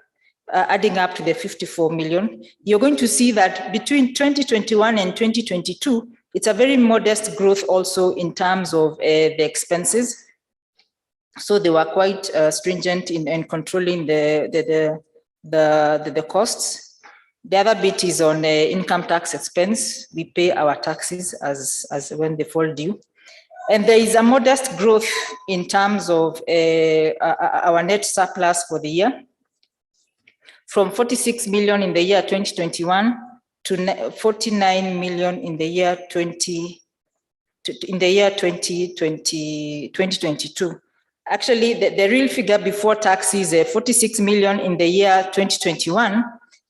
[SPEAKER 10] Adding up to the 54 million, you're going to see that between 2021 and 2022, it's a very modest growth also in terms of the expenses. So they were quite stringent in controlling the costs. The other bit is on income tax expense. We pay our taxes as when they fall due. And there is a modest growth in terms of our net surplus for the year, from 46 million in the year 2021 to 49 million in the year 2022. Actually, the real figure before tax is 46 million in the year 2021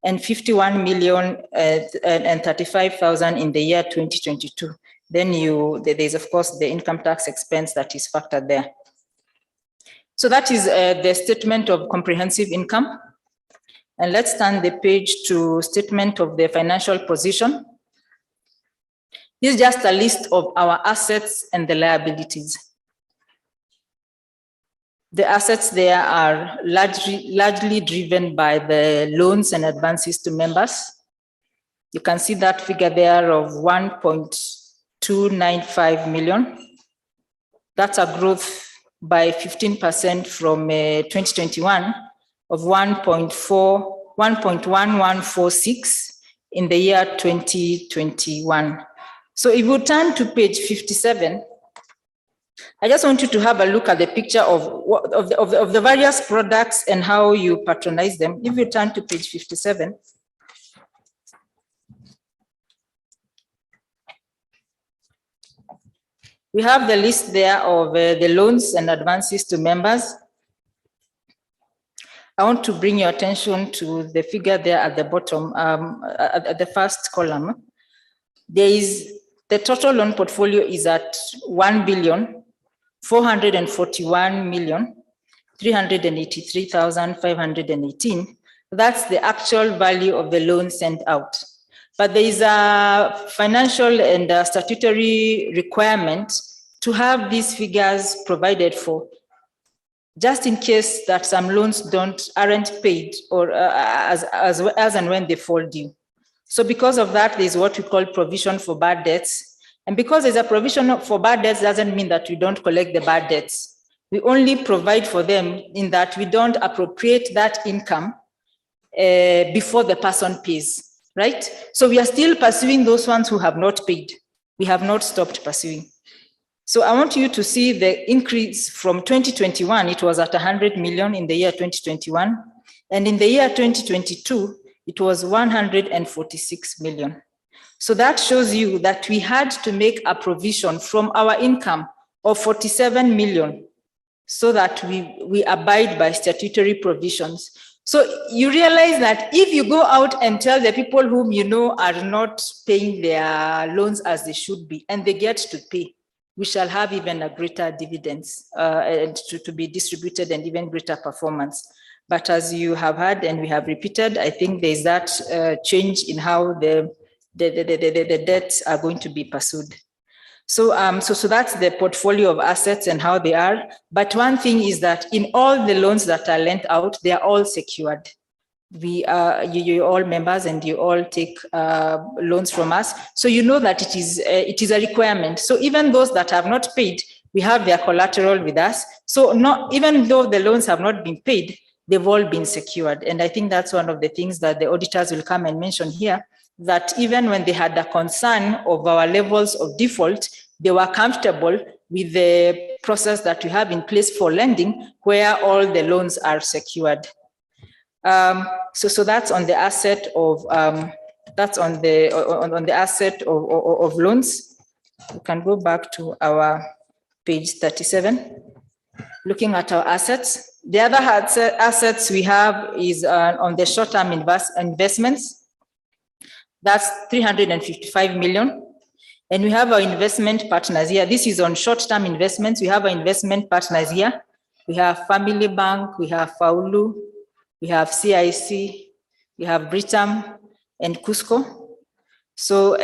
[SPEAKER 10] and 51 million and 35,000 in the year 2022. Then there's of course the income tax expense that is factored there. So that is the statement of comprehensive income. And let's turn the page to statement of the financial position. This is just a list of our assets and the liabilities. The assets there are largely driven by the loans and advances to members. You can see that figure there of 1.295 million. That's a growth by 15% from 2021 of 1.1146 in the year 2021. So if you turn to page 57, I just want you to have a look at the picture of the various products and how you patronize them. If you turn to page 57, we have the list there of the loans and advances to members. I want to bring your attention to the figure there at the bottom, at the first column. There is the total loan portfolio is at 1,441,383,518. That's the actual value of the loan sent out. But there is a financial and statutory requirement to have these figures provided for, just in case that some loans aren't paid or as and when they fall due. So because of that, there's what we call provision for bad debts. And because there's a provision for bad debts doesn't mean that we don't collect the bad debts. We only provide for them in that we don't appropriate that income before the person pays, right? So we are still pursuing those ones who have not paid. We have not stopped pursuing. So I want you to see the increase from 2021, it was at 100 million in the year 2021. And in the year 2022, it was 146 million. So that shows you that we had to make a provision from our income of 47 million so that we abide by statutory provisions. So you realize that if you go out and tell the people whom you know are not paying their loans as they should be, and they get to pay, we shall have even a greater dividends to be distributed and even greater performance. But as you have heard and we have repeated, I think there's that change in how the debts are going to be pursued. So that's the portfolio of assets and how they are. But one thing is that in all the loans that are lent out, they are all secured. You're all members and you all take loans from us. So you know that it is a requirement. So even those that have not paid, we have their collateral with us. So even though the loans have not been paid, they've all been secured. And I think that's one of the things that the auditors will come and mention here, that even when they had a concern of our levels of default, they were comfortable with the process that we have in place for lending, where all the loans are secured. So that's on the asset of on the asset of loans. We can go back to our page 37. Looking at our assets, the other assets we have is on the short-term investments. That's 355 million. And we have our investment partners here. This is on short-term investments. We have our investment partners here. We have Family Bank, we have Faulu, we have CIC, we have Britam and Cusco. So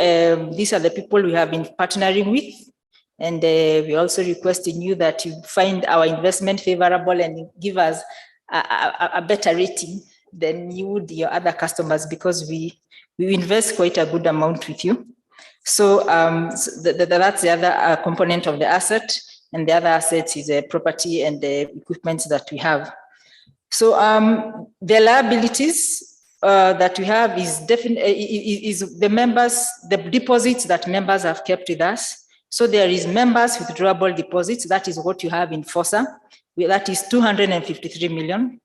[SPEAKER 10] these are the people we have been partnering with. And we're also requesting you that you find our investment favorable and give us a better rating than you would your other customers, because we invest quite a good amount with you. So that's the other component of the asset. And the other assets is a property and the equipment that we have. So the liabilities that we have is the members, the deposits that members have kept with us. So there is members withdrawable deposits. That is what you have in FOSA. That is 253 million.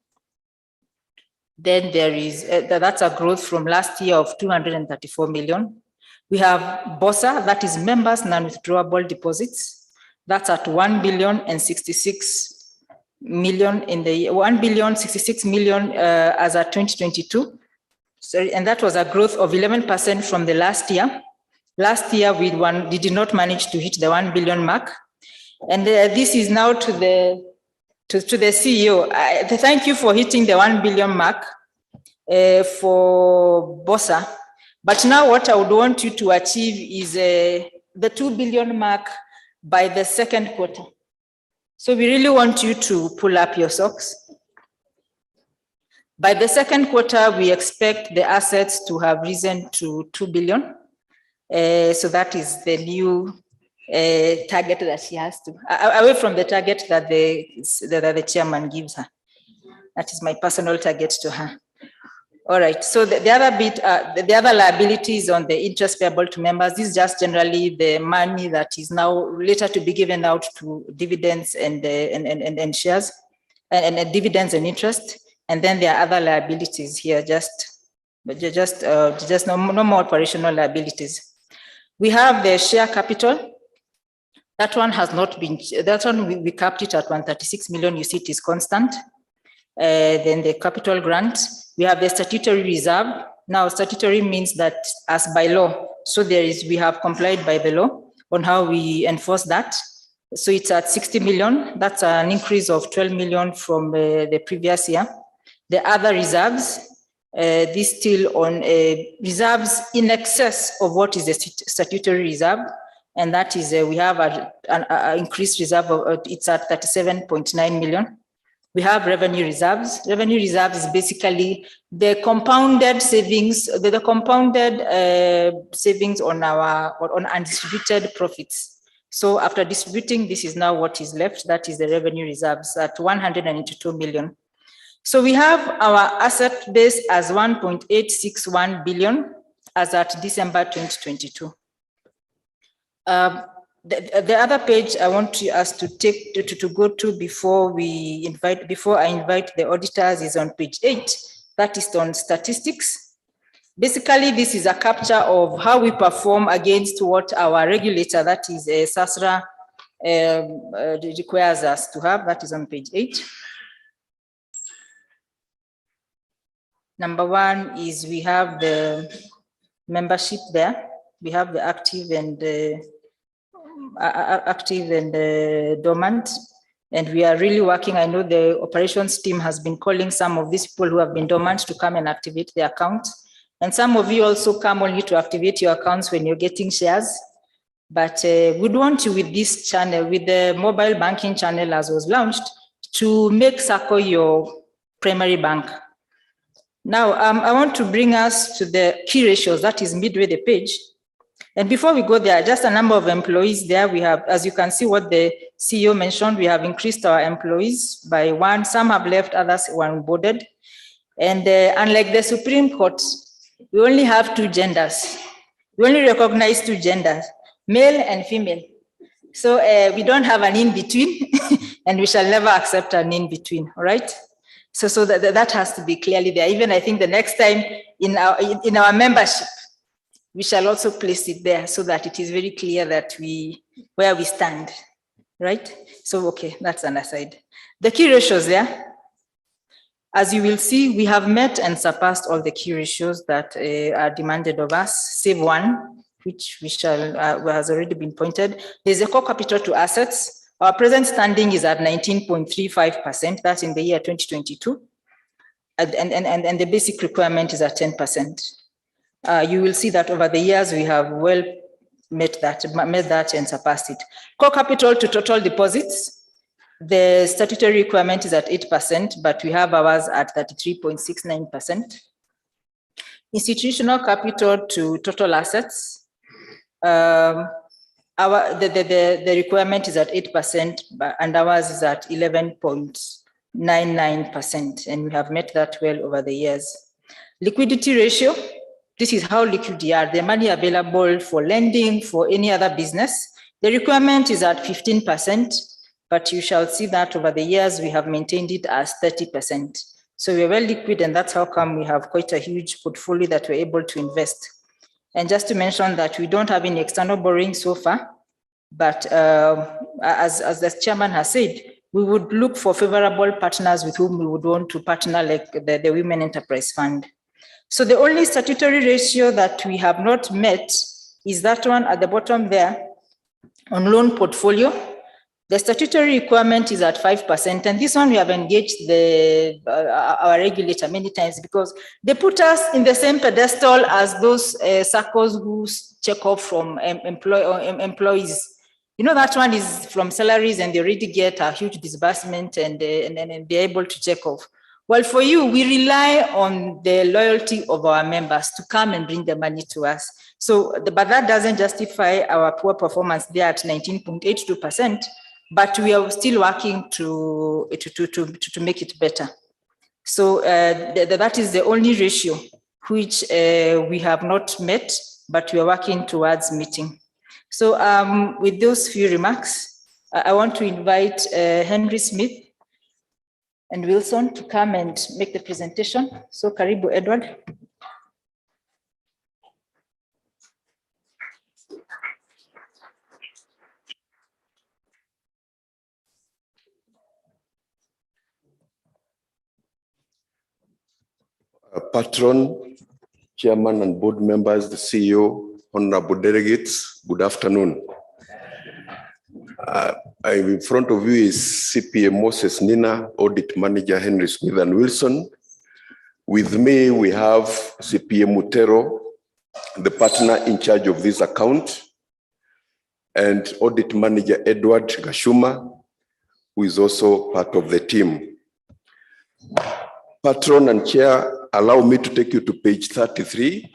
[SPEAKER 10] Then there is, that's a growth from last year of 234 million. We have BOSA, that is members non-withdrawable deposits. That's at 1,066 million in the year, 1,066 million as at 2022. Sorry, and that was a growth of 11% from the last year. Last year, we did not manage to hit the 1 billion mark. And this is now to the CEO. Thank you for hitting the 1 billion mark for BOSA. But now what I would want you to achieve is the 2 billion mark by the second quarter. So we really want you to pull up your socks. By the second quarter, we expect the assets to have risen to 2 billion. So that is the new target that she has to, away from the target that the chairman gives her. That is my personal target to her. All right, so the other bit, the other liabilities on the interest payable to members, this is just generally the money that is now later to be given out to dividends and shares, and dividends and interest. And then there are other liabilities here, just no more operational liabilities. We have the share capital. That one has not been, that one we capped it at 136 million, you see it is constant. Then the capital grant, we have the statutory reserve. Now statutory means that as by law, so we have complied by the law on how we enforce that. So it's at 60 million, that's an increase of 12 million from the previous year. The other reserves, this still on reserves in excess of what is the statutory reserve. And that is, we have an increased reserve, it's at 37.9 million. We have revenue reserves. Revenue reserves is basically the compounded savings, the compounded savings on undistributed profits. So after distributing, this is now what is left. That is the revenue reserves at 182 million. So we have our asset base as 1.861 billion as at December 2022. The other page I want us to take to go to before I invite the auditors is on page 8. That is on statistics. Basically, this is a capture of how we perform against what our regulator, that is SASRA, requires us to have. That is on page 8. Number one is we have the membership there. We have the active and dormant, and we are really working. I know the operations team has been calling some of these people who have been dormant to come and activate their account. And some of you also come only to activate your accounts when you're getting shares. But we'd want to, with this channel, with the mobile banking channel as was launched, to make Sacco your primary bank. Now, I want to bring us to the key ratios, that is midway the page. And before we go there, just a number of employees there. We have, as you can see what the CEO mentioned, we have increased our employees by one. Some have left, others were onboarded. And unlike the Supreme Court, we only have two genders. We only recognize two genders, male and female. So we don't have an in-between, and we shall never accept an in-between, all right? So that has to be clearly there. Even I think the next time in our membership, we shall also place it there so that it is very clear that where we stand, right? So, okay, that's an aside. The key ratios there, as you will see, we have met and surpassed all the key ratios that are demanded of us, save one, which we shall, has already been pointed. There's a core capital to assets. Our present standing is at 19.35%, that's in the year 2022. And the basic requirement is at 10%. You will see that over the years, we have well met that and surpassed it. Core capital to total deposits, the statutory requirement is at 8%, but we have ours at 33.69%. Institutional capital to total assets, the requirement is at 8%, and ours is at 11.99%, and we have met that well over the years. Liquidity ratio, this is how liquid you are, the money available for lending, for any other business. The requirement is at 15%, but you shall see that over the years, we have maintained it as 30%. So we're well liquid, and that's how come we have quite a huge portfolio that we're able to invest. And just to mention that we don't have any external borrowing so far, but as the chairman has said, we would look for favorable partners with whom we would want to partner, like the Women Enterprise Fund. So the only statutory ratio that we have not met is that one at the bottom there on loan portfolio. The statutory requirement is at 5%, and this one we have engaged our regulator many times because they put us in the same pedestal as those Saccos who check off from employees. You know, that one is from salaries and they already get a huge disbursement and they're able to check off. Well, for you, we rely on the loyalty of our members to come and bring the money to us. So, but that doesn't justify our poor performance there at 19.82%, but we are still working to make it better. So that is the only ratio which we have not met, but we are working towards meeting. So with those few remarks, I want to invite Henry Smith and Wilson to come and make the presentation. So karibu, Edward.
[SPEAKER 11] Patron, Chairman and board members, the CEO, honorable delegates, good afternoon. In front of you is CPA Moses Nina, Audit Manager Henry Smith and Wilson. With me, we have CPA Mutero, the partner in charge of this account, and Audit Manager Edward Gashuma, who is also part of the team. Patron and Chair, allow me to take you to page 33.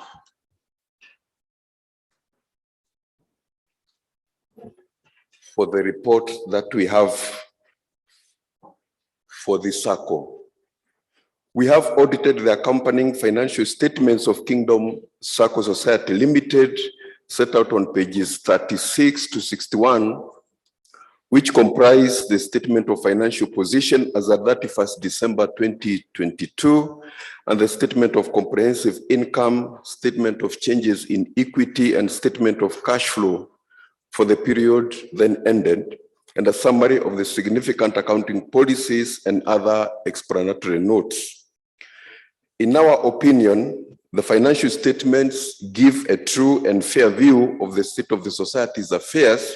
[SPEAKER 11] For the report that we have for the Sacco. We have audited the accompanying financial statements of Kingdom Sacco Society Limited, set out on pages 36 to 61, which comprise the statement of financial position as at 31st December 2022, and the statement of comprehensive income, statement of changes in equity, and statement of cash flow for the period then ended, and a summary of the significant accounting policies and other explanatory notes. In our opinion, the financial statements give a true and fair view of the state of the society's affairs.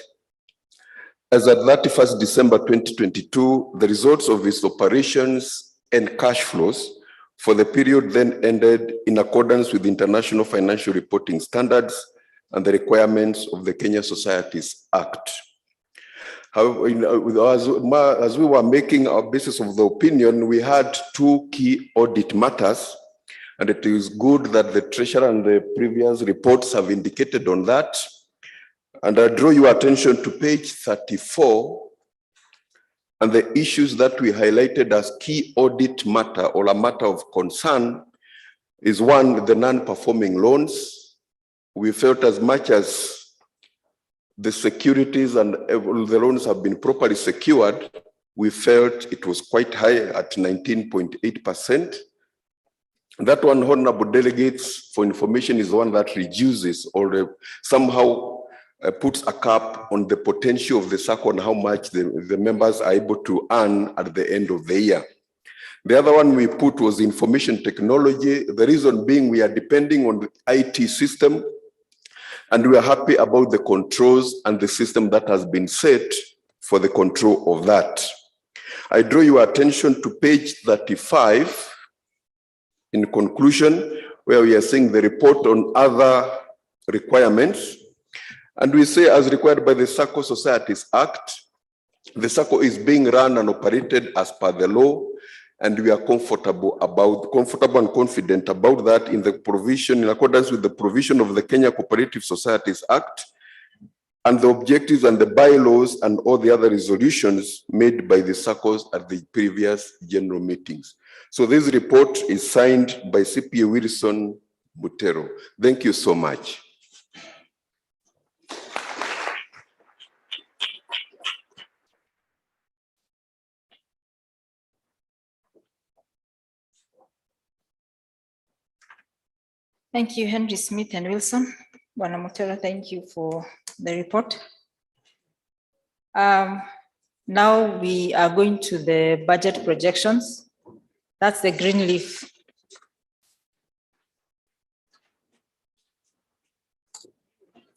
[SPEAKER 11] As at 31st December 2022, the results of its operations and cash flows for the period then ended in accordance with international financial reporting standards and the requirements of the Kenya Societies Act. However, as we were making our basis of the opinion, we had two key audit matters, and it is good that the treasurer and the previous reports have indicated on that. And I draw your attention to page 34 and the issues that we highlighted as key audit matter or a matter of concern is one, the non-performing loans. We felt as much as the securities and the loans have been properly secured, we felt it was quite high at 19.8%. That one, honorable delegates, for information, is the one that reduces or somehow puts a cap on the potential of the Sacco and how much the members are able to earn at the end of the year. The other one we put was information technology. The reason being we are depending on the IT system, and we are happy about the controls and the system that has been set for the control of that. I draw your attention to page 35 in conclusion, where we are seeing the report on other requirements. And we say, as required by the Sacco Societies Act, the Sacco is being run and operated as per the law, and we are comfortable and confident about that in the provision, in accordance with the provision of the Kenya Cooperative Societies Act, and the objectives and the bylaws and all the other resolutions made by the Saccos at the previous general meetings. So this report is signed by CPA Wilson Butero. Thank you so much.
[SPEAKER 10] Thank you, Henry Smith and Wilson. Bwana Mutera, thank you for the report. Now we are going to the budget projections. That's the green leaf.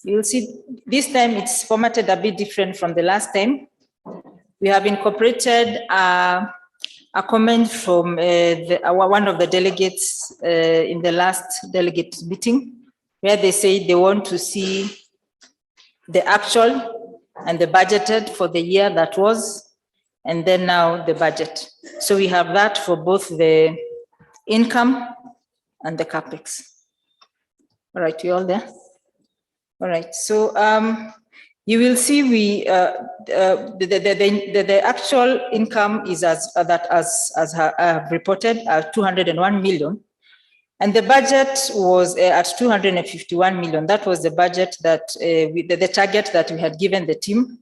[SPEAKER 10] You'll see this time it's formatted a bit different from the last time. We have incorporated a comment from one of the delegates in the last delegate meeting, where they say they want to see the actual and the budgeted for the year that was, and then now the budget. So we have that for both the income and the capex. All right, you all there? All right, so you will see the actual income is as reported at 201 million, and the budget was at 251 million. That was the budget that the target that we had given the team,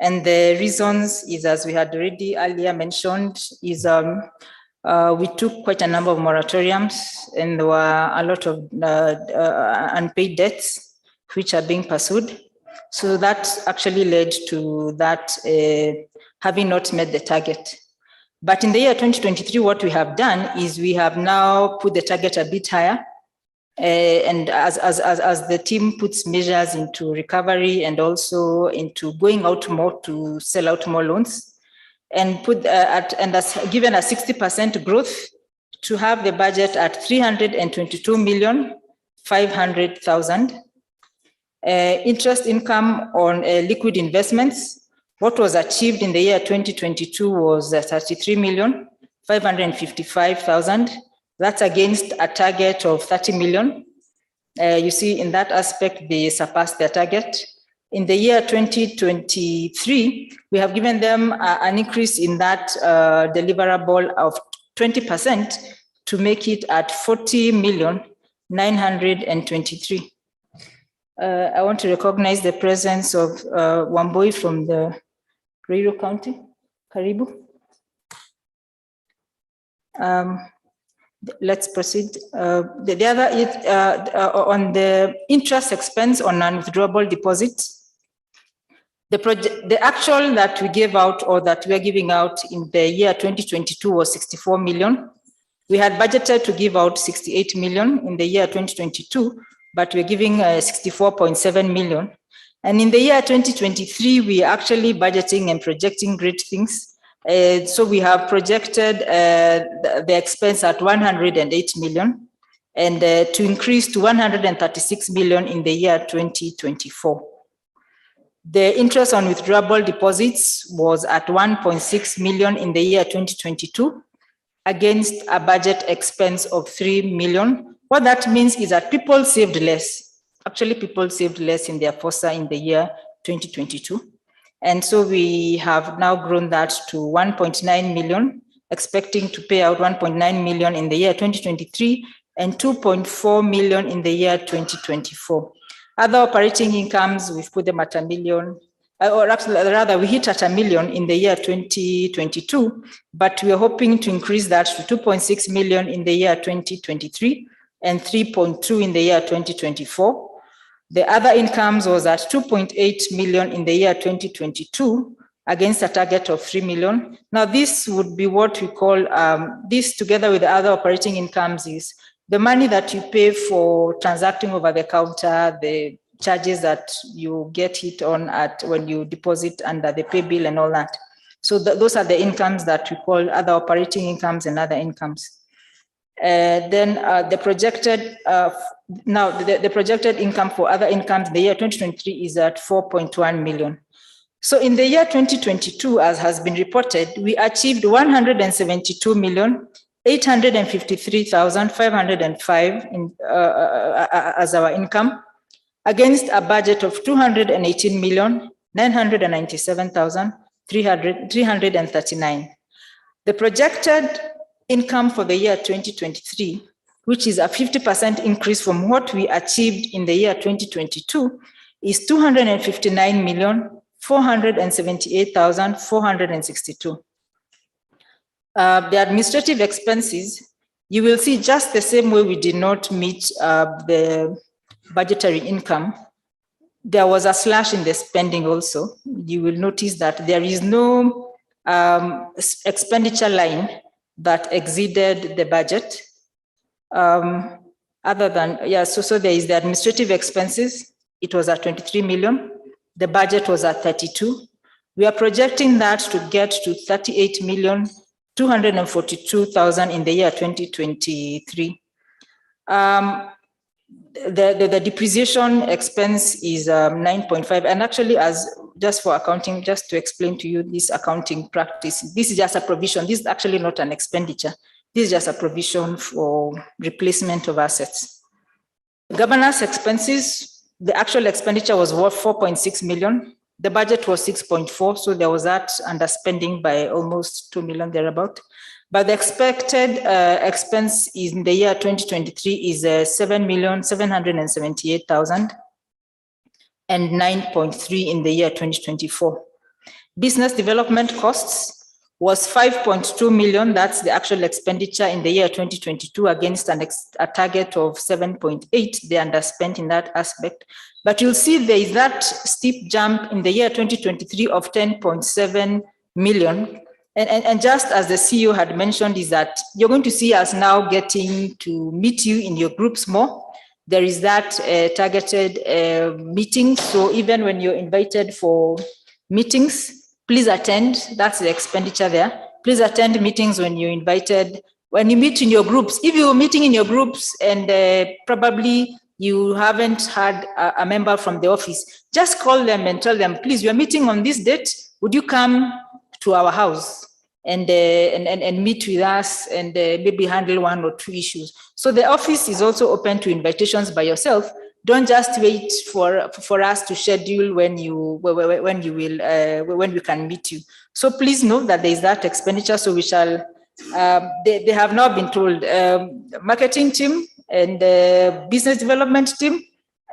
[SPEAKER 10] and the reasons is, as we had already earlier mentioned, is we took quite a number of moratoriums, and there were a lot of unpaid debts which are being pursued. So that actually led to that having not met the target. But in the year 2023, what we have done is we have now put the target a bit higher. And as the team puts measures into recovery and also into going out more to sell out more loans, and put and has given a 60% growth to have the budget at 322,500,000. Interest income on liquid investments, what was achieved in the year 2022 was 33,555,000. That's against a target of 30 million. You see, in that aspect, they surpassed their target. In the year 2023, we have given them an increase in that deliverable of 20% to make it at 40,923,000. I want to recognize the presence of Wamboi from the Ruiru County. Karibu. Let's proceed. The other is on the interest expense on non-withdrawable deposits. The actual that we gave out or that we are giving out in the year 2022 was 64 million. We had budgeted to give out 68 million in the year 2022. But we're giving 64.7 million. And in the year 2023, we are actually budgeting and projecting great things. So we have projected the expense at 108 million. and to increase to 136 million in the year 2024. The interest on withdrawable deposits was at 1.6 million in the year 2022 against a budget expense of 3 million. What that means is that people saved less. Actually, people saved less in their FOSA in the year 2022. And so we have now grown that to 1.9 million, expecting to pay out 1.9 million in the year 2023 and 2.4 million in the year 2024. Other operating incomes, we've put them at $1 million, or rather we hit at $1 million in the year 2022, but we are hoping to increase that to 2.6 million in the year 2023 and 3.2 in the year 2024. The other incomes was at 2.8 million in the year 2022 against a target of 3 million. Now this would be what we call, this together with the other operating incomes is the money that you pay for transacting over the counter, the charges that you get hit on at when you deposit under the pay bill and all that. So those are the incomes that we call other operating incomes and other incomes. Then the projected the projected income for other incomes in the year 2023 is at 4.1 million. So in the year 2022, as has been reported, we achieved 172,853,505 as our income against a budget of 218,997,339. The projected income for the year 2023, which is a 50% increase from what we achieved in the year 2022, is 259,478,462. The administrative expenses, you will see just the same way we did not meet the budgetary income. There was a slash in the spending also. You will notice that there is no expenditure line that exceeded the budget. Other than, so there is the administrative expenses. It was at 23 million. The budget was at 32. We are projecting that to get to 38,242,000 in the year 2023. The depreciation expense is 9.5, and actually, as just for accounting, just to explain to you this accounting practice, this is just a provision. This is actually not an expenditure. This is just a provision for replacement of assets. Governance expenses, the actual expenditure was worth 4.6 million. The budget was 6.4, so there was that underspending by almost 2 million thereabout. But the expected expense in the year 2023 is 7,778,000 and 9.3 in the year 2024. Business development costs was 5.2 million. That's the actual expenditure in the year 2022 against a target of 7.8. They underspent in that aspect. But you'll see there is that steep jump in the year 2023 of 10.7 million. And just as the CEO had mentioned, is that you're going to see us now getting to meet you in your groups more. There is that targeted meeting. So even when you're invited for meetings, please attend. That's the expenditure there. Please attend meetings when you're invited. When you meet in your groups, if you're meeting in your groups and probably you haven't had a member from the office, just call them and tell them, please, we are meeting on this date. Would you come to our house and meet with us and maybe handle 1 or 2 issues? So the office is also open to invitations by yourself. Don't just wait for us to schedule when we can meet you. So please know that there is that expenditure. So we shall. They have now been told. Marketing team and business development team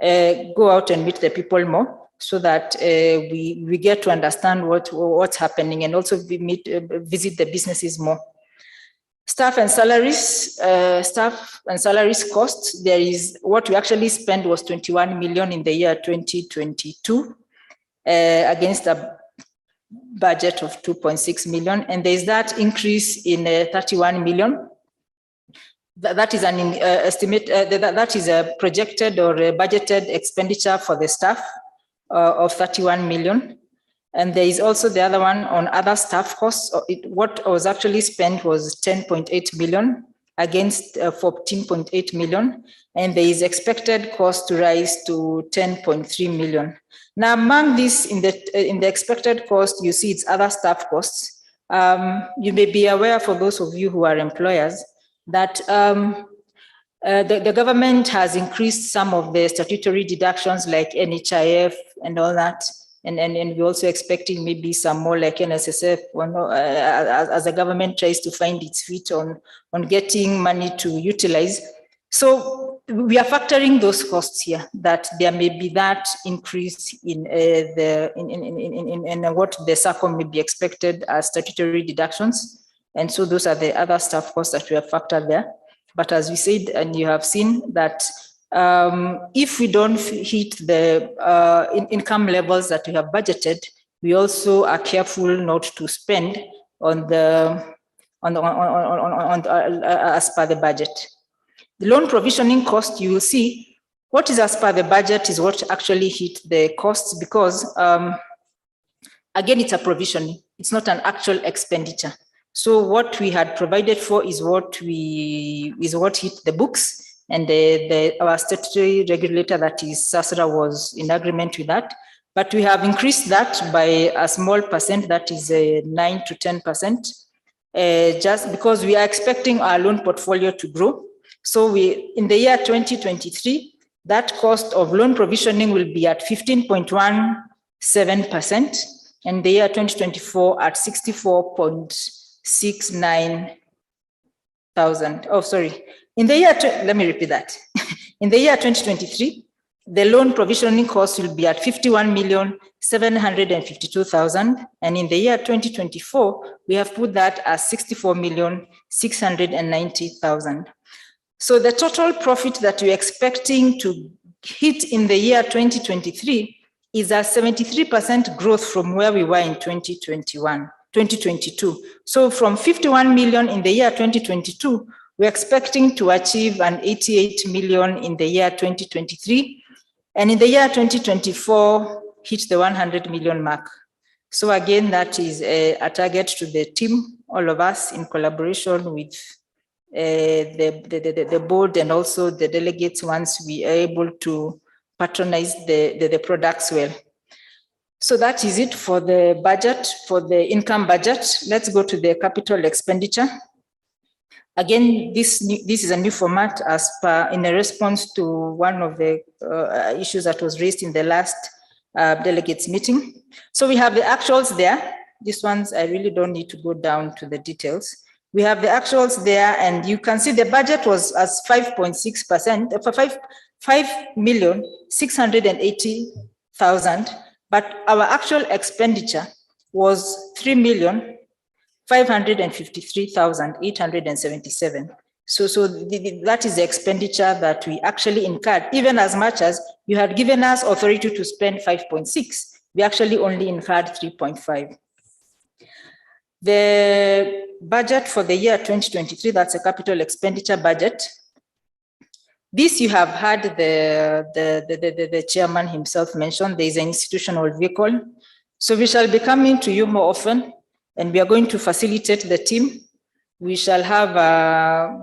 [SPEAKER 10] go out and meet the people more, so that we get to understand what's happening, and also visit the businesses more. Staff and salaries costs. There is what we actually spent was 21 million in the year 2022 against a budget of 2.6 million, and there is that increase in 31 million. That is an estimate. That is a projected or a budgeted expenditure for the staff of 31 million. And there is also the other one on other staff costs. What was actually spent was 10.8 million. against 14.8 million, and there is expected cost to rise to 10.3 million. Now, among this, in the expected cost, you see it's other staff costs. You may be aware, for those of you who are employers, that the government has increased some of the statutory deductions like NHIF and all that. And we're also expecting maybe some more like NSSF as the government tries to find its feet on getting money to utilize. So we are factoring those costs here, that there may be that increase in what the Sacco may be expected as statutory deductions. And so those are the other staff costs that we have factored there. But as we said, and you have seen that if we don't hit the income levels that we have budgeted, we also are careful not to spend on as per the budget. The loan provisioning cost, you will see what is as per the budget is what actually hit the costs, because again, it's a provisioning. It's not an actual expenditure. So what we had provided for is what hit the books, and our statutory regulator, that is SASRA, was in agreement with that. But we have increased that by a small percent, that is 9 to 10%, just because we are expecting our loan portfolio to grow. So in the year 2023, that cost of loan provisioning will be at 15.17%, and the year 2024 at 64.69 thousand. Oh, sorry. In the year, let me repeat that. In the year 2023, the loan provisioning cost will be at 51,752,000. And in the year 2024, we have put that as 64,690,000. So the total profit that we're expecting to hit in the year 2023 is a 73% growth from where we were in 2022. So from 51 million in the year 2022, we're expecting to achieve an 88 million in the year 2023. And in the year 2024, hit the 100 million mark. So again, that is a target to the team, all of us in collaboration with the board and also the delegates, once we are able to patronize the products well. So that is it for the budget, for the income budget. Let's go to the capital expenditure. Again, this is a new format as per in a response to one of the issues that was raised in the last delegates meeting. So we have the actuals there. These ones, I really don't need to go down to the details. We have the actuals there, and you can see the budget was as 5.6%, for 5,680,000, but our actual expenditure was 3,553,877. So that is the expenditure that we actually incurred, even as much as you had given us authority to spend 5.6, we actually only incurred 3.5. The budget for the year 2023, that's a capital expenditure budget. This you have had the chairman himself mention. There is an institutional vehicle. So we shall be coming to you more often, and we are going to facilitate the team. We shall have,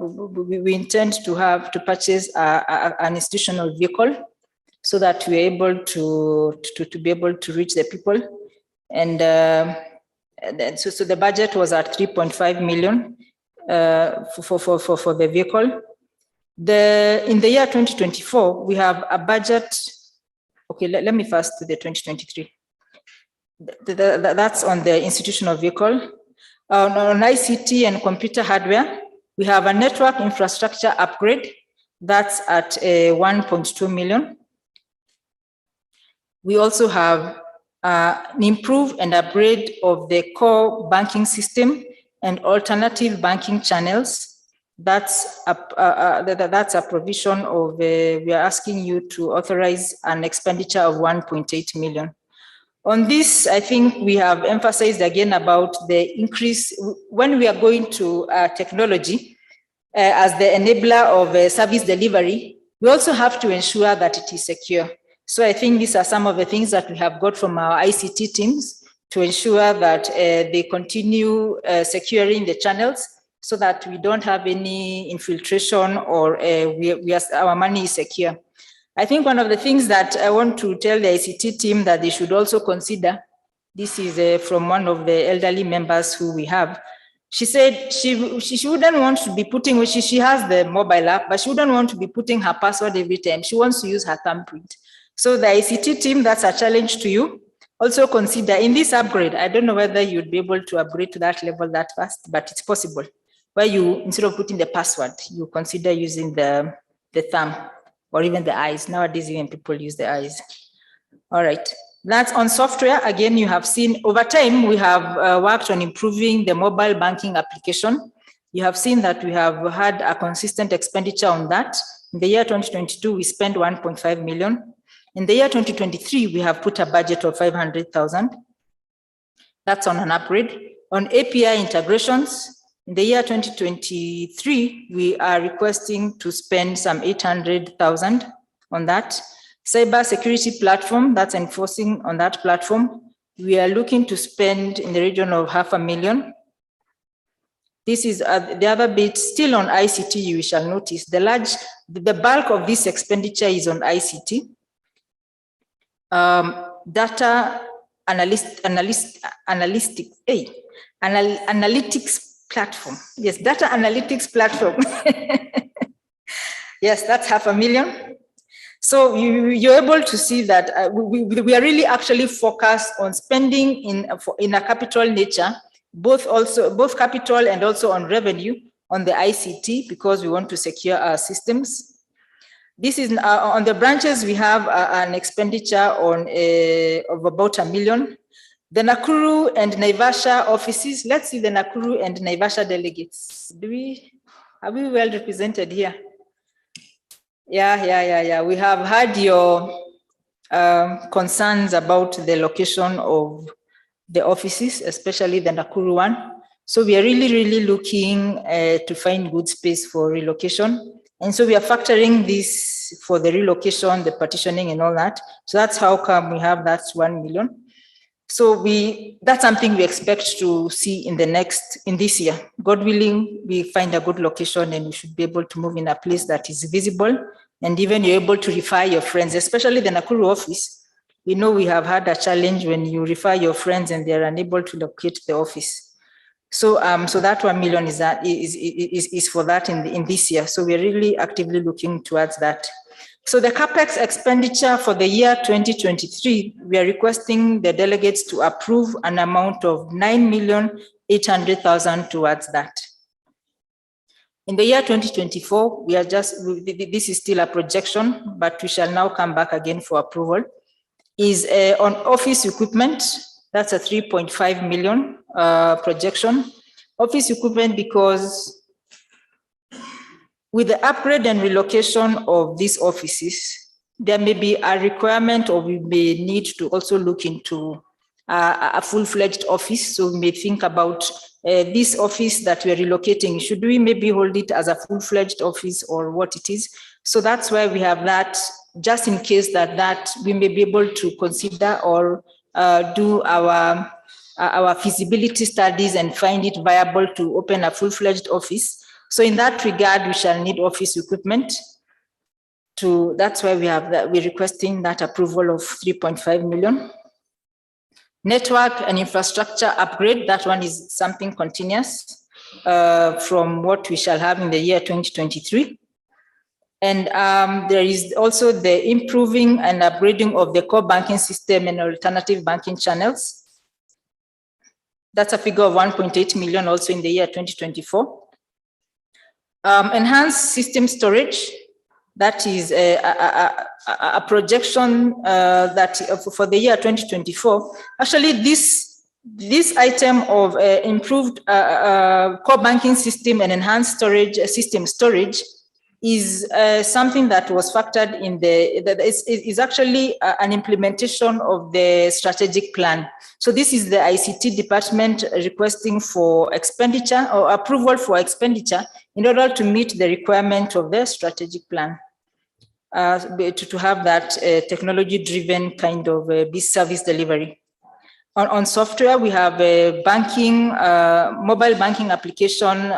[SPEAKER 10] we intend to purchase an institutional vehicle so that we are able to be able to reach the people. And so the budget was at 3.5 million for the vehicle. In the year 2024, we have a budget. Okay, let me first do the 2023. That's on the institutional vehicle. On ICT and computer hardware, we have a network infrastructure upgrade. That's at 1.2 million. We also have an improve and upgrade of the core banking system and alternative banking channels. That's a provision of, we are asking you to authorize an expenditure of 1.8 million. On this, I think we have emphasized again about the increase when we are going to technology as the enabler of service delivery. We also have to ensure that it is secure. So I think these are some of the things that we have got from our ICT teams to ensure that they continue securing the channels so that we don't have any infiltration or our money is secure. I think one of the things that I want to tell the ICT team that they should also consider, this is from one of the elderly members who we have. She said she wouldn't want to be putting, she has the mobile app, but she wouldn't want to be putting her password every time. She wants to use her thumbprint. So the ICT team, that's a challenge to you. Also consider in this upgrade, I don't know whether you'd be able to upgrade to that level that fast, but it's possible. Where you, instead of putting the password, you consider using the thumb or even the eyes. Nowadays, even people use the eyes. All right. That's on software. Again, you have seen over time, we have worked on improving the mobile banking application. You have seen that we have had a consistent expenditure on that. In the year 2022, we spent 1.5 million. In the year 2023, we have put a budget of 500,000. That's on an upgrade. On API integrations, in the year 2023, we are requesting to spend some 800,000 on that. Cyber security platform, that's enforcing on that platform. We are looking to spend in the region of 500,000. This is the other bit still on ICT. You shall notice the bulk of this expenditure is on ICT. Data analytics platform. Yes, data analytics platform. Yes, that's 500,000. So you're able to see that we are really actually focused on spending in a capital nature, both capital and also on revenue on the ICT, because we want to secure our systems. This is on the branches, we have an expenditure on of about 1 million. The Nakuru and Naivasha offices, let's see the Nakuru and Naivasha delegates. Are we well represented here? Yeah. We have had your concerns about the location of the offices, especially the Nakuru one. So we are really looking to find good space for relocation. And so we are factoring this for the relocation, the partitioning and all that. So that's how come we have that 1 million. So that's something we expect to see in this year. God willing, we find a good location and we should be able to move in a place that is visible, and even you're able to refer your friends, especially the Nakuru office. We know we have had a challenge when you refer your friends and they're unable to locate the office. So that 1 million is for that in this year. So we're really actively looking towards that. So the CapEx expenditure for the year 2023, we are requesting the delegates to approve an amount of 9,800,000 towards that. In the year 2024, this is still a projection, but we shall now come back again for approval, is on office equipment. That's a 3.5 million projection. Office equipment, because with the upgrade and relocation of these offices, there may be a requirement, or we may need to also look into a full-fledged office. So we may think about this office that we're relocating. Should we maybe hold it as a full-fledged office or what it is? So that's why we have that, just in case that we may be able to consider or do our feasibility studies and find it viable to open a full-fledged office. So in that regard, we shall need office equipment. That's why we're requesting that approval of 3.5 million. Network and infrastructure upgrade, that one is something continuous from what we shall have in the year 2023. And there is also the improving and upgrading of the core banking system and alternative banking channels. That's a figure of 1.8 million also in the year 2024. Enhanced system storage, that is a projection that for the year 2024. Actually, this item of improved core banking system and enhanced storage system storage is something that was factored in is actually an implementation of the strategic plan. So this is the ICT department requesting for expenditure or approval for expenditure in order to meet the requirement of the strategic plan, to have that technology-driven kind of service delivery. On software, we have a banking, mobile banking application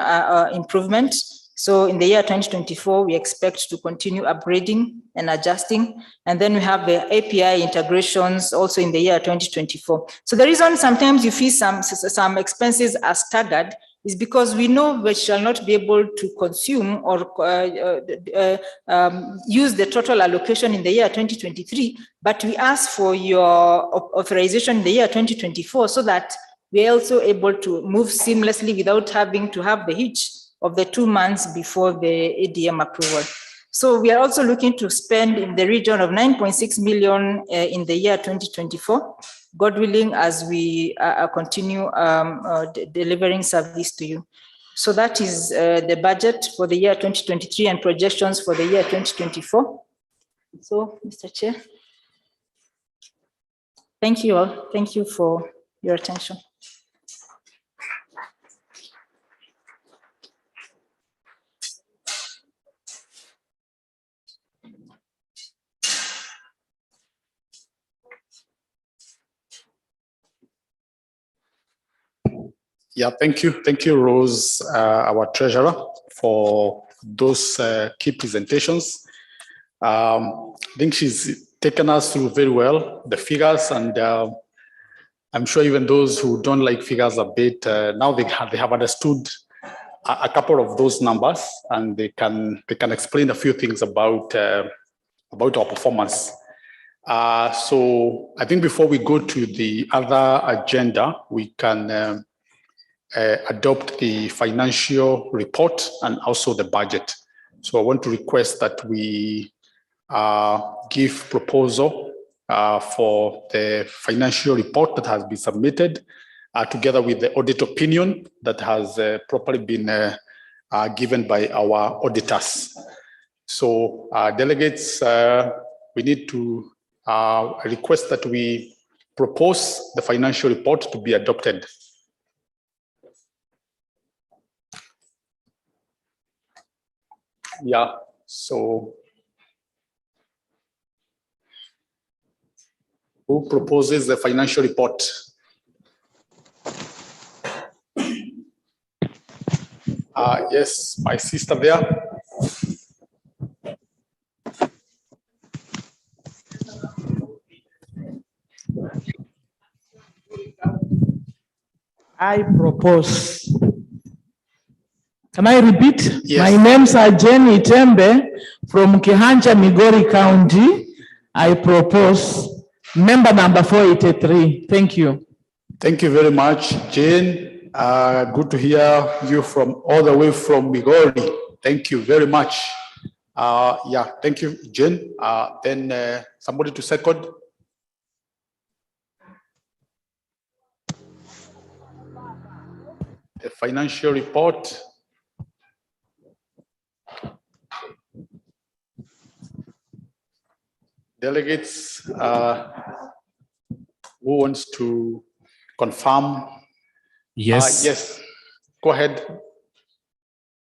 [SPEAKER 10] improvement. So in the year 2024, we expect to continue upgrading and adjusting. And then we have the API integrations also in the year 2024. So the reason sometimes you feel some expenses are staggered is because we know we shall not be able to consume or use the total allocation in the year 2023, but we ask for your authorization in the year 2024 so that we are also able to move seamlessly without having to have the hitch of the 2 months before the ADM approval. So we are also looking to spend in the region of 9.6 million in the year 2024, God willing, as we continue delivering service to you. So that is the budget for the year 2023 and projections for the year 2024. So, Mr. Chair, thank you all. Thank you for your attention.
[SPEAKER 1] Yeah, thank you. Thank you, Rose, our treasurer, for those key presentations. I think she's taken us through very well the figures, and I'm sure even those who don't like figures a bit, now they have understood a couple of those numbers, and they can explain a few things about our performance. So I think before we go to the other agenda, we can adopt the financial report and also the budget. So I want to request that we give proposal for the financial report that has been submitted together with the audit opinion that has properly been given by our auditors. So delegates, we need to request that we propose the financial report to be adopted. Yeah, so who proposes the financial report? Yes, my sister there.
[SPEAKER 12] I propose. Can I repeat?
[SPEAKER 1] Yes.
[SPEAKER 12] My name's Jenny Tembe from Kihanja, Migori County. I propose member number 483. Thank you.
[SPEAKER 1] Thank you very much, Jane. Good to hear you from all the way from Migori. Thank you very much. Yeah, thank you, Jane. Then somebody to second. The financial report. Delegates, who wants to confirm?
[SPEAKER 13] Yes.
[SPEAKER 1] Yes, go ahead.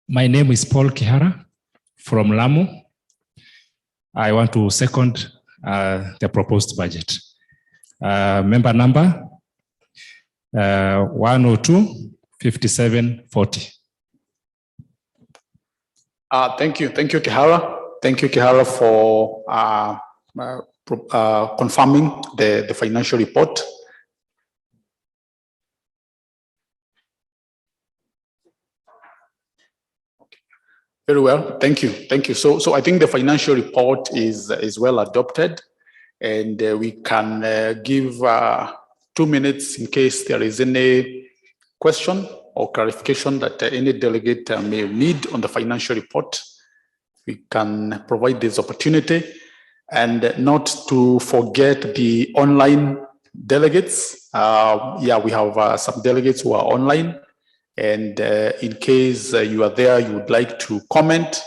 [SPEAKER 13] My name is Paul Kihara from Lamu. I want to second the proposed budget. Member number 102-5740.
[SPEAKER 1] Thank you, Kihara. Thank you, Kihara, for confirming the financial report. Very well, thank you. So I think the financial report is well adopted, and we can give 2 minutes in case there is any question or clarification that any delegate may need on the financial report. We can provide this opportunity, and not to forget the online delegates. Yeah, we have some delegates who are online, and in case you are there, you would like to comment,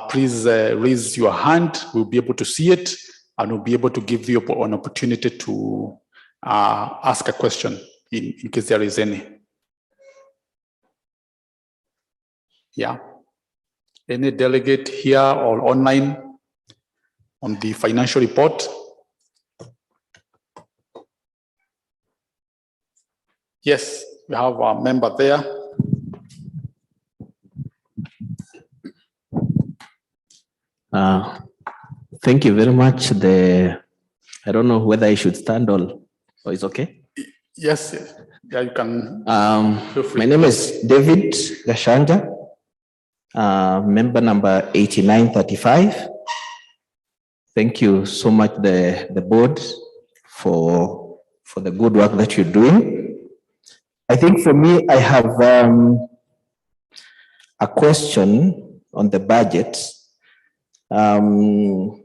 [SPEAKER 1] please raise your hand. We'll be able to see it, and we'll be able to give you an opportunity to ask a question in case there is any. Yeah. Any delegate here or online on the financial report? Yes, we have a member there.
[SPEAKER 14] Thank you very much. I don't know whether I should stand or it's okay.
[SPEAKER 1] Yes, yeah, you can.
[SPEAKER 14] My name is David Gashanja, member number 8935. Thank you so much, the board, for the good work that you're doing. I think for me, I have a question on the budget.
[SPEAKER 1] So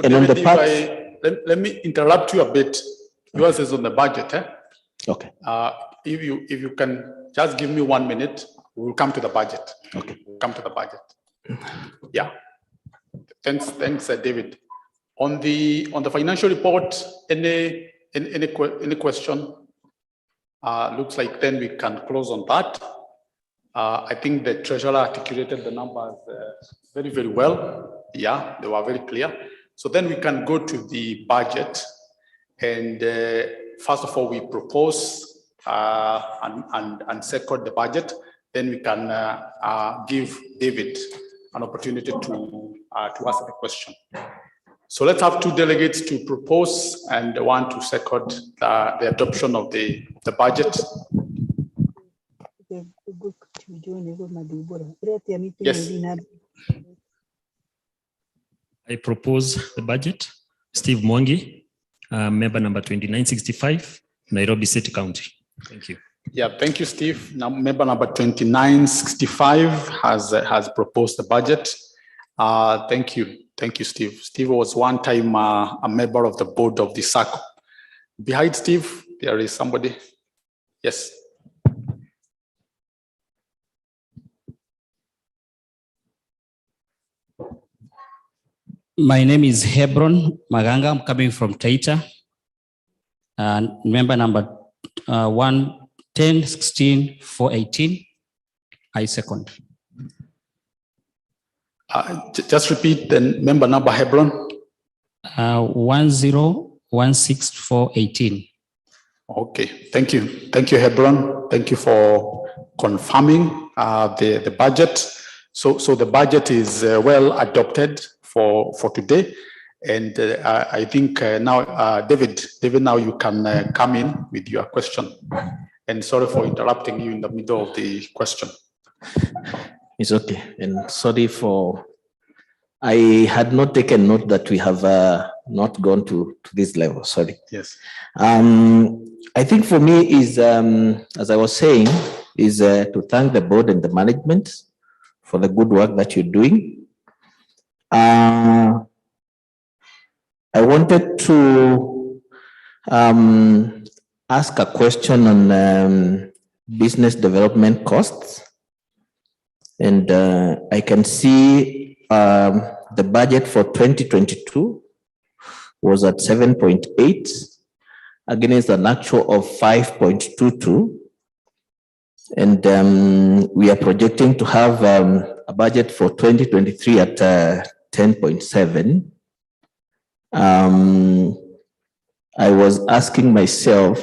[SPEAKER 14] and on
[SPEAKER 1] David,
[SPEAKER 14] the part,
[SPEAKER 1] let me interrupt you a bit. Yours is on the budget, eh?
[SPEAKER 14] Okay.
[SPEAKER 1] If you can just give me 1 minute, we'll come to the budget.
[SPEAKER 14] Okay.
[SPEAKER 1] We'll come to the budget. Yeah. Thanks, David. On the financial report, any question? Looks like then we can close on that. I think the treasurer articulated the numbers very, very well. Yeah, they were very clear. So then we can go to the budget. And first of all, we propose and second the budget. Then we can give David an opportunity to ask the question. So let's have 2 delegates to propose and 1 to second the adoption of the budget. Yes.
[SPEAKER 15] I propose the budget. Steve Mwangi, member number 2965, Nairobi City County. Thank you.
[SPEAKER 1] Yeah, thank you, Steve. Now, member number 2965 has proposed the budget. Thank you, Steve. Steve was one time a member of the board of the Sacco. Behind Steve, there is somebody. Yes.
[SPEAKER 16] My name is Hebron Maganga. I'm coming from Taita. And member number 110-16-418. I second.
[SPEAKER 1] Just repeat the member number, Hebron.
[SPEAKER 16] 1016418.
[SPEAKER 1] Okay, thank you. Thank you, Hebron. Thank you for confirming the budget. So the budget is well adopted for today. And I think now, David, now you can come in with your question. And sorry for interrupting you in the middle of the question.
[SPEAKER 14] It's okay. And sorry I had not taken note that we have not gone to this level. Sorry.
[SPEAKER 1] Yes.
[SPEAKER 14] I think for me is, as I was saying, is to thank the board and the management for the good work that you're doing. I wanted to ask a question on business development costs. And I can see the budget for 2022 was at 7.8 against an actual of 5.22. And we are projecting to have a budget for 2023 at 10.7. I was asking myself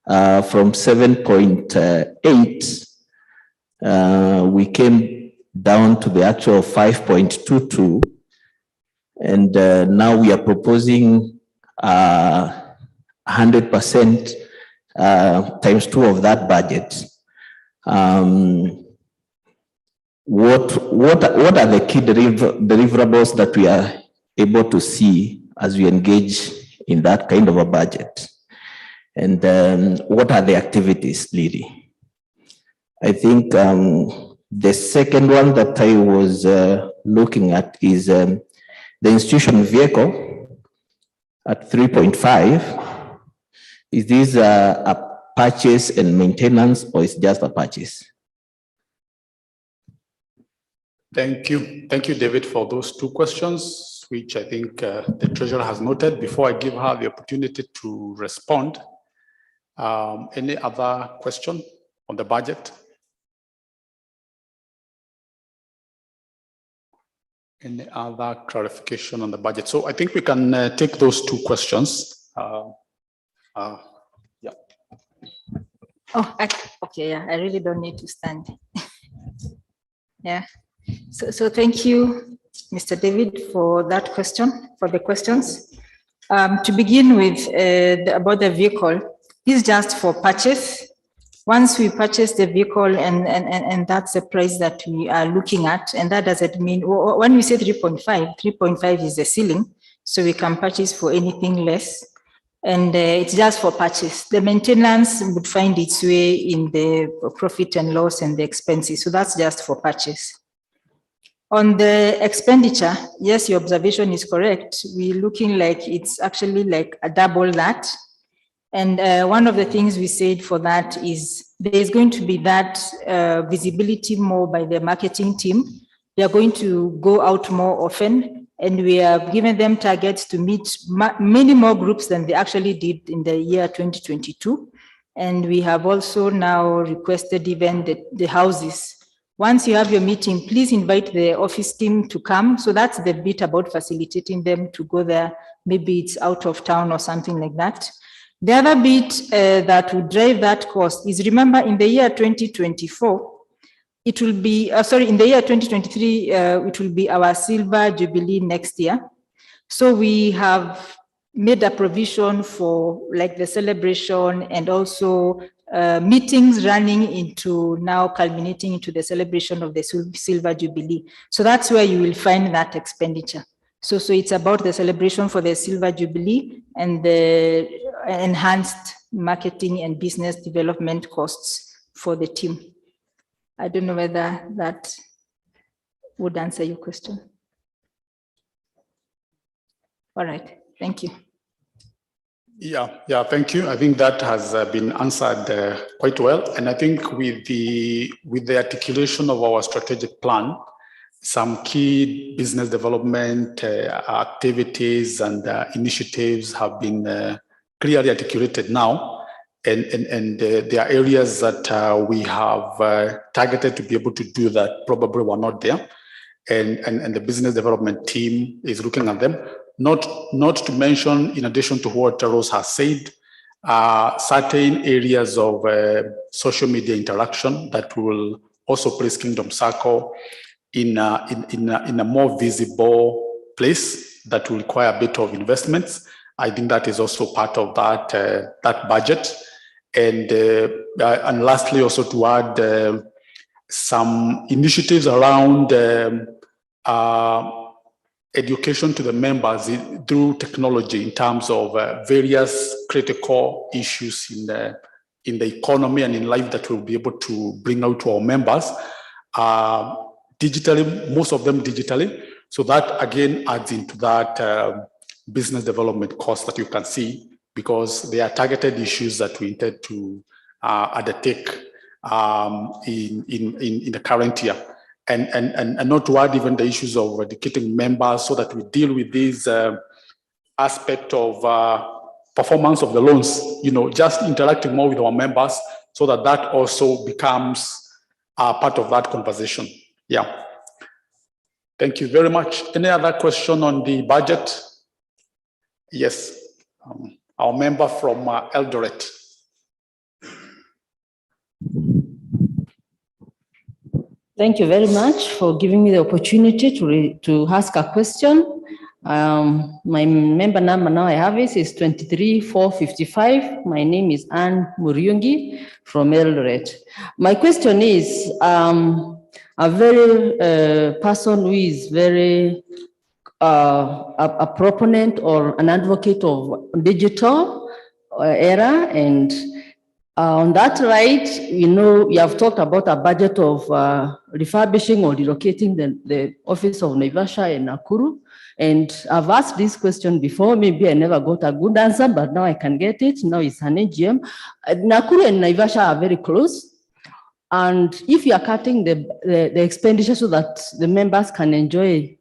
[SPEAKER 14] from 7.8, we came down to the actual 5.22. And now we are proposing 100% times 2 of that budget. What are the key deliverables that we are able to see as we engage in that kind of a budget? And what are the activities, Lily? I think the second one that I was looking at is the institution vehicle at 3.5. Is this a purchase and maintenance, or is just a purchase?
[SPEAKER 1] Thank you, David, for those 2 questions, which I think the treasurer has noted. Before I give her the opportunity to respond, any other question on the budget? Any other clarification on the budget? So I think we can take those 2 questions. Yeah.
[SPEAKER 10] Oh, okay, yeah, I really don't need to stand. Yeah, so thank you, Mr. David, for that question, for the questions. To begin with, about the vehicle, this is just for purchase. Once we purchase the vehicle and that's the price that we are looking at, and that doesn't mean, when we say 3.5 is the ceiling, so we can purchase for anything less. And it's just for purchase. The maintenance would find its way in the profit and loss and the expenses. So that's just for purchase. On the expenditure, yes, your observation is correct. We're looking like it's actually like a double that. And one of the things we said for that is there's going to be that visibility more by the marketing team. They are going to go out more often, and we are giving them targets to meet many more groups than they actually did in the year 2022. And we have also now requested even the houses. Once you have your meeting, please invite the office team to come. So that's the bit about facilitating them to go there. Maybe it's out of town or something like that. The other bit that would drive that cost is, remember, in the year 2024, it will be, in the year 2023, it will be our Silver Jubilee next year. So we have made a provision for like the celebration and also meetings running into now culminating into the celebration of the Silver Jubilee. So that's where you will find that expenditure. So it's about the celebration for the Silver Jubilee and the enhanced marketing and business development costs for the team. I don't know whether that would answer your question. All right, thank you.
[SPEAKER 1] Yeah, thank you. I think that has been answered quite well. And I think with the articulation of our strategic plan, some key business development activities and initiatives have been clearly articulated now. And there are areas that we have targeted to be able to do that probably were not there. And the business development team is looking at them. Not to mention, in addition to what Rose has said, certain areas of social media interaction that will also place Kingdom Sacco in a more visible place that will require a bit of investments. I think that is also part of that budget. And lastly, also to add some initiatives around education to the members through technology in terms of various critical issues in the economy and in life that we'll be able to bring out to our members digitally, most of them digitally. So that again adds into that business development cost that you can see, because they are targeted issues that we intend to undertake in the current year. And not to add even the issues of educating members so that we deal with this aspect of performance of the loans, just interacting more with our members so that also becomes part of that conversation. Yeah. Thank you very much. Any other question on the budget? Yes. Our member from Eldoret.
[SPEAKER 5] Thank you very much for giving me the opportunity to ask a question. My member number now I have is 23455. My name is Anne Muriungi from Eldoret. My question is, a very person who is very a proponent or an advocate of digital era, and on that right, you have talked about a budget of refurbishing or relocating the office of Naivasha and Nakuru. And I've asked this question before, maybe I never got a good answer, but now I can get it. Now it's an AGM. Nakuru and Naivasha are very close. And if you are cutting the expenditure so that the members can enjoy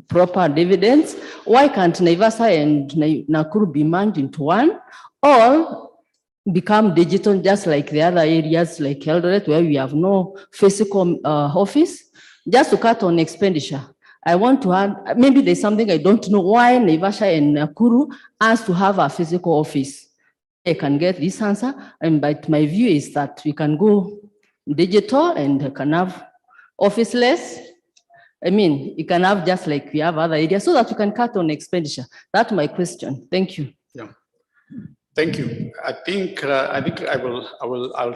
[SPEAKER 5] proper dividends, why can't Naivasha and Nakuru be merged into one, or become digital just like the other areas like Eldoret where we have no physical office, just to cut on expenditure? I want to add, maybe there's something I don't know, why Naivasha and Nakuru has to have a physical office. I can get this answer. And but my view is that we can go digital and can have officeless. I mean, you can have just like we have other areas so that you can cut on expenditure. That's my question. Thank you.
[SPEAKER 1] Yeah. Thank you. I think I'll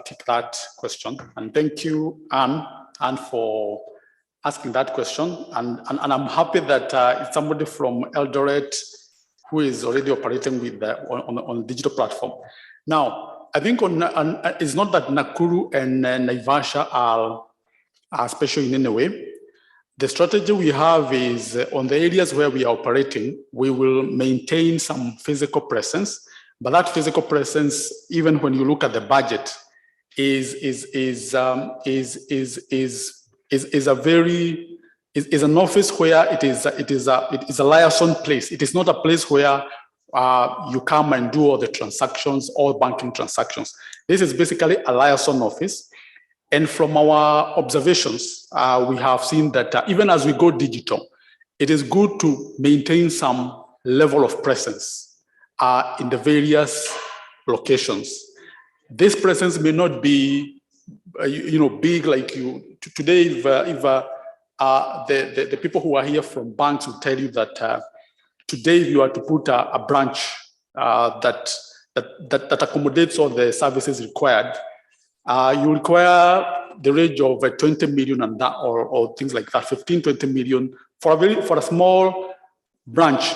[SPEAKER 1] take that question. And thank you, Anne, for asking that question. And I'm happy that it's somebody from Eldoret who is already operating with on digital platform. Now, I think it's not that Nakuru and Naivasha are special in any way. The strategy we have is on the areas where we are operating, we will maintain some physical presence, but that physical presence, even when you look at the budget, is an office where it is a liaison place. It is not a place where you come and do all the transactions, all banking transactions. This is basically a liaison office. And from our observations, we have seen that even as we go digital, it is good to maintain some level of presence in the various locations. This presence may not be, big like you. Today, if the people who are here from banks will tell you that today, if you are to put a branch that accommodates all the services required, you require the range of 20 million and that, or things like that, 15, 20 million for a small branch.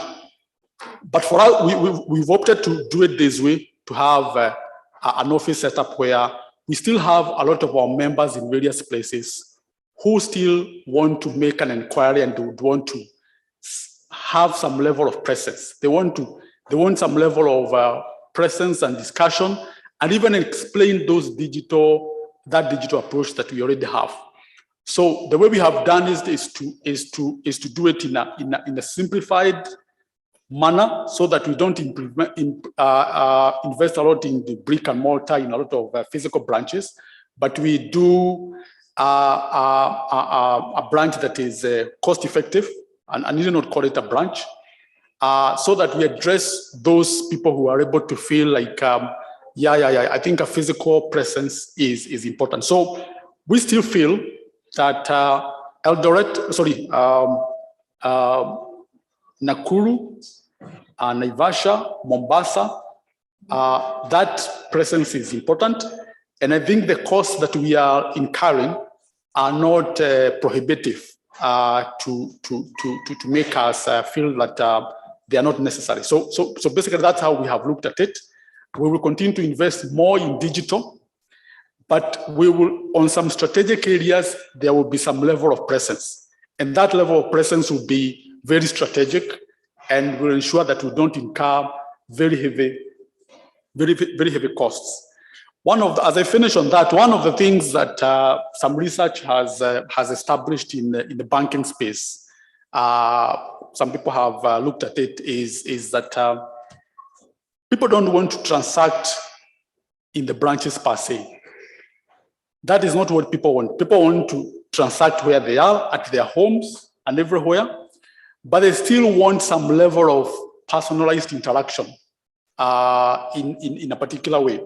[SPEAKER 1] But for us, we've opted to do it this way, to have an office set up where we still have a lot of our members in various places who still want to make an inquiry and would want to have some level of presence. They want some level of presence and discussion, and even explain that digital approach that we already have. So the way we have done is to do it in a simplified manner, so that we don't invest a lot in the brick and mortar in a lot of physical branches, but we do a branch that is cost effective, and I need not call it a branch, so that we address those people who are able to feel like, I think a physical presence is important. So we still feel that Nakuru, Naivasha, Mombasa, that presence is important. And I think the costs that we are incurring are not prohibitive to make us feel that they are not necessary. So basically that's how we have looked at it. We will continue to invest more in digital, but we will, on some strategic areas, there will be some level of presence. And that level of presence will be very strategic and will ensure that we don't incur very heavy costs. As I finish on that, one of the things that some research has established in the banking space, some people have looked at it, is that people don't want to transact in the branches per se. That is not what people want. People want to transact where they are, at their homes and everywhere, but they still want some level of personalized interaction in a particular way.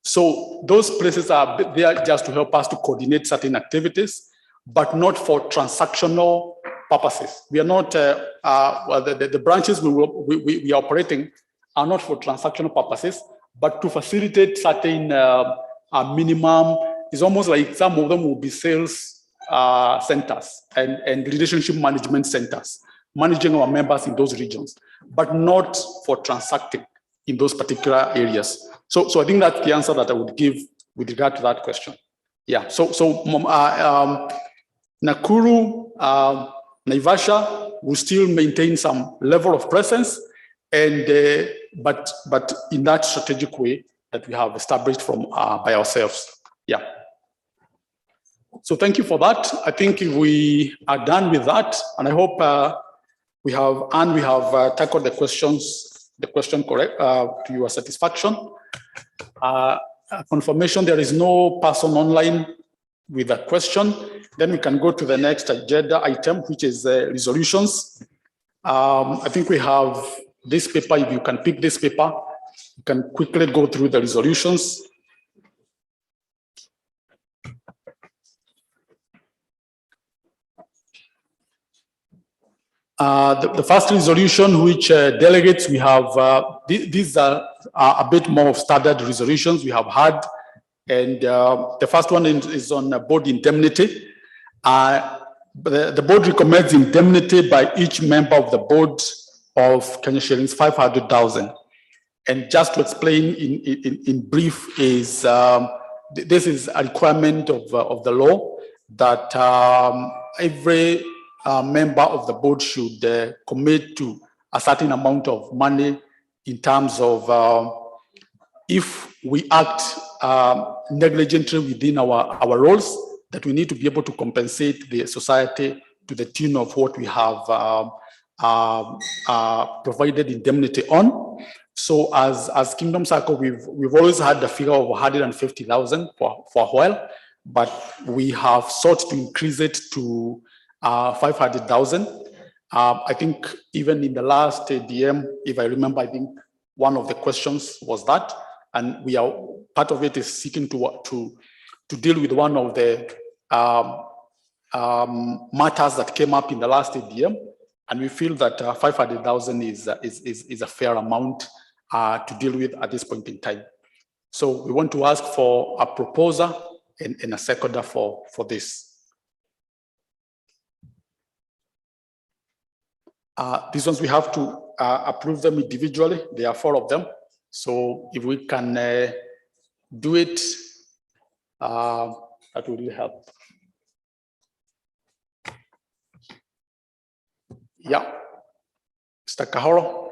[SPEAKER 1] So those places are there just to help us to coordinate certain activities, but not for transactional purposes. We are not, the branches we are operating are not for transactional purposes, but to facilitate certain minimum. It's almost like some of them will be sales centers and relationship management centers, managing our members in those regions, but not for transacting in those particular areas. So I think that's the answer that I would give with regard to that question. Yeah, so Nakuru, Naivasha will still maintain some level of presence, and but in that strategic way that we have established from by ourselves. Yeah. So thank you for that. I think we are done with that, and I hope we have tackled the question correct to your satisfaction. Confirmation there is no person online with a question. Then we can go to the next agenda item, which is resolutions. I think we have this paper. If you can pick this paper, You can quickly go through the resolutions. The first resolution, which delegates we have, these are a bit more of standard resolutions we have had. And the first one is on board indemnity. The board recommends indemnity by each member of the board of Kenya shillings 500,000. And just to explain in brief is, this is a requirement of the law that every member of the board should commit to a certain amount of money in terms of if we act negligently within our roles, that we need to be able to compensate the society to the tune of what we have provided indemnity on. So as Kingdom Sacco, we've always had the figure of 150,000 for a while, but we have sought to increase it to 500,000. I think even in the last ADM, if I remember, I think one of the questions was that, and we are part of it is seeking to deal with one of the matters that came up in the last ADM, and we feel that 500,000 is a fair amount to deal with at this point in time. So we want to ask for a proposer and a seconder for this. These ones we have to approve them individually. There are 4 of them. So if we can do it, that would really help. Yeah, Mr. Kahoro.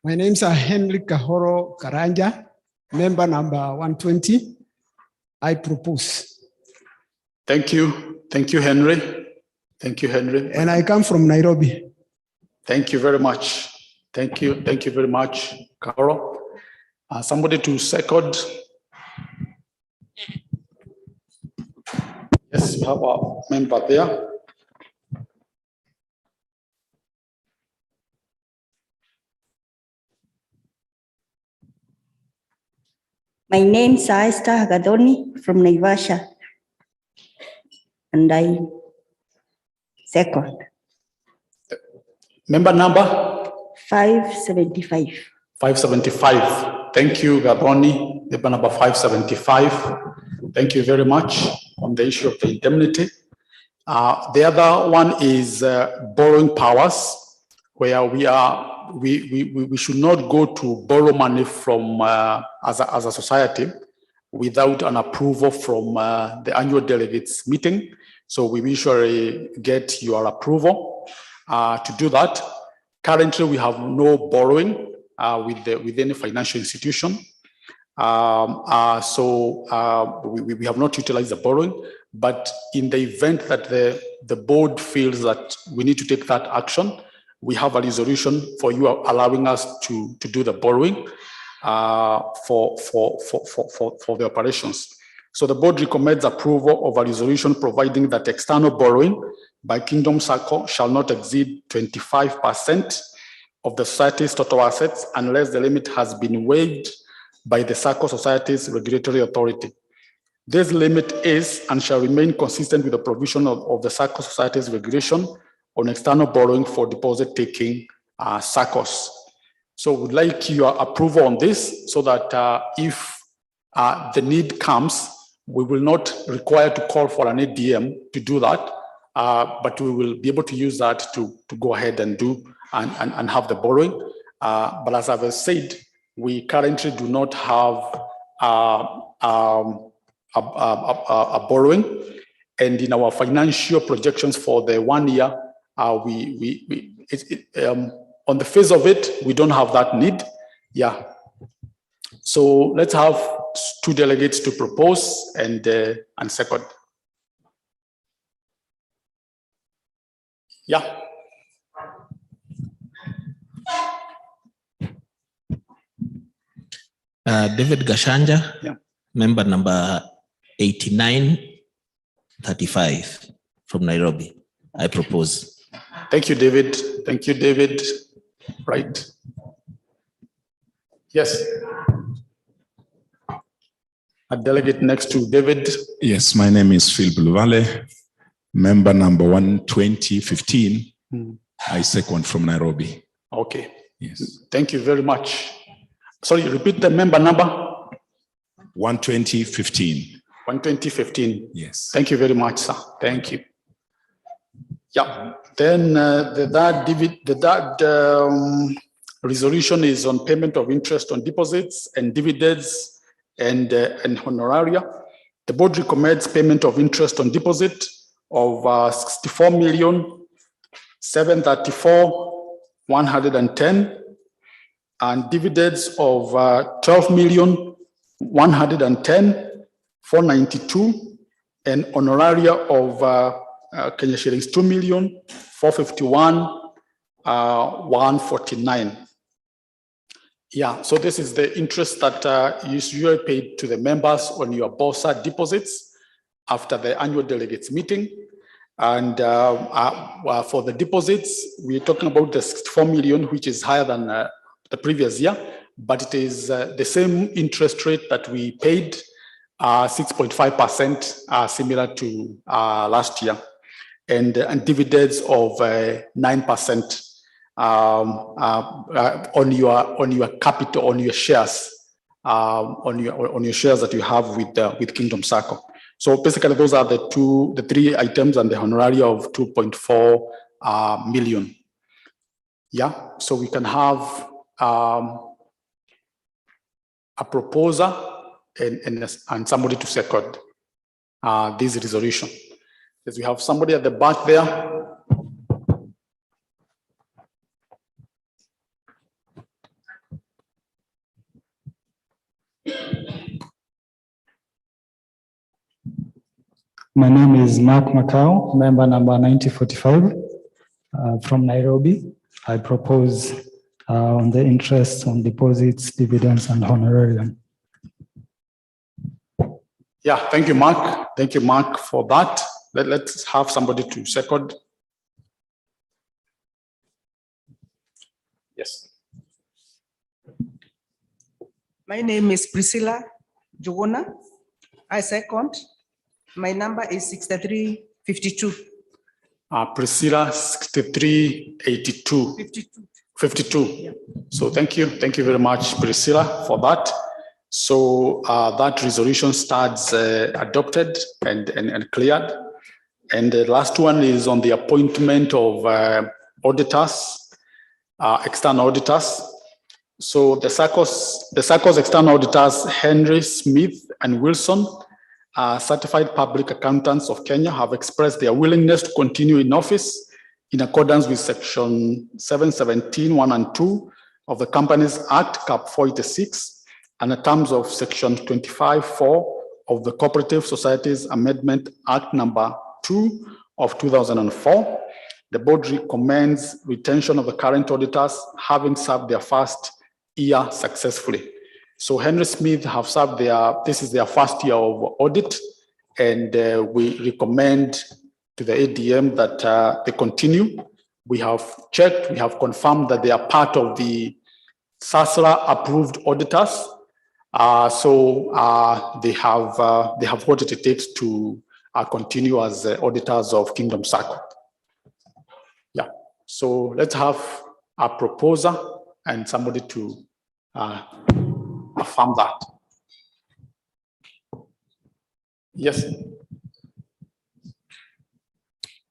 [SPEAKER 17] My name's Henry Kahoro Karanja, member number 120. I propose.
[SPEAKER 1] Thank you. Thank you, Henry. Thank you, Henry.
[SPEAKER 17] And I come from Nairobi.
[SPEAKER 1] Thank you very much. Thank you. Thank you very much, Kahoro. Somebody to second. Yes, we have a member there.
[SPEAKER 18] My name is Esther Hagadoni from Naivasha, and I second.
[SPEAKER 1] Member number?
[SPEAKER 18] 575.
[SPEAKER 1] 575. Thank you, Gadoni. Member number 575. Thank you very much on the issue of the indemnity. The other one is borrowing powers, where we should not go to borrow money from as a society without an approval from the annual delegates meeting. So we usually get your approval to do that. Currently, we have no borrowing with any financial institution. So we have not utilized the borrowing, but in the event that the board feels that we need to take that action, we have a resolution for you allowing us to do the borrowing for the operations. So the board recommends approval of a resolution providing that external borrowing by Kingdom Sacco shall not exceed 25% of the society's total assets unless the limit has been waived by the Sacco Society's regulatory authority. This limit is and shall remain consistent with the provision of the Sacco Society's regulation on external borrowing for deposit-taking SACCOs. So we'd like your approval on this so that if the need comes, we will not require to call for an ADM to do that, but we will be able to use that to go ahead and do and have the borrowing. But as I've said, we currently do not have a borrowing, and in our financial projections for the 1 year, on the face of it, we don't have that need. Yeah. So let's have 2 delegates to propose and second. Yeah.
[SPEAKER 19] David Gashanja,
[SPEAKER 1] Yeah.
[SPEAKER 19] member number 8935 from Nairobi. I propose.
[SPEAKER 1] Thank you, David. Thank you, David. Right. Yes. A delegate next to David.
[SPEAKER 20] Yes, my name is Phil Buluvale, member number 12015. I second from Nairobi.
[SPEAKER 1] Okay.
[SPEAKER 20] Yes.
[SPEAKER 1] Thank you very much. Sorry, repeat the member number.
[SPEAKER 20] 12015.
[SPEAKER 1] 12015.
[SPEAKER 20] Yes.
[SPEAKER 1] Thank you very much, sir. Thank you. Yeah. Then the third resolution is on payment of interest on deposits and dividends and honoraria. The board recommends payment of interest on deposit of 64,734,110 and dividends of 12,110,492 and honoraria of Kenya shillings 2,451,149. Yeah, so this is the interest that you usually paid to the members on your BOSA deposits after the annual delegates meeting. And for the deposits, we're talking about the 64 million, which is higher than the previous year, but it is the same interest rate that we paid, 6.5%, similar to last year, and dividends of 9% on your capital, on your shares, on your shares that you have with Kingdom Sacco. So basically, those are the three items, and the honoraria of 2.4 million. Yeah, so we can have a proposer and somebody to second this resolution. Because we have somebody at the back there.
[SPEAKER 21] My name is Mark Macau, member number 9045 from Nairobi. I propose on the interest on deposits, dividends, and honorarium.
[SPEAKER 1] Yeah, thank you, Mark. Thank you, Mark, for that. Let's have somebody to second. Yes.
[SPEAKER 22] My name is Priscilla Jugona. I second. My number is 6352.
[SPEAKER 1] Priscilla, 6382. 52. Yeah. So thank you very much, Priscilla, for that. So that resolution stands adopted and cleared. And the last one is on the appointment of auditors, external auditors. So the Sacco's external auditors, Henry, Smith, and Wilson, certified public accountants of Kenya, have expressed their willingness to continue in office in accordance with section 717(1) and 2 of the Companies Act, Cap 486, and the terms of section 25(4) of the Cooperative Societies Amendment Act number 2 of 2004. The board recommends retention of the current auditors, having served their first year successfully. So Henry Smith have served this is their first year of audit, and we recommend to the ADM that they continue. We have checked, we have confirmed that they are part of the SASRA approved auditors. So they have what it takes to continue as auditors of Kingdom Sacco. Yeah, so let's have a proposer and somebody to affirm that. Yes.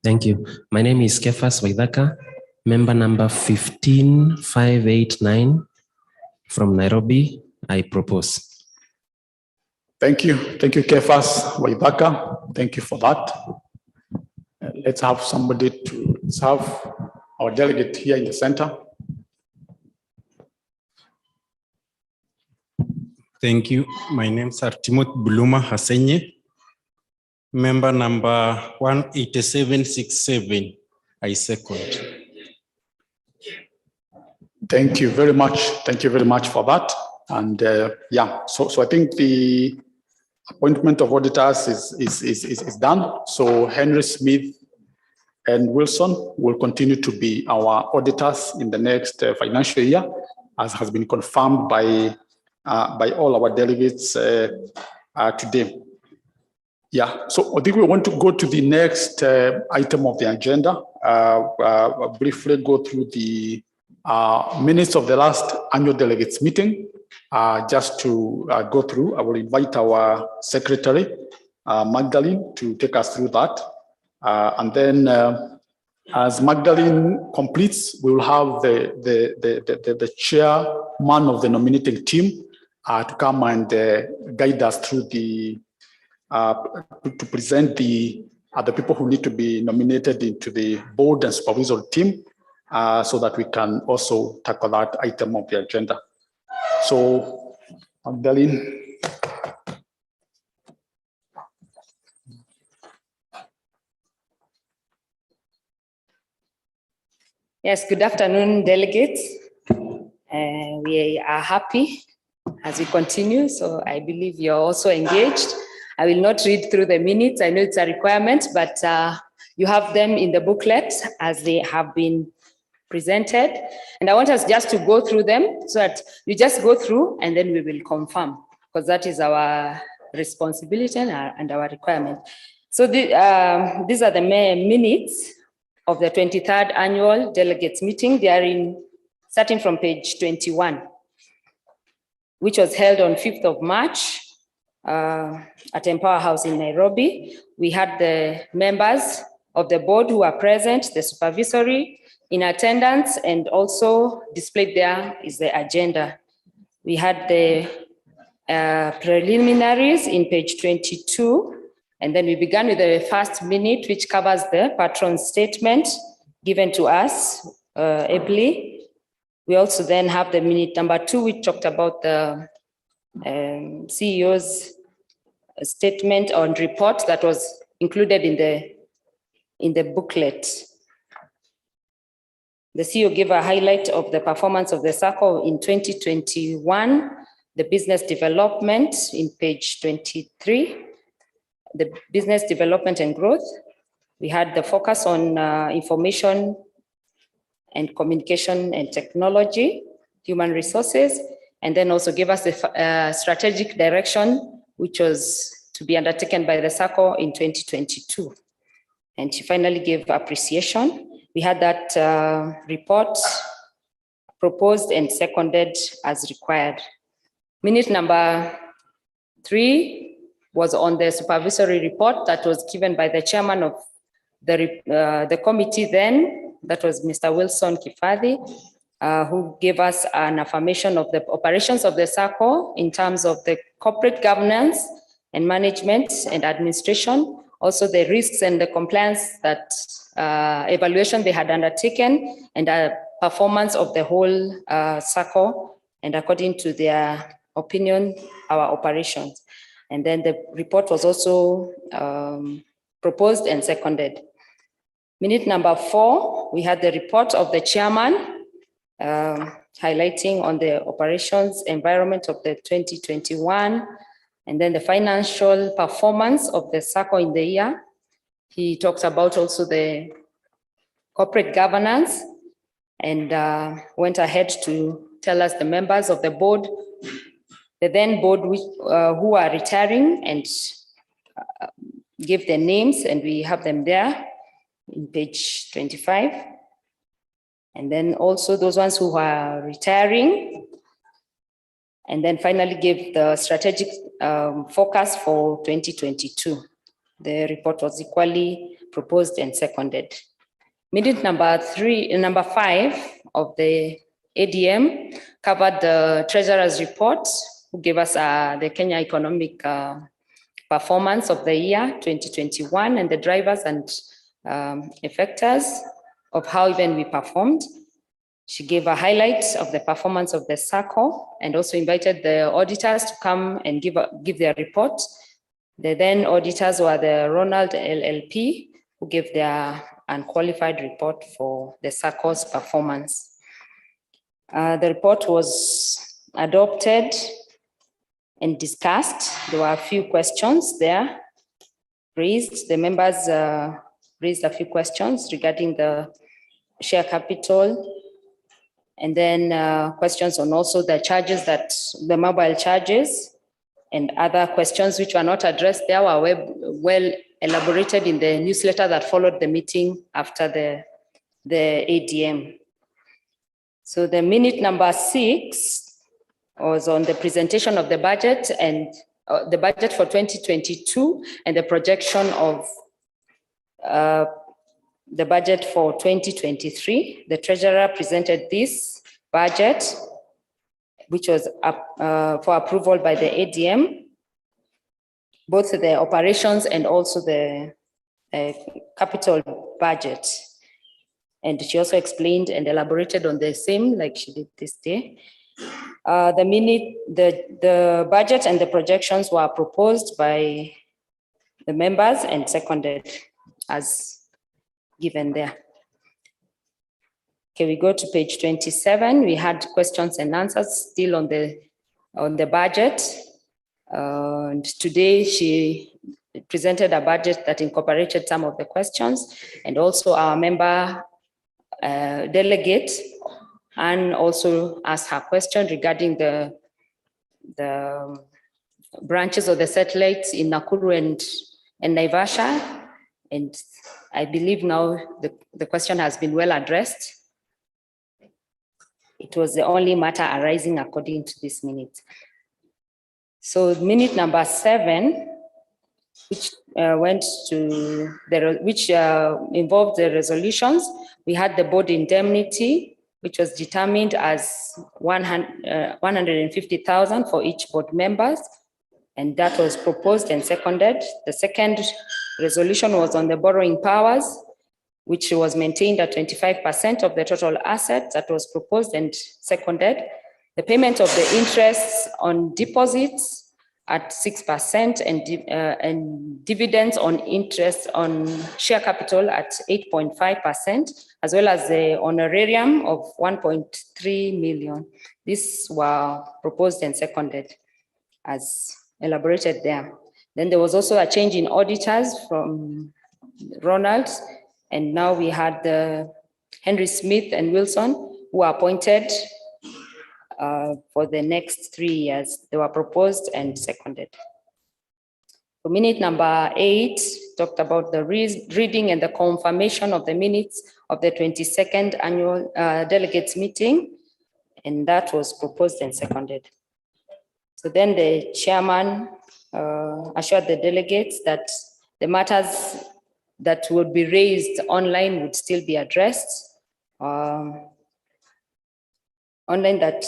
[SPEAKER 23] Thank you. My name is Kefas Waithaka, member number 15589 from Nairobi. I propose.
[SPEAKER 1] Thank you. Thank you, Kefas Waithaka. Thank you for that. Let's have somebody let's have our delegate here in the center.
[SPEAKER 24] Thank you. My name is Timothy Buluma Hasenye, member number 18767. I second.
[SPEAKER 1] Thank you very much. Thank you very much for that. And yeah, so I think the appointment of auditors is done. So Henry Smith and Wilson will continue to be our auditors in the next financial year, as has been confirmed by all our delegates today. Yeah, so I think we want to go to the next item of the agenda. Briefly go through the minutes of the last annual delegates meeting. Just to go through, I will invite our secretary, Magdalene, to take us through that. And then as Magdalene completes, we will have the chairman of the nominating team to come and guide us through the to present the people who need to be nominated into the board and supervisory team, so that we can also tackle that item of the agenda. So, Magdalene.
[SPEAKER 2] Yes, good afternoon, delegates. We are happy as we continue, so I believe you're also engaged. I will not read through the minutes. I know it's a requirement, but you have them in the booklet as they have been presented. And I want us just to go through them so that you just go through and then we will confirm, because that is our responsibility and our requirement. So these are the minutes of the 23rd annual delegates meeting. They are starting from page 21, which was held on 5th of March at Empower House in Nairobi. We had the members of the board who are present, the supervisory in attendance, and also displayed there is the agenda. We had the preliminaries in page 22, and then we began with the first minute, which covers the patron statement given to us ably. We also then have the minute number 2, which talked about the CEO's statement on report that was included in the booklet. The CEO gave a highlight of the performance of the Sacco in 2021, the business development in page 23, the business development and growth. We had the focus on information and communication and technology, human resources, and then also gave us the strategic direction, which was to be undertaken by the Sacco in 2022. And she finally gave appreciation. We had that report proposed and seconded as required. Minute number 3 was on the supervisory report that was given by the chairman of the committee then, that was Mr. Wilson Kifadhi, who gave us an affirmation of the operations of the Sacco in terms of the corporate governance and management and administration, also the risks and the compliance that evaluation they had undertaken, and the performance of the whole Sacco, and according to their opinion, our operations. And then the report was also proposed and seconded. Minute number 4, we had the report of the chairman highlighting on the operations environment of the 2021, and then the financial performance of the Sacco in the year. He talks about also the corporate governance, and went ahead to tell us the members of the board, the then board who are retiring, and give their names, and we have them there in page 25. And then also those ones who are retiring, and then finally give the strategic focus for 2022. The report was equally proposed and seconded. Minute number 5 of the ADM covered the treasurer's report, who gave us the Kenya economic performance of the year 2021, and the drivers and effectors of how even we performed. She gave a highlight of the performance of the Sacco, and also invited the auditors to come and give their report. The then auditors were the Ronald LLP, who gave their unqualified report for the Sacco's performance. The report was adopted and discussed. There were a few questions there raised. The members raised a few questions regarding the share capital, and then questions on also the charges, that the mobile charges, and other questions which were not addressed there were well elaborated in the newsletter that followed the meeting after the ADM. So the minute number 6 was on the presentation of the budget and the budget for 2022 and the projection of the budget for 2023. The treasurer presented this budget, which was for approval by the ADM, both the operations and also the capital budget. And she also explained and elaborated on the same like she did this day. The budget and the projections were proposed by the members and seconded as given there. Okay, we go to page 27. We had questions and answers still on the budget. And today she presented a budget that incorporated some of the questions, and also our member delegate and also asked her question regarding the branches of the satellites in Nakuru and Naivasha. And I believe now the question has been well addressed. It was the only matter arising according to this minute. So minute number 7, which involved the resolutions. We had the board indemnity, which was determined as 150,000 for each board members, and that was proposed and seconded. The second resolution was on the borrowing powers, which was maintained at 25% of the total assets. That was proposed and seconded. The payment of the interest on deposits at 6% and dividends on interest on share capital at 8.5%, as well as the honorarium of 1.3 million. These were proposed and seconded as elaborated there. Then there was also a change in auditors from Ronald, and now we had the Henry Smith and Wilson, who were appointed for the next 3 years. They were proposed and seconded. So minute number 8 talked about the reading and the confirmation of the minutes of the 22nd annual delegates meeting, and that was proposed and seconded. So then the chairman assured the delegates that the matters that would be raised online would still be addressed. Online that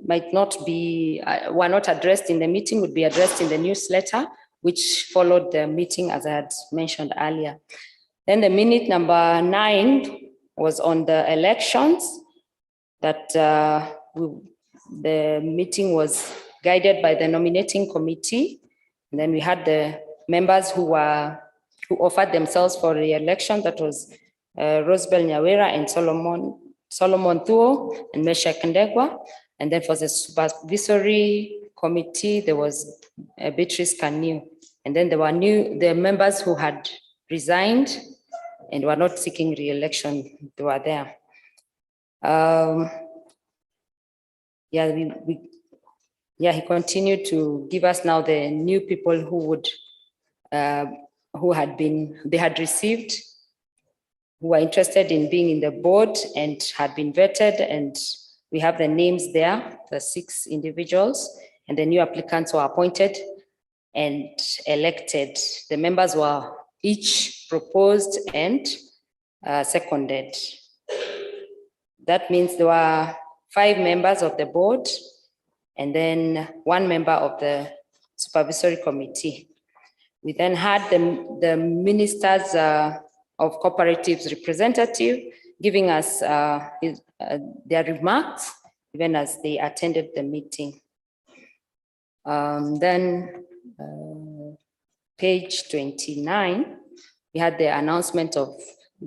[SPEAKER 2] might not be, were not addressed in the meeting would be addressed in the newsletter, which followed the meeting as I had mentioned earlier. Then the minute number 9 was on the elections, that the meeting was guided by the nominating committee. And then we had the members who offered themselves for re-election. That was Rosebel Nyawera and Solomon Thuo and Mesha Kandegwa. And then for the supervisory committee, there was Beatrice Kanu. And then there were the members who had resigned and were not seeking re-election. They were there. He continued to give us now the new people who had received, who were interested in being in the board and had been vetted, and we have the names there, the 6 individuals, and the new applicants were appointed and elected. The members were each proposed and seconded. That means there were 5 members of the board and then 1 member of the supervisory committee. We then had the ministers of cooperatives representative giving us their remarks, even as they attended the meeting. Then page 29, we had the announcement of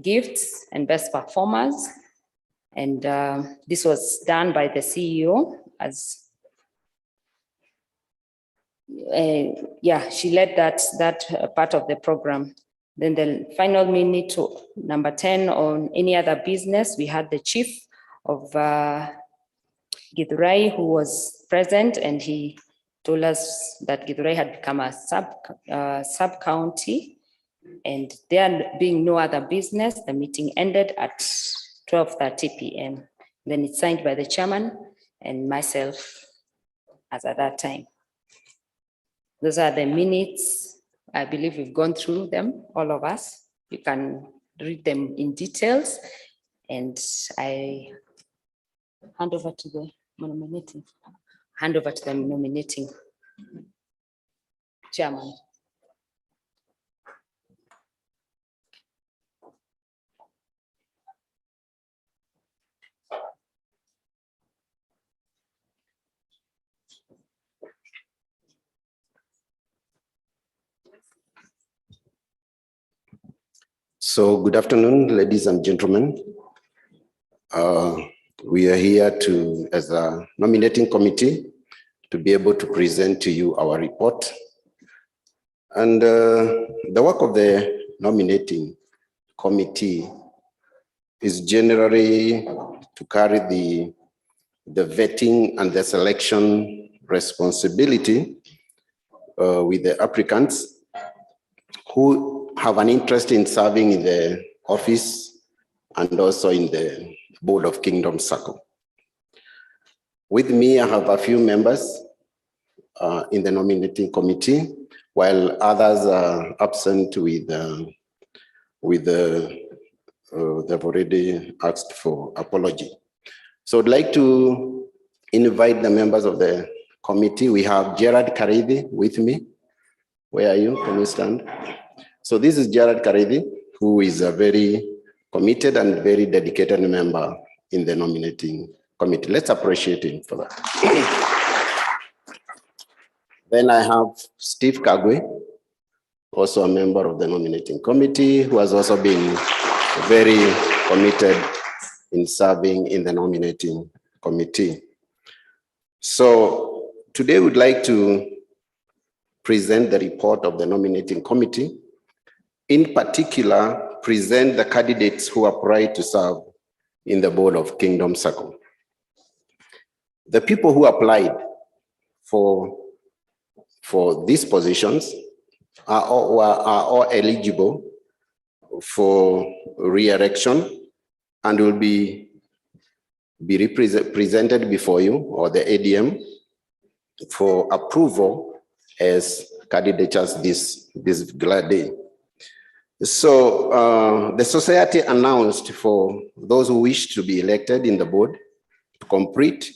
[SPEAKER 2] gifts and best performers. And this was done by the CEO as she led that part of the program. Then the final minute to number 10 on any other business, we had the chief of Githurai who was present, and he told us that Githurai had become a sub-county, and there being no other business, the meeting ended at 12:30 p.m. Then it's signed by the chairman and myself as at that time. Those are the minutes. I believe we've gone through them, all of us. You can read them in details, and I hand over to the nominating. Hand over to the nominating chairman.
[SPEAKER 3] So good afternoon, ladies and gentlemen. We are here as a nominating committee to be able to present to you our report. And the work of the nominating committee is generally to carry the vetting and the selection responsibility with the applicants who have an interest in serving in the office and also in the board of Kingdom Sacco. With me, I have a few members in the nominating committee, while others are absent they've already asked for apology. So I'd like to invite the members of the committee. We have Gerard Karidhi with me. Where are you? Can you stand? So this is Gerard Karidhi, who is a very committed and very dedicated member in the nominating committee. Let's appreciate him for that. Then I have Steve Kagwe, also a member of the nominating committee, who has also been very committed in serving in the nominating committee. So today we'd like to present the report of the nominating committee. In particular, present the candidates who applied to serve in the board of Kingdom Sacco. The people who applied for these positions are all eligible for re-election and will be presented before you or the ADM for approval as candidates this glad day. So the society announced for those who wish to be elected in the board to complete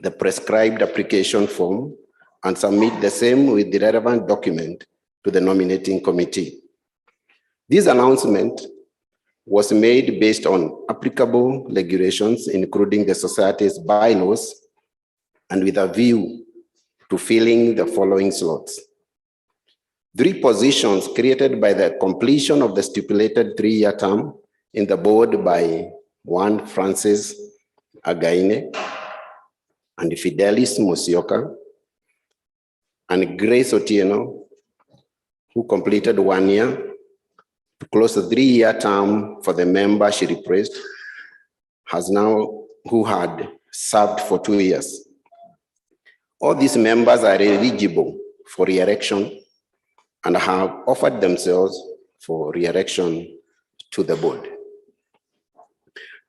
[SPEAKER 3] the prescribed application form and submit the same with the relevant document to the nominating committee. This announcement was made based on applicable regulations, including the society's bylaws, and with a view to filling the following slots. 3 positions created by the completion of the stipulated 3-year term in the board by one Francis Againe and Fidelis Musioka and Grace Otieno, who completed 1 year to close the 3-year term for the member she replaced, who had served for 2 years. All these members are eligible for re-election and have offered themselves for re-election to the board.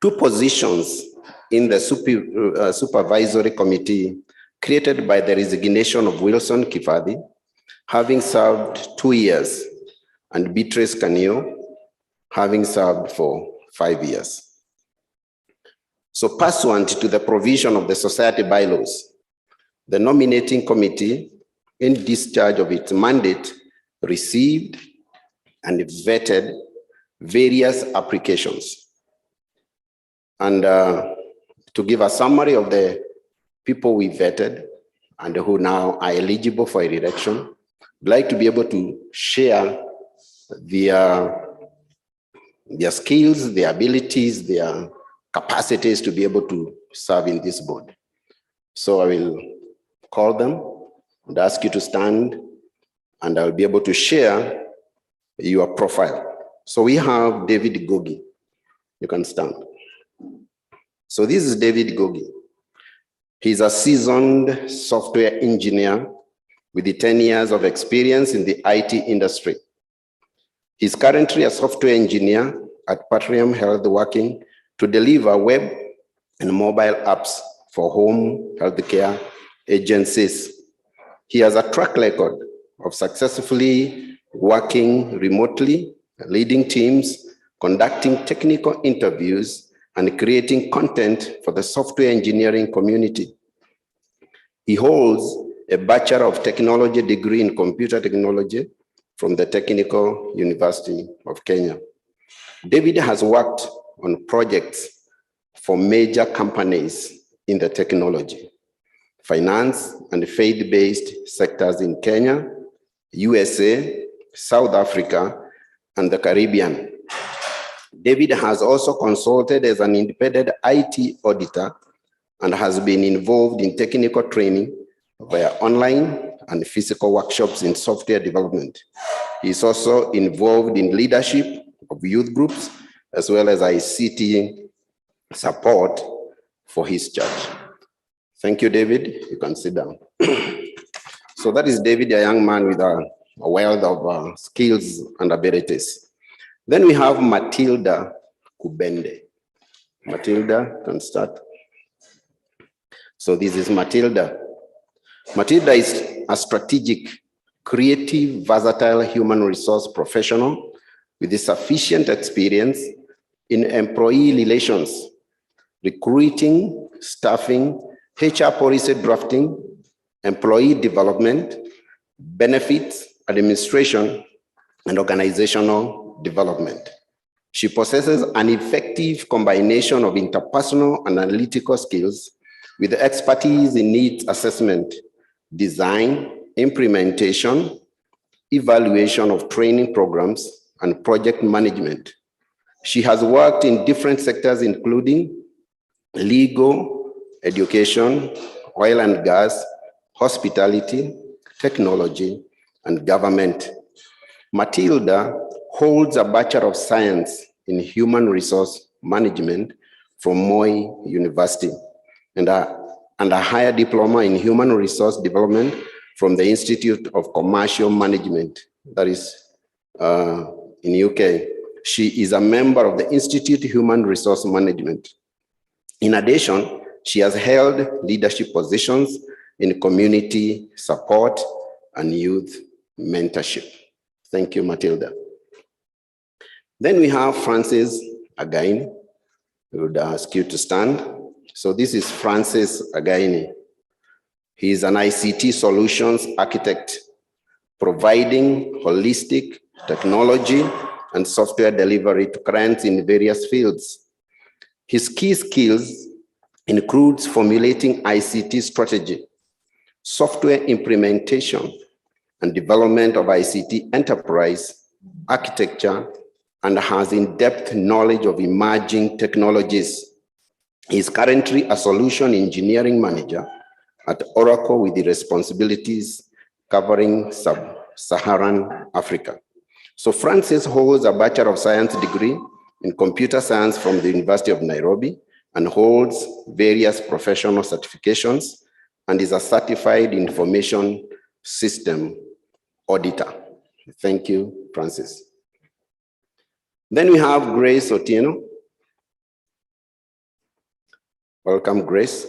[SPEAKER 3] 2 positions in the supervisory committee created by the resignation of Wilson Kifadi, having served 2 years, and Beatrice Canio, having served for 5 years. So pursuant to the provision of the society bylaws, the nominating committee, in discharge of its mandate, received and vetted various applications. And to give a summary of the people we vetted and who now are eligible for re-election, I'd like to be able to share their skills, their abilities, their capacities to be able to serve in this board. So I will call them I'd ask you to stand and I'll be able to share your profile. So we have David Gogi. You can stand. So this is David Gogi. He's a seasoned software engineer with 10 years of experience in the IT industry. He's currently a software engineer at Patron Health, working to deliver web and mobile apps for home healthcare agencies. He has a track record of successfully working remotely, leading teams, conducting technical interviews, and creating content for the software engineering community. He holds a Bachelor of Technology degree in computer technology from the Technical University of Kenya. David has worked on projects for major companies in the technology, finance, and faith-based sectors in Kenya, USA, South Africa, and the Caribbean. David has also consulted as an independent IT auditor and has been involved in technical training via online and physical workshops in software development. He is also involved in leadership of youth groups as well as ICT support for his church. Thank you, David. You can sit down. So that is David, a young man with a wealth of skills and abilities. Then we have Matilda Kubende. Matilda can start. So this is Matilda. Matilda is a strategic, creative, versatile human resource professional with sufficient experience in employee relations, recruiting, staffing, HR policy drafting, employee development, benefits, administration, and organizational development. She possesses an effective combination of interpersonal and analytical skills with expertise in needs assessment, design, implementation, evaluation of training programs, and project management. She has worked in different sectors, including legal, education, oil and gas, hospitality, technology, and government. Matilda holds a Bachelor of Science in Human Resource Management from Moi University and a higher diploma in Human Resource Development from the Institute of Commercial Management, that is in UK. She is a member of the Institute of Human Resource Management. In addition, she has held leadership positions in community support and youth mentorship. Thank you, Matilda. Then we have Francis Againi. We would ask you to stand. So this is Francis Againi. He is an ICT solutions architect, providing holistic technology and software delivery to clients in various fields. His key skills includes formulating ICT strategy, software implementation, and development of ICT enterprise architecture, and has in-depth knowledge of emerging technologies. He is currently a solution engineering manager at Oracle with the responsibilities covering sub-Saharan Africa. So Francis holds a Bachelor of Science degree in computer science from the University of Nairobi and holds various professional certifications and is a certified information system auditor. Thank you, Francis. Then we have Grace Otieno. Welcome, Grace.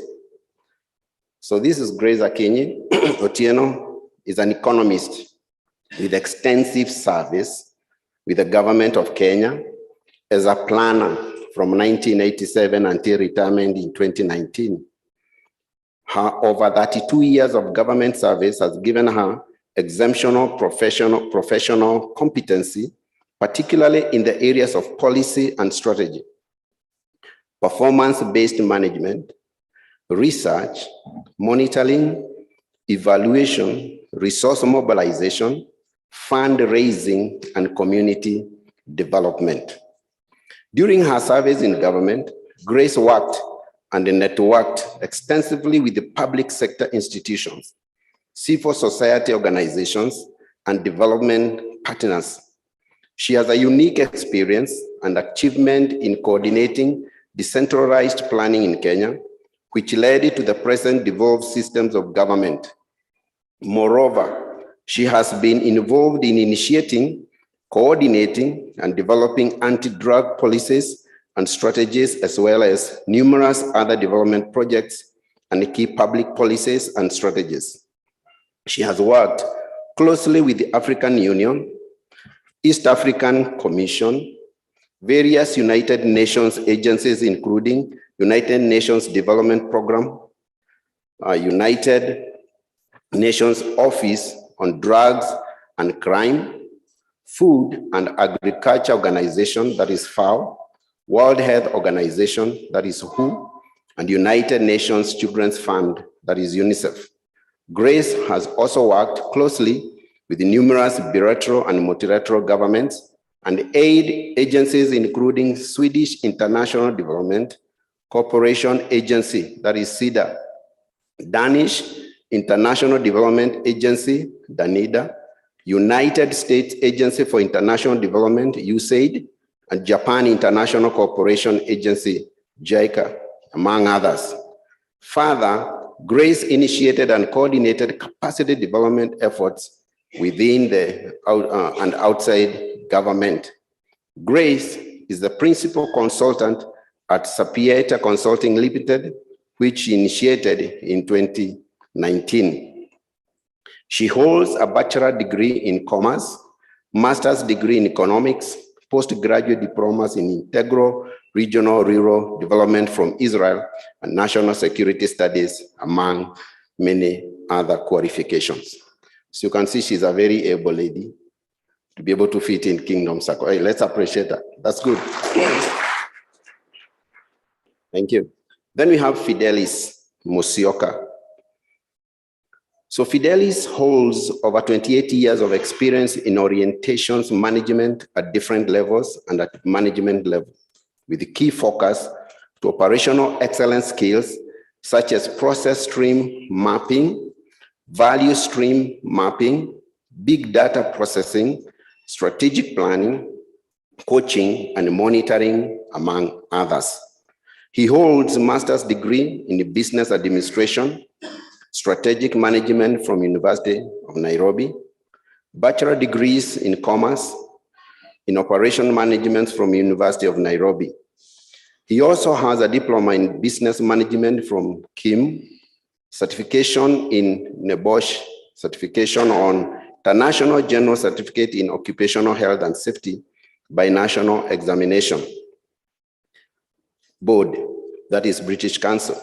[SPEAKER 3] So this is Grace Akinyi. Otieno is an economist with extensive service with the government of Kenya as a planner from 1987 until retirement in 2019. Her over 32 years of government service has given her exceptional professional competency, particularly in the areas of policy and strategy, performance-based management, research, monitoring, evaluation, resource mobilization, fundraising, and community development. During her service in government, Grace worked and networked extensively with the public sector institutions, civil society organizations, and development partners. She has a unique experience and achievement in coordinating decentralized planning in Kenya, which led to the present devolved systems of government. Moreover, she has been involved in initiating, coordinating, and developing anti-drug policies and strategies, as well as numerous other development projects and key public policies and strategies. She has worked closely with the African Union, East African Commission, various United Nations agencies, including United Nations Development Program, United Nations Office on Drugs and Crime, Food and Agriculture Organization, that is FAO, World Health Organization, that is WHO, and United Nations Children's Fund, that is UNICEF. Grace has also worked closely with numerous bilateral and multilateral governments and aid agencies, including Swedish International Development Cooperation Agency, that is SIDA, Danish International Development Agency, DANIDA, United States Agency for International Development, USAID, and Japan International Cooperation Agency, JICA, among others. Further, Grace initiated and coordinated capacity development efforts within and outside government. Grace is the principal consultant at Sapieta Consulting Limited, which initiated in 2019. She holds a bachelor degree in commerce, master's degree in economics, postgraduate diplomas in integral regional rural development from Israel, and national security studies, among many other qualifications. So you can see she's a very able lady to be able to fit in Kingdom Sacco. Hey, let's appreciate that. That's good. Thank you. Then we have Fidelis Musioka. So Fidelis holds over 28 years of experience in orientations management at different levels and at management level, with the key focus to operational excellence skills such as process stream mapping, value stream mapping, big data processing, strategic planning, coaching, and monitoring, among others. He holds a master's degree in business administration, strategic management from University of Nairobi, bachelor degrees in commerce, in operation management from University of Nairobi. He also has a diploma in business management from KIM, certification in NEBOSH, certification on International General Certificate in Occupational Health and Safety by National Examination Board, that is British Council.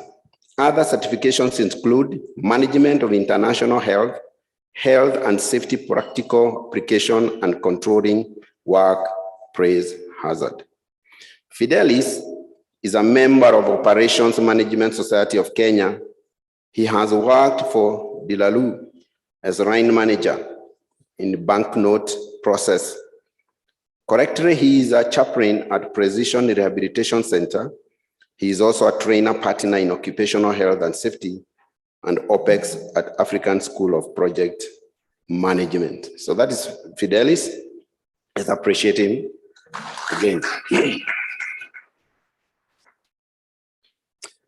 [SPEAKER 3] Other certifications include Management of International Health, Health and Safety Practical Application, and Controlling Workplace Hazard. Fidelis is a member of Operations Management Society of Kenya. He has worked for Dilalu as line manager in the banknote process. Currently, he is a chaplain at Precision Rehabilitation Center. He is also a trainer partner in occupational health and safety and OPEX at African School of Project Management. So that is Fidelis. Let's appreciate him again.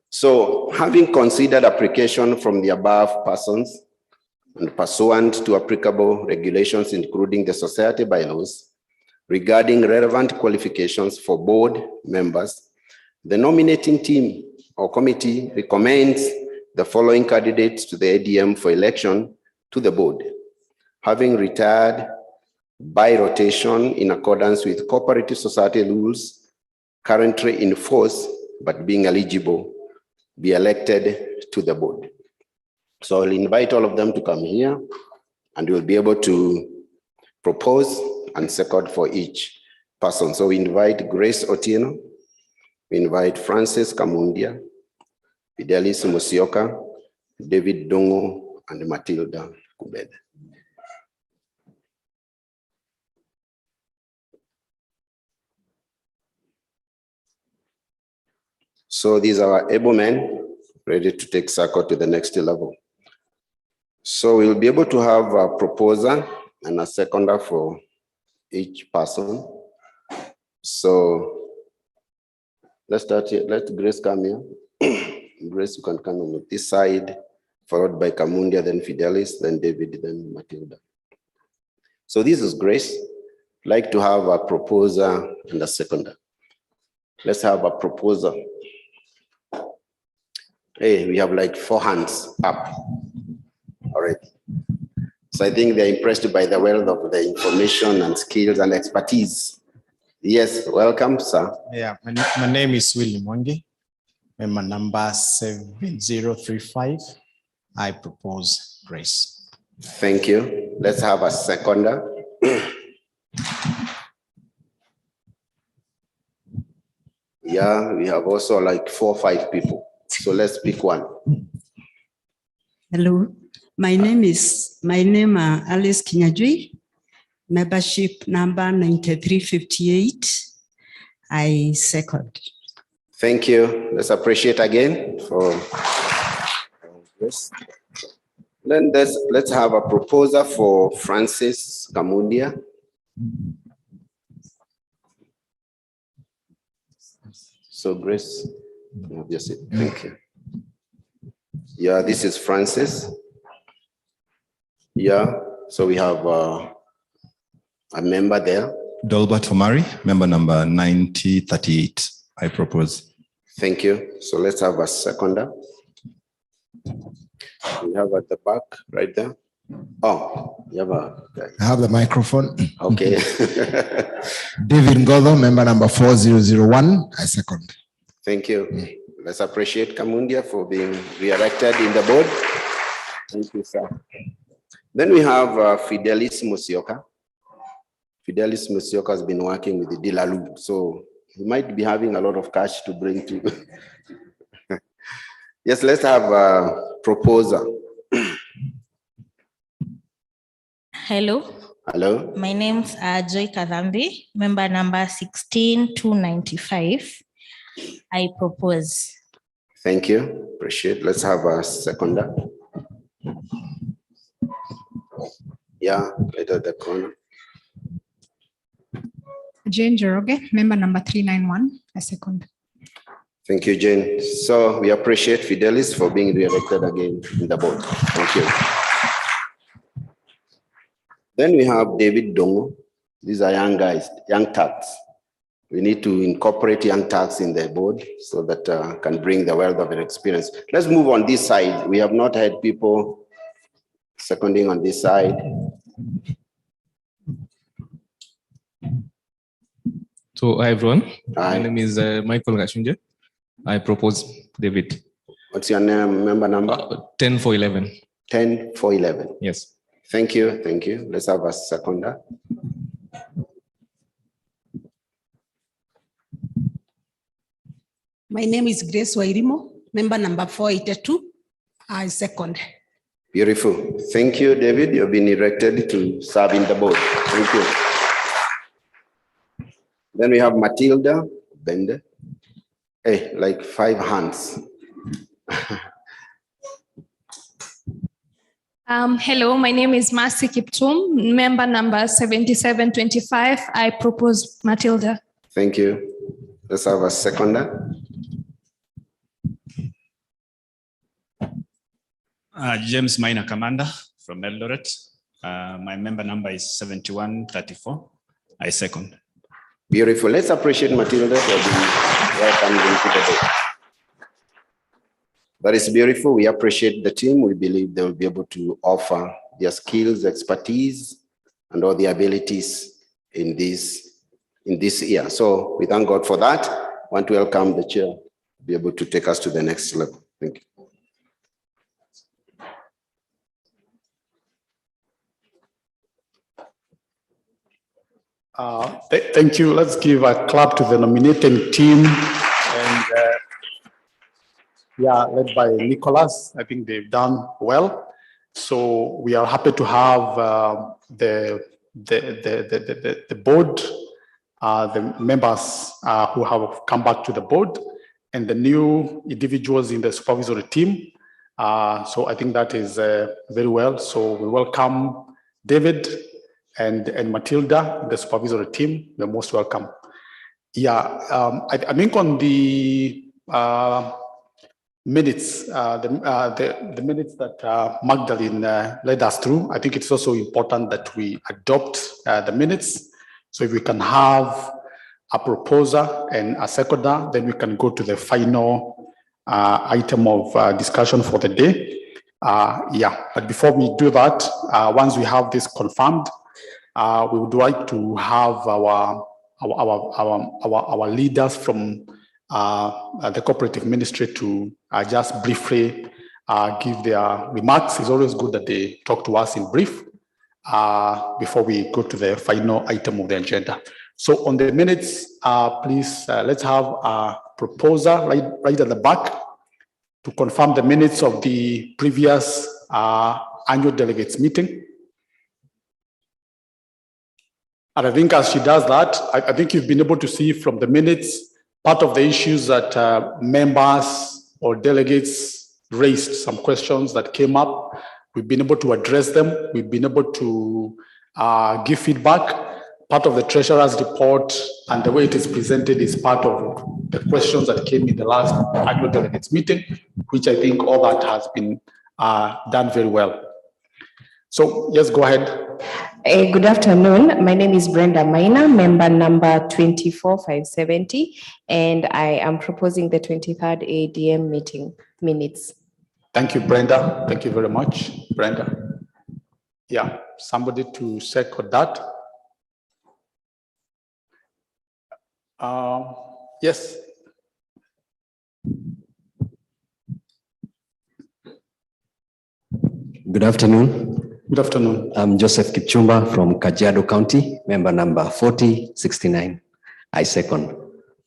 [SPEAKER 3] So having considered application from the above persons and pursuant to applicable regulations, including the society bylaws, regarding relevant qualifications for board members, the nominating team or committee recommends the following candidates to the ADM for election to the board. Having retired by rotation in accordance with cooperative society rules currently in force, but being eligible, be elected to the board. So I'll invite all of them to come here and we'll be able to propose and second for each person. So we invite Grace Otieno, we invite Francis Kamundia, Fidelis Musioka, David Dongo, and Matilda Kubed. So these are able men ready to take Sacco to the next level. So we'll be able to have a proposer and a seconder for each person. So let's start here. Let Grace come here. Grace, you can come on this side, followed by Kamundia, then Fidelis, then David, then Matilda. So this is Grace. I'd like to have a proposer and a seconder. Let's have a proposer. Hey, we have like 4 hands up already. So I think they're impressed by the wealth of the information and skills and expertise. Yes, welcome, sir.
[SPEAKER 24] Yeah, my name is Willie Mwangi. Member number 7035. I propose Grace.
[SPEAKER 3] Thank you. Let's have a seconder. Yeah, we have also like 4 or 5 people. So let's pick one.
[SPEAKER 18] Hello, my name Alice Kinyajui, membership number 9358. I second.
[SPEAKER 3] Thank you. Let's appreciate again for this. Then let's have a proposer for Francis Kamundia. So Grace, yes, thank you. Yeah, this is Francis. Yeah, so we have a member there.
[SPEAKER 4] Dolbert Omari, member number 9038. I propose.
[SPEAKER 3] Thank you. So let's have a seconder. We have at the back right there. Oh, you have a guy.
[SPEAKER 6] I have the microphone.
[SPEAKER 3] Okay.
[SPEAKER 6] David Ngodo, member number 4001. I second.
[SPEAKER 3] Thank you. Let's appreciate Kamundia for being re-elected in the board. Thank you, sir. Then we have Fidelis Musioka. Fidelis Musioka has been working with the Dilalu, so he might be having a lot of cash to bring to. Yes, let's have a proposer.
[SPEAKER 7] Hello.
[SPEAKER 3] Hello.
[SPEAKER 7] My name's Joy Kadhambi, member number 16295. I propose.
[SPEAKER 3] Thank you. Appreciate. Let's have a seconder. Yeah, right at the corner.
[SPEAKER 8] Jane Joroge, member number 391. I second.
[SPEAKER 3] Thank you, Jane. So we appreciate Fidelis for being re-elected again in the board. Thank you. Then we have David Dongo. These are young guys, young tax. We need to incorporate young tax in the board so that can bring the wealth of experience. Let's move on this side. We have not had people seconding on this side.
[SPEAKER 25] So hi everyone. My name is Michael Gashunje. I propose David.
[SPEAKER 3] What's your name, member number?
[SPEAKER 25] 10411.
[SPEAKER 3] 10411.
[SPEAKER 25] Yes.
[SPEAKER 3] Thank you. Thank you. Let's have a seconder.
[SPEAKER 26] My name is Grace Wairimo, member number 482. I second.
[SPEAKER 3] Beautiful. Thank you, David. You've been elected to serve in the board. Thank you. Then we have Matilda Bende. Hey, like 5 hands.
[SPEAKER 27] Hello, my name is Mercy Kiptum, member number 7725. I propose Matilda.
[SPEAKER 3] Thank you. Let's have a seconder.
[SPEAKER 28] James Maina Commander from Eldoret. My member number is 7134. I second.
[SPEAKER 3] Beautiful. Let's appreciate Matilda for being welcomed into the board. That is beautiful. We appreciate the team. We believe they will be able to offer their skills, expertise, and all the abilities in this year. So we thank God for that. I want to welcome the chair to be able to take us to the next level. Thank you.
[SPEAKER 1] Thank you. Let's give a clap to the nominating team, and yeah, led by Nicholas. I think they've done well. So we are happy to have the board, the members who have come back to the board, and the new individuals in the supervisory team. So I think that is very well. So we welcome David and Matilda, the supervisory team. You're most welcome. Yeah, I think on the minutes, the minutes that Magdalene led us through, I think it's also important that we adopt the minutes. So if we can have a proposer and a seconder, then we can go to the final item of discussion for the day. Yeah, but before we do that, once we have this confirmed, we would like to have our leaders from the cooperative ministry to just briefly give their remarks. It's always good that they talk to us in brief before we go to the final item of the agenda. So on the minutes, please let's have a proposer right at the back to confirm the minutes of the previous annual delegates meeting. And I think as she does that, I think you've been able to see from the minutes, part of the issues that members or delegates raised, some questions that came up, we've been able to address them. We've been able to give feedback. Part of the treasurer's report and the way it is presented is part of the questions that came in the last annual delegates meeting, which I think all that has been done very well. So yes, go ahead.
[SPEAKER 9] Good afternoon. My name is Brenda Maina, member number 24570, and I am proposing the 23rd ADM meeting minutes.
[SPEAKER 1] Thank you, Brenda. Thank you very much, Brenda. Yeah, somebody to second that. Yes.
[SPEAKER 10] Good afternoon.
[SPEAKER 1] Good afternoon.
[SPEAKER 10] I'm Joseph Kipchumba from Kajiado County, member number 4069. I second.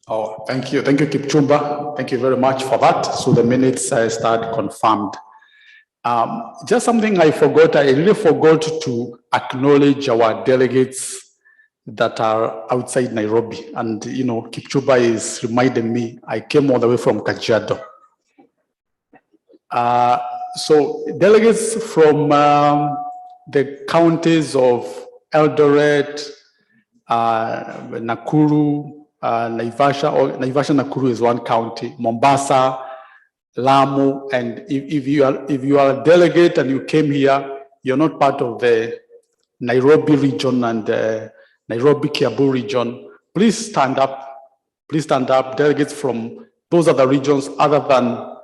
[SPEAKER 1] Oh, thank you. Thank you, Kipchumba. Thank you very much for that. So the minutes start confirmed. Just something I forgot. I really forgot to acknowledge our delegates that are outside Nairobi. And, you know, Kipchumba is reminding me, I came all the way from Kajiado. So delegates from the counties of Eldoret, Nakuru, Naivasha, or Naivasha Nakuru is one county, Mombasa, Lamu, and if you are a delegate and you came here, you're not part of the Nairobi region and Nairobi Kiambu region, please stand up. Please stand up. Delegates from those other regions other than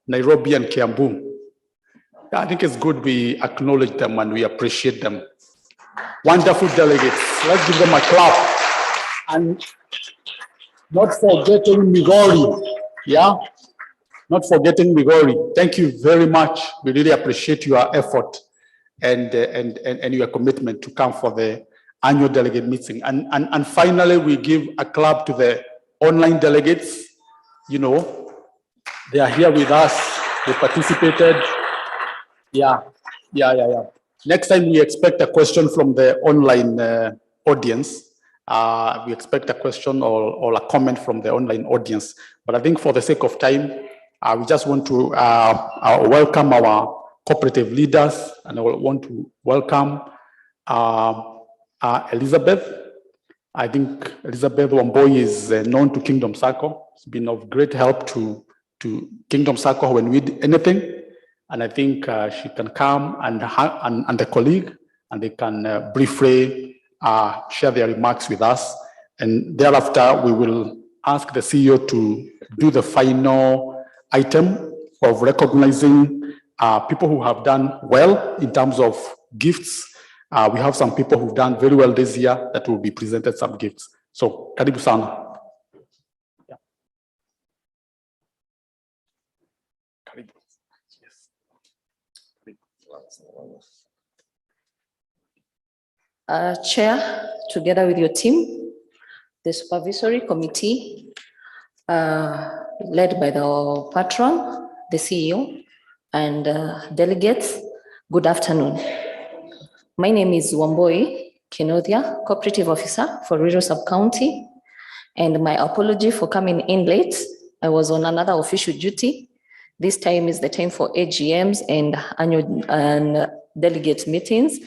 [SPEAKER 1] Nairobi and Kiambu. I think it's good we acknowledge them and we appreciate them. Wonderful delegates. Let's give them a clap. And not forgetting Migori. Yeah? Not forgetting Migori. Thank you very much. We really appreciate your effort and your commitment to come for the annual delegate meeting. And finally, we give a clap to the online delegates. You know, they are here with us. They participated. Yeah. Next time we expect a question from the online audience. We expect a question or a comment from the online audience. But I think for the sake of time, we just want to welcome our cooperative leaders, and I want to welcome Elizabeth. I think Elizabeth Wamboi is known to Kingdom Sacco. It's been of great help to Kingdom Sacco when we need anything. And I think she can come and the colleague, and they can briefly share their remarks with us. And thereafter, we will ask the CEO to do the final item of recognizing people who have done well in terms of gifts. We have some people who've done very well this year that will be presented some gifts. So, karibu sana.
[SPEAKER 2] Chair, together with your team, the supervisory committee, led by the patron, the CEO, and delegates, good afternoon. My name is Wamboi Kinodia, Cooperative Officer for Ruiru Sub-County, and my apology for coming in late. I was on another official duty This time is the time for AGMs and annual and delegate meetings.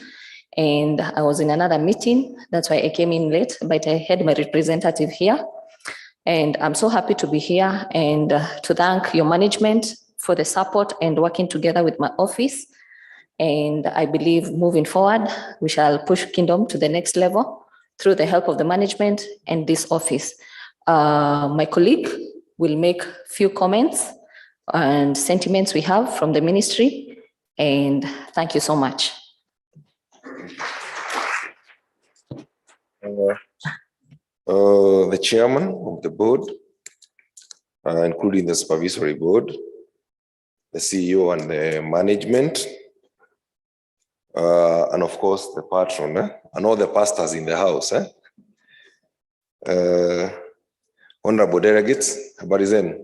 [SPEAKER 2] And I was in another meeting. That's why I came in late, but I had my representative here. And I'm so happy to be here and to thank your management for the support and working together with my office. And I believe moving forward, we shall push Kingdom to the next level through the help of the management and this office. My colleague will make few comments and sentiments we have from the ministry. And thank you so much.
[SPEAKER 5] The chairman of the board, including the supervisory board, the CEO and the management, and of course the patron, and all the pastors in the house. Honorable delegates, habari zenu?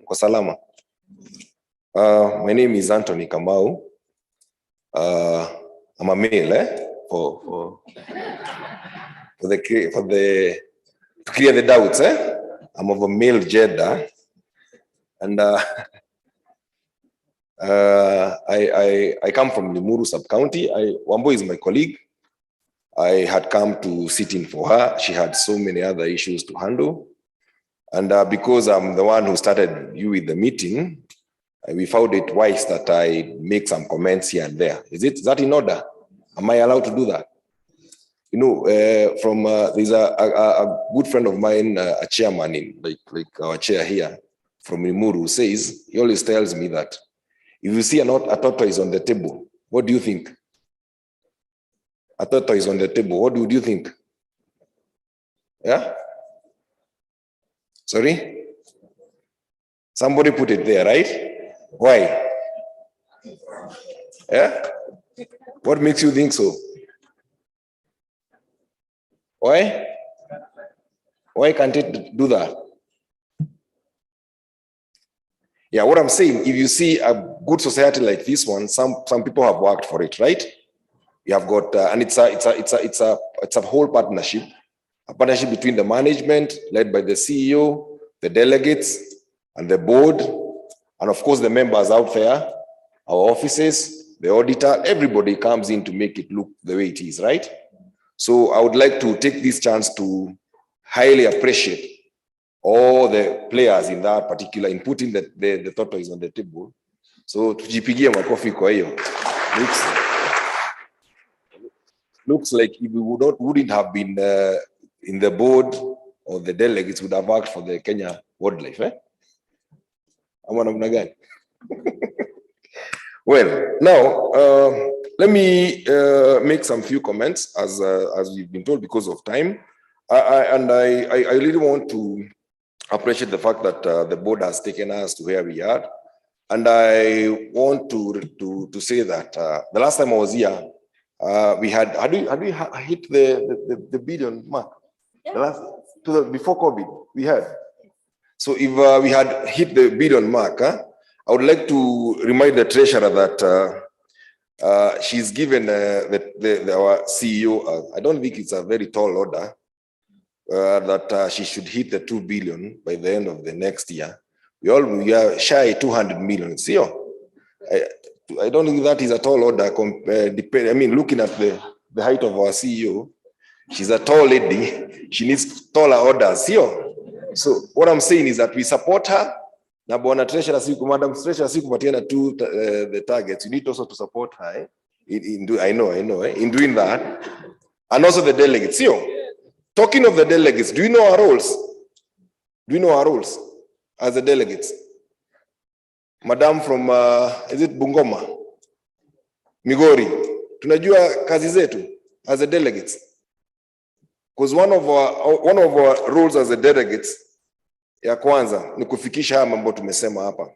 [SPEAKER 5] Mko salama? My name is Anthony Kamau. I'm a male, to clear the doubts. I'm of a male gender, and I come from Limuru sub-county. Wambo is my colleague. I had come to sit in for her. She had so many other issues to handle. And because I'm the one who started you with the meeting, we found it wise that I make some comments here and there. Is that in order? Am I allowed to do that? You know, there's a good friend of mine, a chairman in like our chair here from Limuru, says, he always tells me that if you see a tortoise on the table, what do you think? A tortoise on the table, what would you think? Yeah? Sorry? Somebody put it there, right? Why? Yeah? What makes you think so? Why? Why can't it do that? Yeah, what I'm saying, if you see a good society like this one, some people have worked for it, right? You have got, and it's a whole partnership, a partnership between the management led by the CEO, the delegates, and the board, and of course the members out there, our offices, the auditor, everybody comes in to make it look the way it is, right? So I would like to take this chance to highly appreciate all the players in that particular, in putting the tortoise on the table. So tujipigie makofi kwa hiyo. Looks like if we wouldn't have been in the board or the delegates would have worked for the Kenya wildlife. Ama namna gani? Well, now let me make some few comments as we've been told because of time. I really want to appreciate the fact that the board has taken us to where we are. And I want to say that the last time I was here, we had we hit the billion mark? Yeah. Before COVID, we had. So if we had hit the billion mark, I would like to remind the treasurer that she's given our CEO, I don't think it's a very tall order, that she should hit the 2 billion by the end of the next year. We are shy 200 million. See, I don't think that is a tall order. I mean, looking at the height of our CEO, she's a tall lady. She needs taller orders. See, so what I'm saying is that we support her. Na Bwana Treasurer, Madam Treasurer, the targets. You need also to support her. I know. In doing that, and also the delegates. See, talking of the delegates, do you know our roles? Do you know our roles as the delegates? Madam from, is it Bungoma? Migori. Tunajua kazi zetu as the delegates. Because one of our roles as the delegates, ya kwanza, ni kufikisha haya mambo tumesema hapa.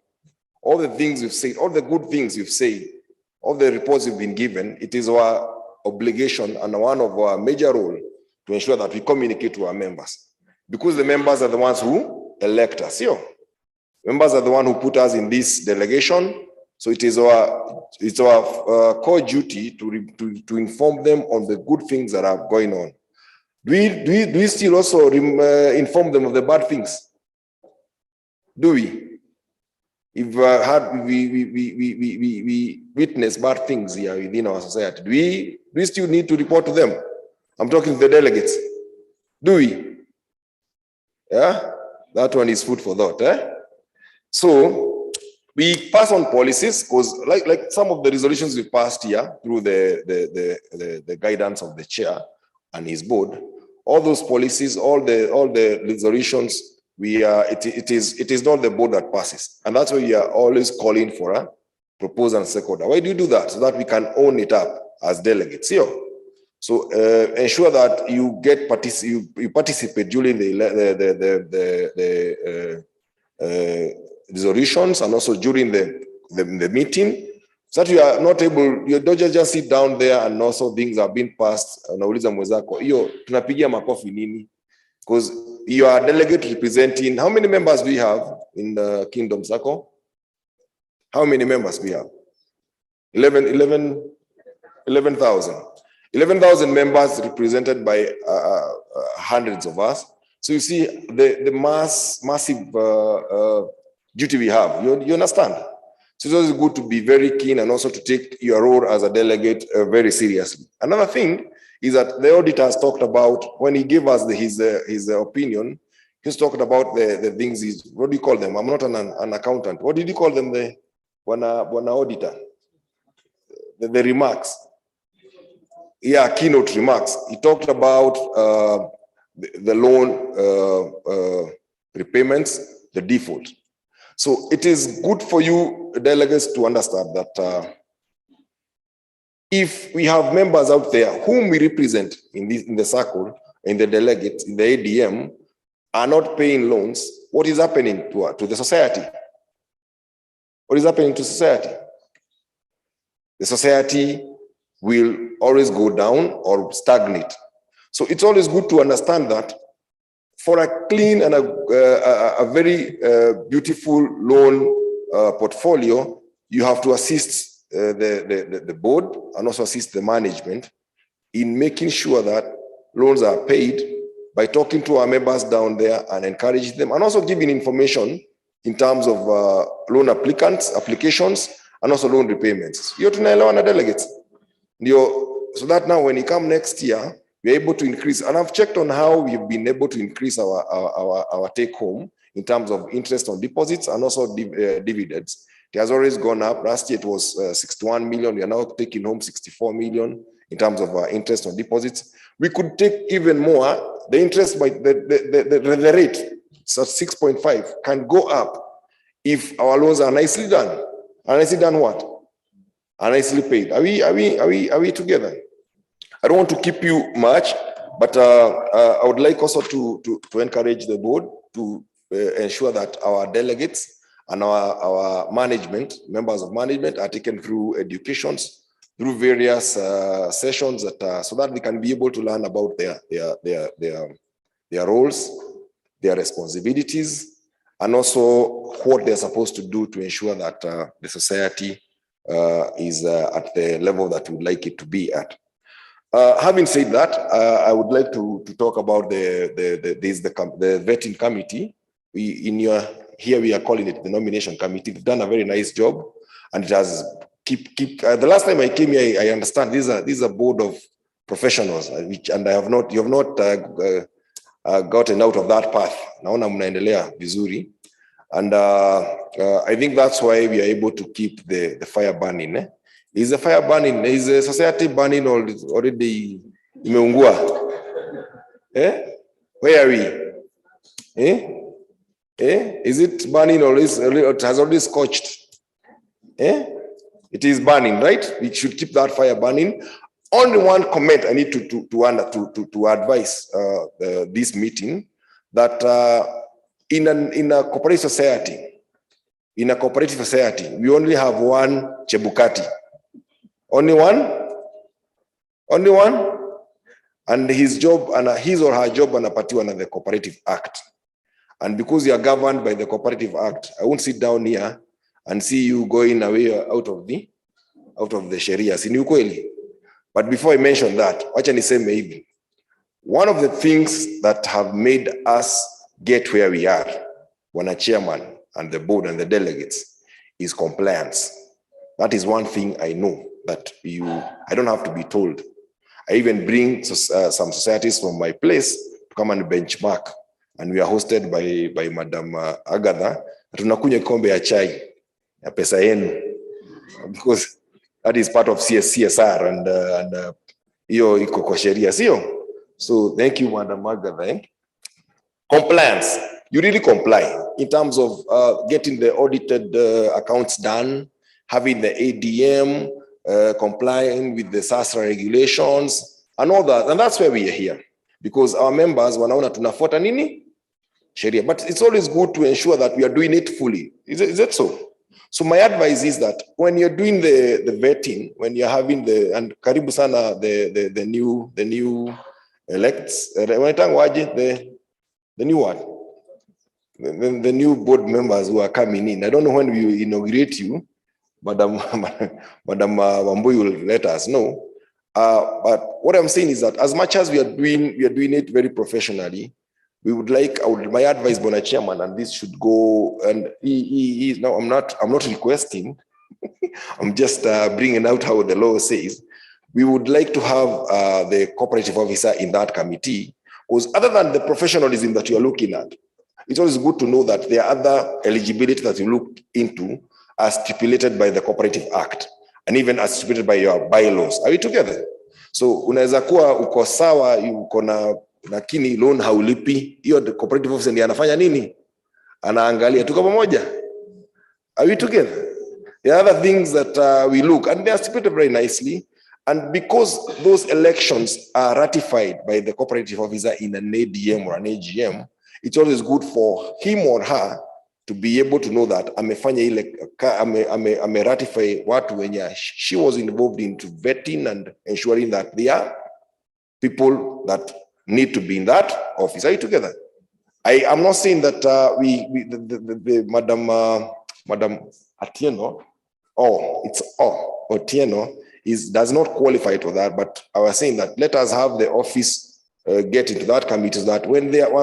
[SPEAKER 5] All the things you've said, all the good things you've said, all the reports you've been given, it is our obligation and one of our major role to ensure that we communicate to our members. Because the members are the ones who elect us. Members are the ones who put us in this delegation. So it's our core duty to inform them on the good things that are going on. Do we still also inform them of the bad things? Do we? we witness bad things here within our society, do we still need to report to them? I'm talking to the delegates. Do we? Yeah, that one is food for thought. So we pass on policies because, like some of the resolutions we passed here through the guidance of the chair and his board, all those policies, all the resolutions, it is not the board that passes, and that's why we are always calling for a proposal and second. Why do you do that? So that we can own it up as delegates here. So ensure that you participate during the resolutions and also during the meeting, so that you are not able, you don't just sit down there and also things are being passed. Unauliza mwenzako, hiyo tunapigia makofi nini? Because you are a delegate representing, how many members do you have in the Kingdom Sacco? How many members do we have? 11,000. 11,000 members represented by hundreds of us. So you see the massive duty we have. You understand? So it's always good to be very keen and also to take your role as a delegate very seriously. Another thing is that the auditor has talked about, when he gave us his opinion, he's talked about the things, what do you call them? I'm not an accountant. What did you call them? The one auditor? The remarks. Yeah, keynote remarks. He talked about the loan repayments, the default. So it is good for you delegates to understand that if we have members out there whom we represent in the circle, in the delegates, in the ADM, are not paying loans, what is happening to the society? What is happening to society? The society will always go down or stagnate. So it's always good to understand that for a clean and a very beautiful loan portfolio, you have to assist the board and also assist the management in making sure that loans are paid by talking to our members down there and encourage them, and also giving information in terms of loan applications, and also loan repayments. You're tunaelewana delegates. So that now when you come next year, we're able to increase, and I've checked on how we've been able to increase our take home in terms of interest on deposits and also dividends. It has always gone up. Last year it was 61 million. We are now taking home 64 million in terms of interest on deposits. We could take even more. The interest by the rate, so 6.5, can go up if our loans are nicely done. Are nicely done what? Are nicely paid. Are we together? I don't want to keep you much, but I would like also to encourage the board to ensure that our delegates and our management, members of management, are taken through educations, through various sessions, so that they can be able to learn about their roles, their responsibilities, and also what they're supposed to do to ensure that the society is at the level that we'd like it to be at. Having said that, I would like to talk about the vetting committee. Here we are calling it the nomination committee. They've done a very nice job, and it has the last time I came here, I understand these are board of professionals, and you have not gotten out of that path. Naona mnaendelea vizuri, and I think that's why we are able to keep the fire burning. Is the fire burning? Is the society burning or already imeungua? Where are we? Is it burning or it has already scorched? It is burning, right? We should keep that fire burning. Only one comment I need to advise this meeting, that in a cooperative society, we only have one Chebukati. Only one, and his job and his or her job anapatiwa under the Cooperative Act. And because you are governed by the Cooperative Act, I won't sit down here and see you going away out of the Sharia. Si ni ukweli? But before I mention that, wacha niseme hivi. One of the things that have made us get where we are, Wana Chairman and the board and the delegates, is compliance. That is one thing I know that I don't have to be told. I even bring some societies from my place to come and benchmark. And we are hosted by Madam Agatha. Tunakunywa kikombe ya chai ya pesa yenu, because that is part of CSR and hiyo iko kwa sheria, sio? So thank you, Madam Agatha. Compliance, you really comply in terms of getting the audited accounts done, having the ADM, complying with the SASRA regulations and all that. And that's why we are here, because our members wanaona tunafuata nini? Sheria. But it's always good to ensure that we are doing it fully. Is it so? So my advice is that when you're doing the vetting, when you're having and karibu sana the new elects, the new one, the new board members who are coming in. I don't know when we inaugurate you, Madam Wambui will let us know. But what I'm saying is that as much as we are doing it very professionally, we would like, my advice, Bona Chairman, and this should go, and he now I'm not requesting, I'm just bringing out how the law says. We would like to have the cooperative officer in that committee, because other than the professionalism that you are looking at, it's always good to know that there are other eligibility that you look into as stipulated by the Cooperative Act, and even as stipulated by your bylaws. Are we together? So unaweza kuwa uko sawa, uko na lakini loan haulipi, hiyo the cooperative officer ndiye anafanya nini? Anaangalia, tuko pamoja? Are we together? There are other things that we look, and they are stipulated very nicely. And because those elections are ratified by the cooperative officer in an ADM or an AGM, it's always good for him or her to be able to know that amefanya ile ratify watu wenye she was involved into vetting and ensuring that they are people that need to be in that office. Are you together? I am not saying that Madam Atieno, Otieno does not qualify to that, but I was saying that let us have the office get into that committee, so that when they are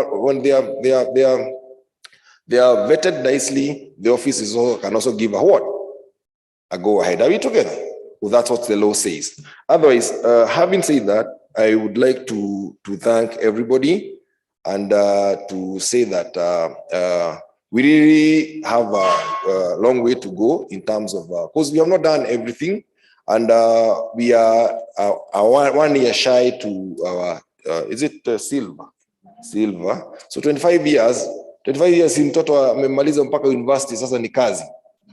[SPEAKER 5] vetted nicely, the office can also give a what? A go ahead. Are we together? Well, that's what the law says. Otherwise, having said that, I would like to thank everybody and to say that we really have a long way to go in terms of, because we have not done everything, and we are 1 year shy to our, is it silver? So 25 years si mtoto amemaliza mpaka university, sasa ni kazi.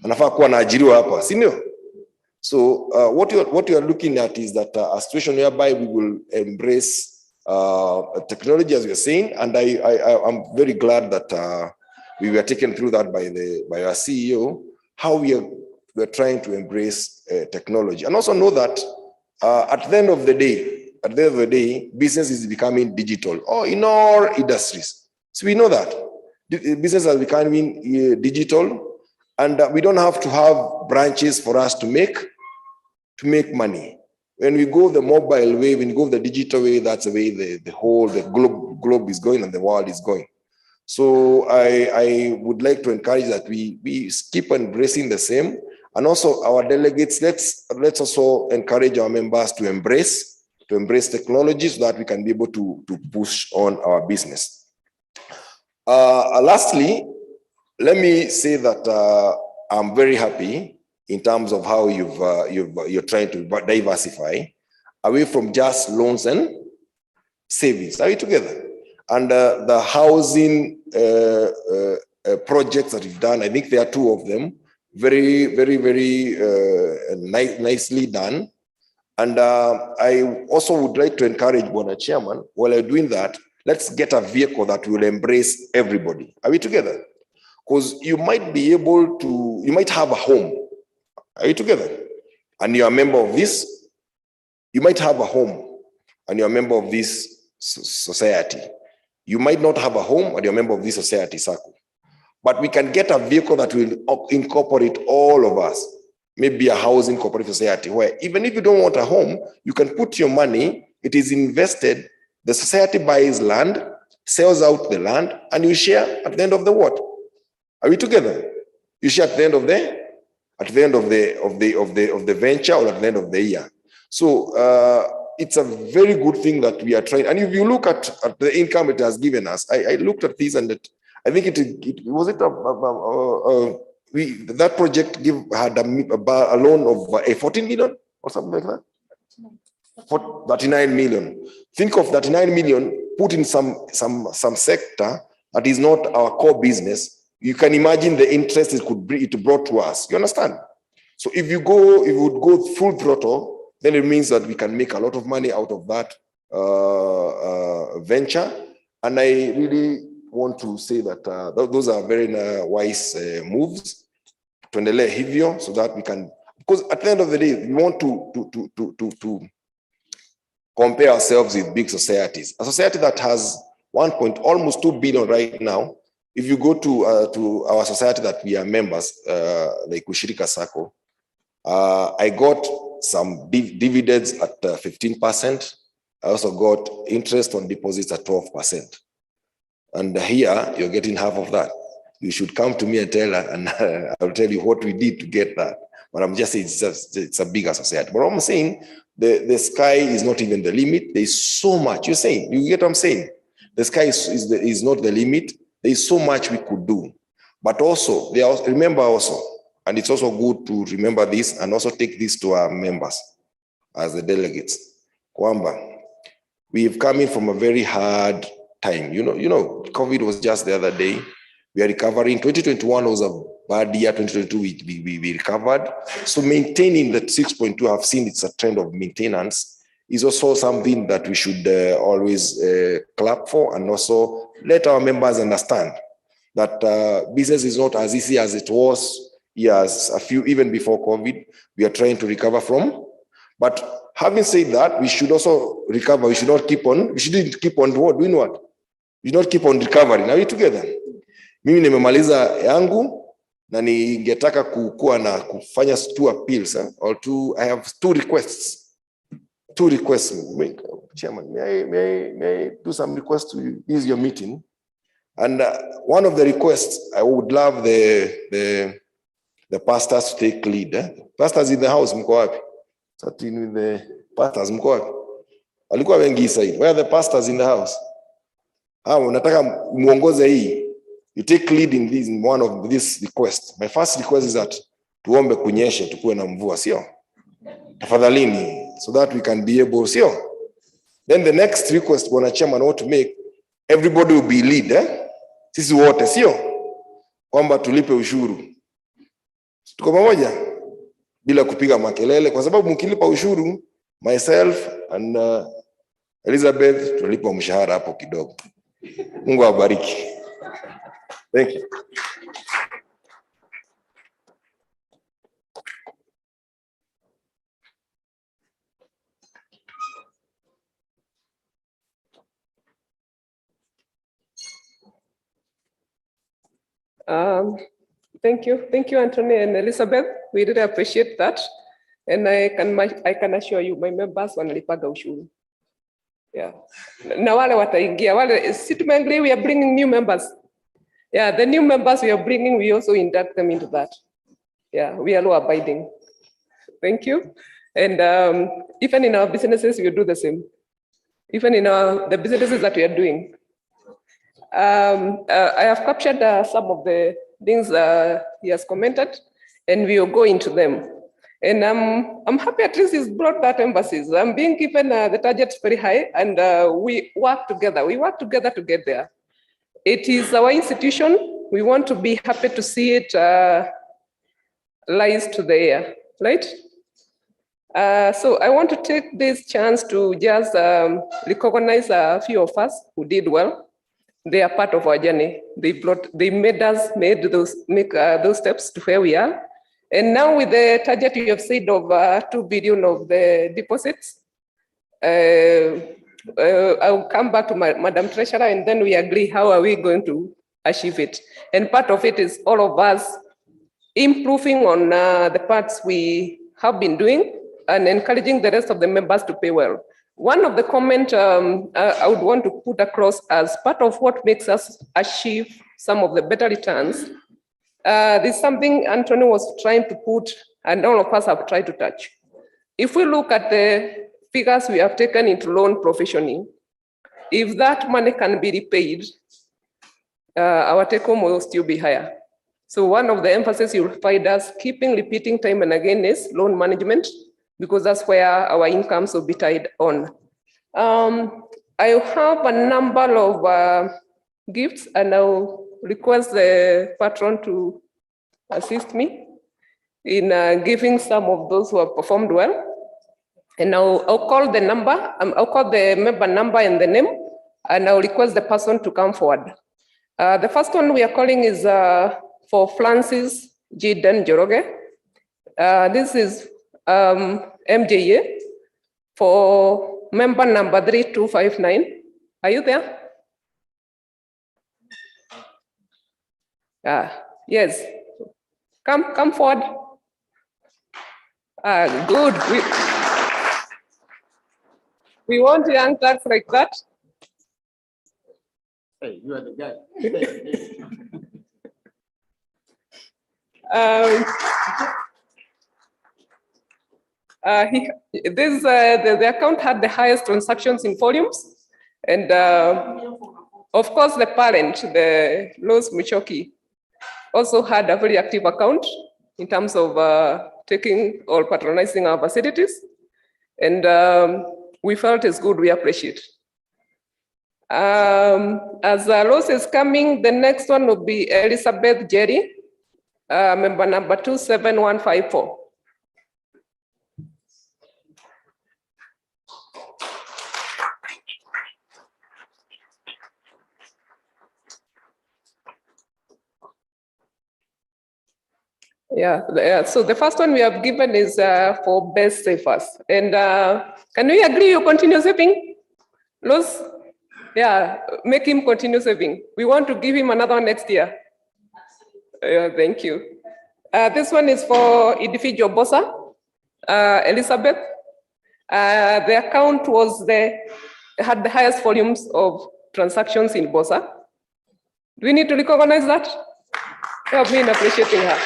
[SPEAKER 5] Anafaa kuwa anaajiriwa hapa, si ndio? So what you are looking at is that a situation whereby we will embrace technology, as we are saying, and I'm very glad that we were taken through that by our CEO, how we are trying to embrace technology, and also know that at the end of the day, business is becoming digital, or in all industries. So we know that business is becoming digital. And we don't have to have branches for us to make money. When we go the mobile way, when we go the digital way, that's the way the globe is going and the world is going. So I would like to encourage that we keep embracing the same. And also our delegates, let's also encourage our members to embrace technology, so that we can be able to push on our business. Lastly, let me say that I'm very happy in terms of how you're trying to diversify away from just loans and savings. Are we together? And the housing projects that you've done, I think there are 2 of them, very, very, very nicely done. And I also would like to encourage Bona Chairman, while you're doing that, let's get a vehicle that will embrace everybody. Are we together? Because you might be able to, you might have a home. Are you together? And you're a member of this. You might have a home and you're a member of this society. You might not have a home and you're a member of this society, Sacco. But we can get a vehicle that will incorporate all of us. Maybe a housing cooperative society, where even if you don't want a home, you can put your money, it is invested, the society buys land, sells out the land, and you share at the end of the what? Are we together? You share at the end of at the end of the venture or at the end of the year. So it's a very good thing that we are trying. And if you look at the income it has given us, I looked at this and I think that project had a loan of 14 million or something like that. For 39 million. Think of 39 million put in some sector that is not our core business. You can imagine the interest it brought to us. You understand? So if you would go full throttle, then it means that we can make a lot of money out of that venture. And I really want to say that those are very wise moves. Tuendelee hivyo so that we can, because at the end of the day, we want to compare ourselves with big societies. A society that has almost 2 billion right now. If you go to our society that we are members, like Ushirika Sacco, I got some dividends at 15%. I also got interest on deposits at 12%. And here you're getting half of that. You should come to me and tell her, and I'll tell you what we did to get that. But I'm just saying it's a bigger society. But I'm saying the sky is not even the limit. There's so much. You're saying, you get what I'm saying? The sky is not the limit. There's so much we could do. But also, remember also, and it's also good to remember this and also take this to our members as the delegates. Kwamba, we've come in from a very hard time. You know, COVID was just the other day. We are recovering. 2021 was a bad year. 2022, we recovered. So maintaining that 6.2, I've seen it's a trend of maintenance, is also something that we should always clap for, and also let our members understand that business is not as easy as it was years, even before COVID. We are trying to recover from. But having said that, we should also recover. We should not keep on. We shouldn't keep on doing what? We should not keep on recovering. Are we together? Mimi nimemaliza yangu na ningetaka kuwa na kufanya 2 appeals or I have 2 requests. 2 requests. Chairman, may I do some requests to you? This is your meeting. And one of the requests, I would love the pastors to take lead. Pastors in the house, mko wapi? Starting with the pastors, mko wapi? Walikuwa wengi side. Where are the pastors in the house? Nataka muongoze hii. You take lead in one of these requests. My first request is that tuombe kunyeshe, tukuwe na mvua, sio? Tafadhalini, so that we can be able, sio? Then the next request, Bwana Chairman, I want to make, everybody will be lead, Sisi wote, sio? Kwamba tulipe ushuru. Tuko pamoja? Bila kupiga makelele, kwa sababu mkilipa ushuru, myself and Elizabeth, tulipa mshahara hapo kidogo. Mungu awabariki. Thank you.
[SPEAKER 11] Thank you, Anthony and Elizabeth. We really appreciate that, and I can assure you, my members wanalipaga ushuru. Yeah. Na wale wataingia, si tumeagree we are bringing new members. Yeah, the new members we are bringing, we also induct them into that. Yeah, we are law abiding. Thank you. And even in our businesses, we do the same. Even in the businesses that we are doing. I have captured some of the things he has commented, and we will go into them. And I'm happy at least he's brought that emphasis. I'm being given the target very high, and we work together. We work together to get there. It is our institution. We want to be happy to see it rise to the air, right? So I want to take this chance to just recognize a few of us who did well. They are part of our journey. They made those steps to where we are. And now with the target you have said of 2 billion of the deposits, I'll come back to Madam Treasurer, and then we agree how are we going to achieve it. And part of it is all of us improving on the parts we have been doing and encouraging the rest of the members to pay well. One of the comments I would want to put across as part of what makes us achieve some of the better returns This is something Anthony was trying to put, and all of us have tried to touch. If we look at the figures we have taken into loan provisioning, if that money can be repaid, our take home will still be higher. So one of the emphasis you'll find us keeping repeating time and again is loan management, because that's where our incomes will be tied on. I have a number of gifts, and I'll request the patron to assist me in giving some of those who have performed well. And I'll call the number, I'll call the member number and the name, and I'll request the person to come forward. The first one we are calling is for Francis G. Joroge. This is MJA for member number 3259. Are you there? Yes. Come forward. Good. We want young clerks like that.
[SPEAKER 1] Hey, you are the guy.
[SPEAKER 11] The account had the highest transactions in volumes, and of course the parent, the Los Michoki, also had a very active account in terms of taking or patronizing our facilities, and we felt it's good, we appreciate. As Los is coming, the next one will be Elizabeth Jerry, member number 27154. Yeah, so the first one we have given is for best savers. And can we agree you continue saving? Los? Yeah, make him continue saving. We want to give him another one next year. Yeah, thank you. This one is for individual Bossa, Elizabeth. The account had the highest volumes of transactions in Bossa. Do we need to recognize that? Help me in appreciating her.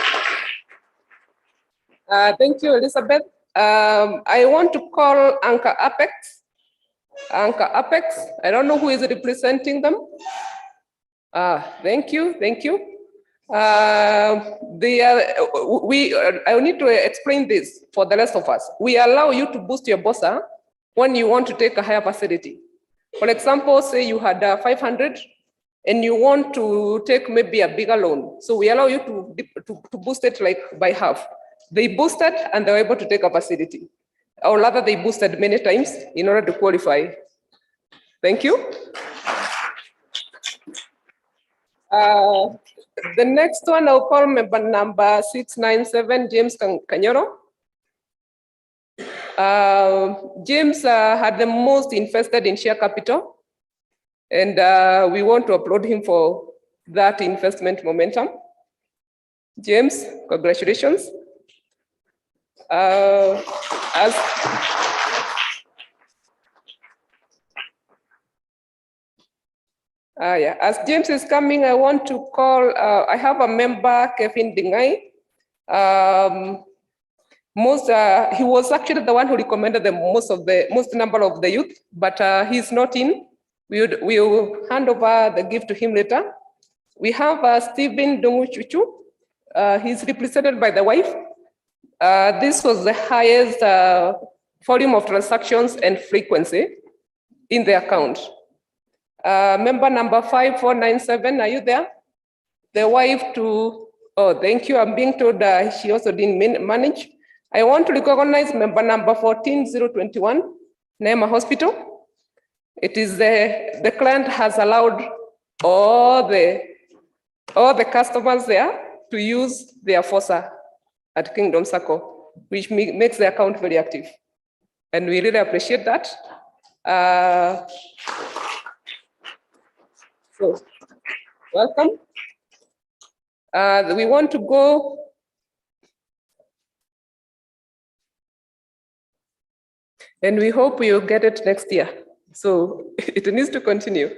[SPEAKER 11] Thank you, Elizabeth. I want to call Anchor Apex. Anchor Apex, I don't know who is representing them. Thank you. I need to explain this for the rest of us. We allow you to boost your Bossa when you want to take a higher facility. For example, say you had 500 and you want to take maybe a bigger loan. So we allow you to boost it like by half. They boosted and they were able to take a facility. Or rather, they boosted many times in order to qualify. Thank you. The next one, I'll call member number 697, James Kanyoro. James had the most invested in share capital, and we want to applaud him for that investment momentum. James, congratulations. As James is coming, I want to call, I have a member, Kevin Dingai. He was actually the one who recommended the most number of the youth, but he's not in. We'll hand over the gift to him later. We have Stephen Donguchuchu. He's represented by the wife. This was the highest volume of transactions and frequency in the account. Member number 5497, are you there? The wife to, oh, thank you. I'm being told she also didn't manage. I want to recognize member number 14021, Nema Hospital. It is the client has allowed all the customers there to use their FOSA at Kingdom Sacco, which makes the account very active. And we really appreciate that. So, welcome. We want to go. And we hope we'll get it next year. So it needs to continue.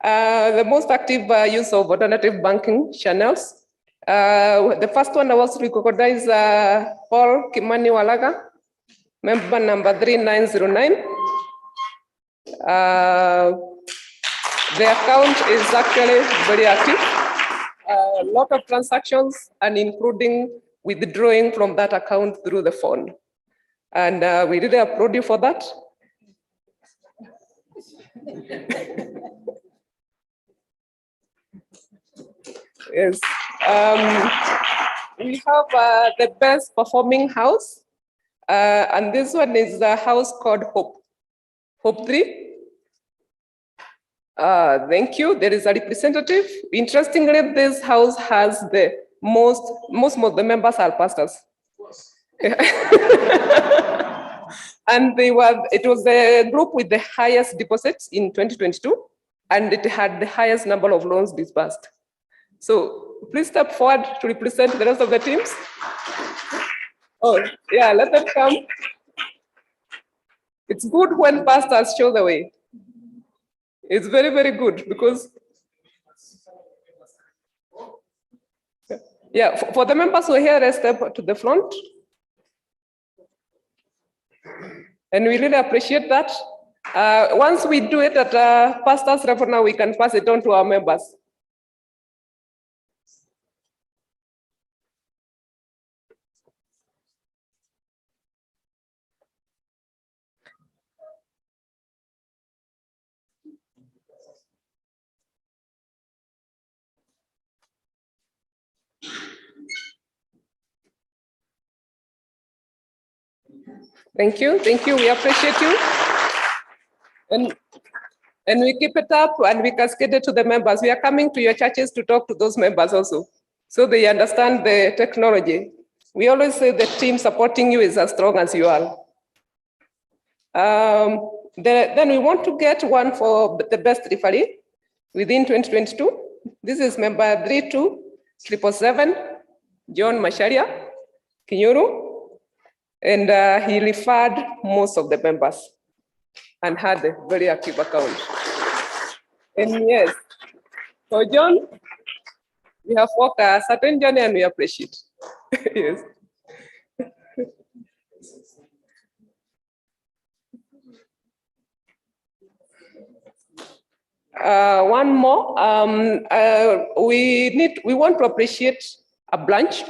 [SPEAKER 11] The most active use of alternative banking channels. The first one I was to recognize Paul Kimani Walaga, member number 3909. The account is actually very active. A lot of transactions and including withdrawing from that account through the phone. And we really applaud you for that. Yes. We have the best performing house. And this one is the house called Hope. Hope 3. Thank you. There is a representative. Interestingly, this house has the most of the members are pastors. And it was the group with the highest deposits in 2022, and it had the highest number of loans disbursed. So please step forward to represent the rest of the teams. Oh, yeah, let them come. It's good when pastors show the way. It's very, very good because, yeah, for the members who are here, let's step to the front. And we really appreciate that. Once we do it at pastor's level now, we can pass it on to our members. Thank you, we appreciate you. And we keep it up and we cascade it to the members. We are coming to your churches to talk to those members also, so they understand the technology. We always say the team supporting you is as strong as you are. Then we want to get one for the best referee within 2022. This is member 32777, John Masharia Kinyuru. And he referred most of the members and had a very active account. And yes, so John, we have worked a certain journey and we appreciate. Yes. One more, we want to appreciate a branch.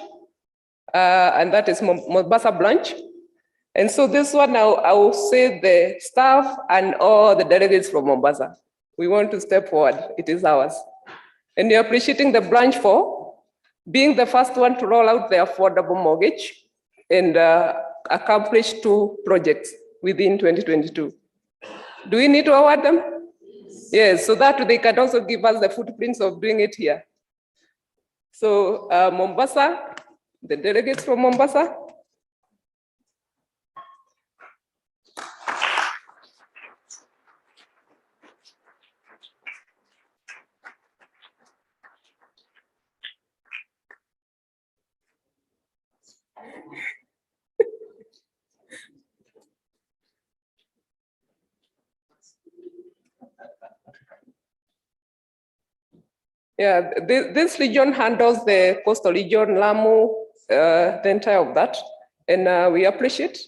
[SPEAKER 11] And that is Mombasa branch. And so this one, I will say the staff and all the delegates from Mombasa. We want to step forward, it is ours. And we're appreciating the branch for being the first one to roll out the affordable mortgage and accomplish 2 projects within 2022. Do we need to award them? Yes, so that they can also give us the footprints of doing it here. So Mombasa, the delegates from Mombasa. Yeah, this region handles the coastal region, Lamu, the entire of that, and we appreciate.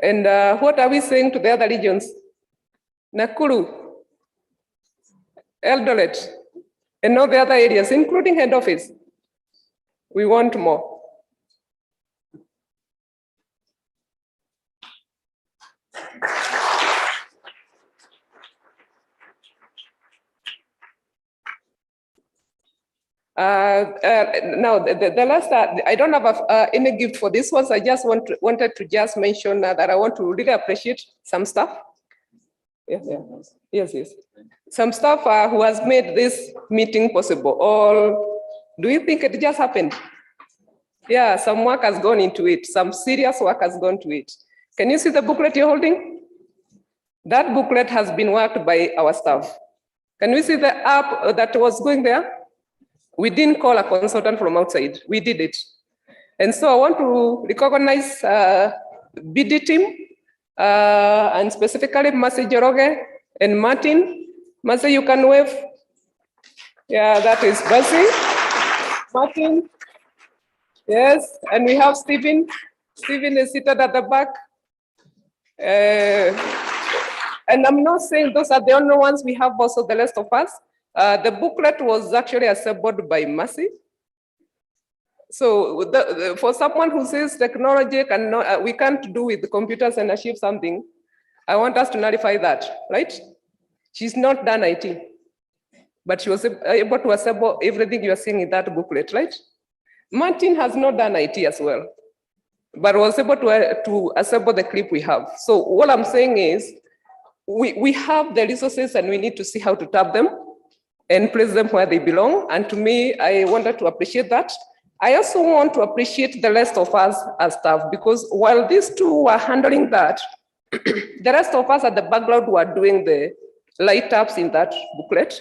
[SPEAKER 11] And what are we saying to the other regions? Nakuru, Eldoret, and all the other areas, including head office. We want more. Now, the last, I don't have any gift for this one. So I just wanted to just mention that I want to really appreciate some staff. Yes. Some staff who has made this meeting possible. Or do you think it just happened? Yeah, some work has gone into it. Some serious work has gone to it. Can you see the booklet you're holding? That booklet has been worked by our staff. Can we see the app that was going there? We didn't call a consultant from outside. We did it. And so I want to recognize BD team and specifically Mercy Joroge and Martin. Mercy, you can wave. Yeah, that is Mercy. Martin. Yes, and we have Stephen. Stephen is seated at the back. And I'm not saying those are the only ones, we have also the rest of us. The booklet was actually assembled by Mercy. So for someone who says technology cannot, we can't do with the computers and achieve something, I want us to nullify that, right? She's not done IT, but she was able to assemble everything you are seeing in that booklet, right? Martin has not done IT as well, but was able to assemble the clip we have. So what I'm saying is, we have the resources and we need to see how to tap them and place them where they belong. And to me, I wanted to appreciate that. I also want to appreciate the rest of us as staff, because while these two were handling that, the rest of us at the background were doing the light-ups in that booklet.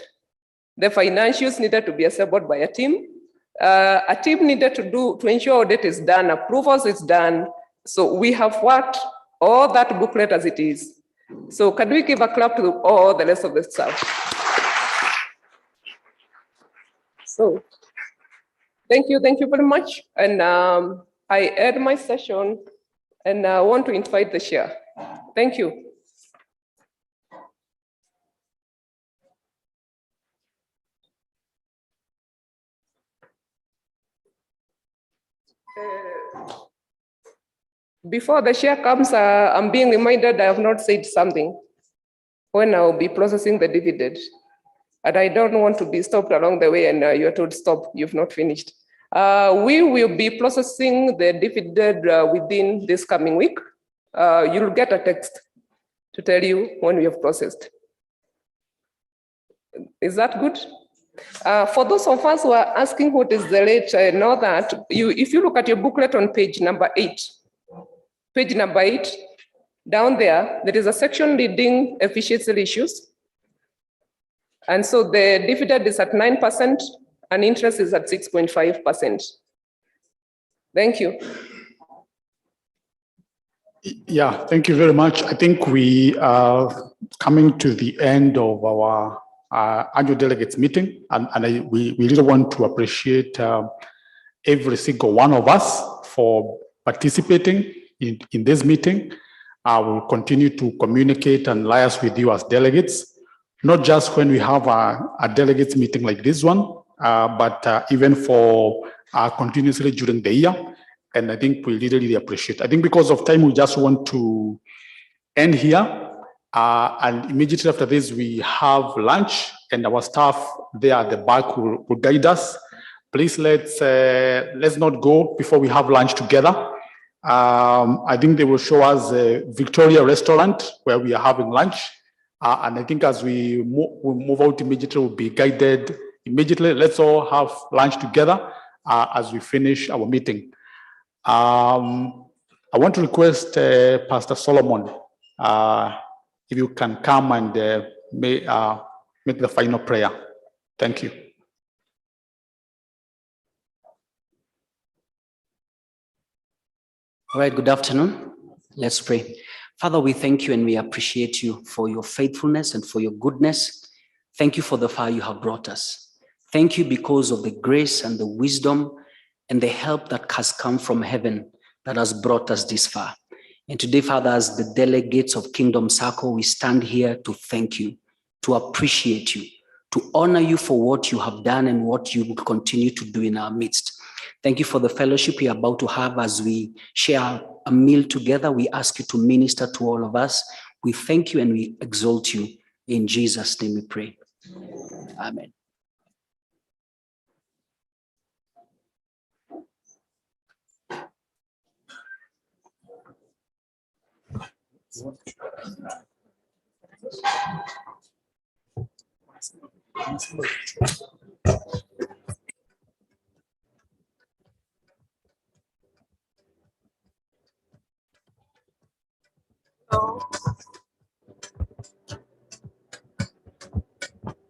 [SPEAKER 11] The financials needed to be assembled by a team. A team needed to ensure audit is done, approvals is done. So we have worked all that booklet as it is. So can we give a clap to all the rest of the staff? So thank you very much. And I end my session and I want to invite the chair. Thank you. Before the chair comes, I'm being reminded I have not said something when I'll be processing the dividend. And I don't want to be stopped along the way and you're told stop, you've not finished. We will be processing the dividend within this coming week. You'll get a text to tell you when we have processed. Is that good? For those of us who are asking what is the rate, I know that if you look at your booklet on page number 8, down there is a section reading efficiency issues. And so the dividend is at 9% and interest is at 6.5%. Thank you.
[SPEAKER 1] Yeah, thank you very much. I think we are coming to the end of our annual delegates meeting, and we really want to appreciate every single one of us for participating in this meeting. I will continue to communicate and liaise with you as delegates, not just when we have a delegates meeting like this one, but even for continuously during the year. And I think we really appreciate. I think because of time, we just want to end here. And immediately after this, we have lunch, and our staff there at the back will guide us. Please let's not go before we have lunch together. I think they will show us a Victoria restaurant where we are having lunch. And I think as we move out immediately, we'll be guided immediately. Let's all have lunch together as we finish our meeting. I want to request Pastor Solomon, if you can come and make the final prayer. Thank you.
[SPEAKER 12] All right, good afternoon. Let's pray. Father, we thank you and we appreciate you for your faithfulness and for your goodness. Thank you for the far you have brought us. Thank you because of the grace and the wisdom and the help that has come from heaven that has brought us this far. And today, Father, as the delegates of Kingdom Sacco, we stand here to thank you, to appreciate you, to honor you for what you have done and what you will continue to do in our midst. Thank you for the fellowship we are about to have as we share a meal together. We ask you to minister to all of us. We thank you and we exalt you. In Jesus' name we pray. Amen.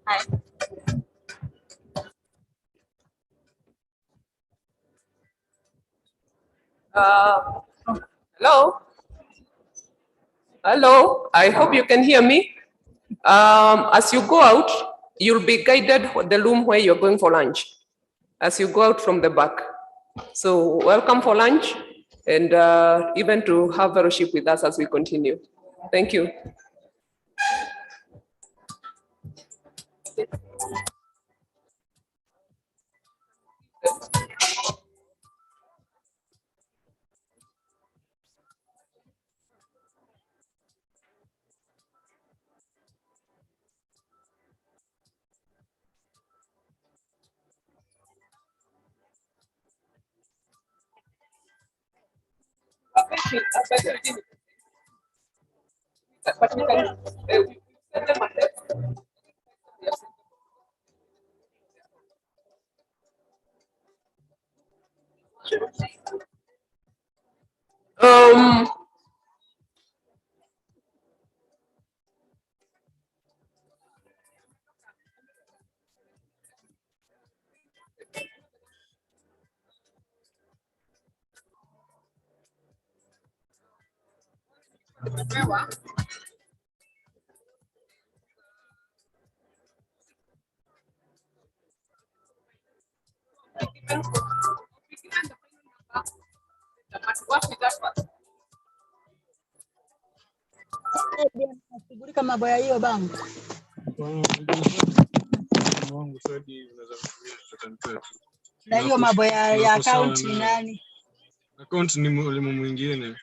[SPEAKER 7] Hi.
[SPEAKER 11] Hello? Hello, I hope you can hear me. As you go out, you'll be guided to the room where you're going for lunch. as you go out from the back. So welcome for lunch and even to have fellowship with us as we continue. Thank you.
[SPEAKER 26] Shughulika mambo ya hiyo bango. Na hiyo mambo ya account ni nani?
[SPEAKER 13] Account ni mwalimu mwingine.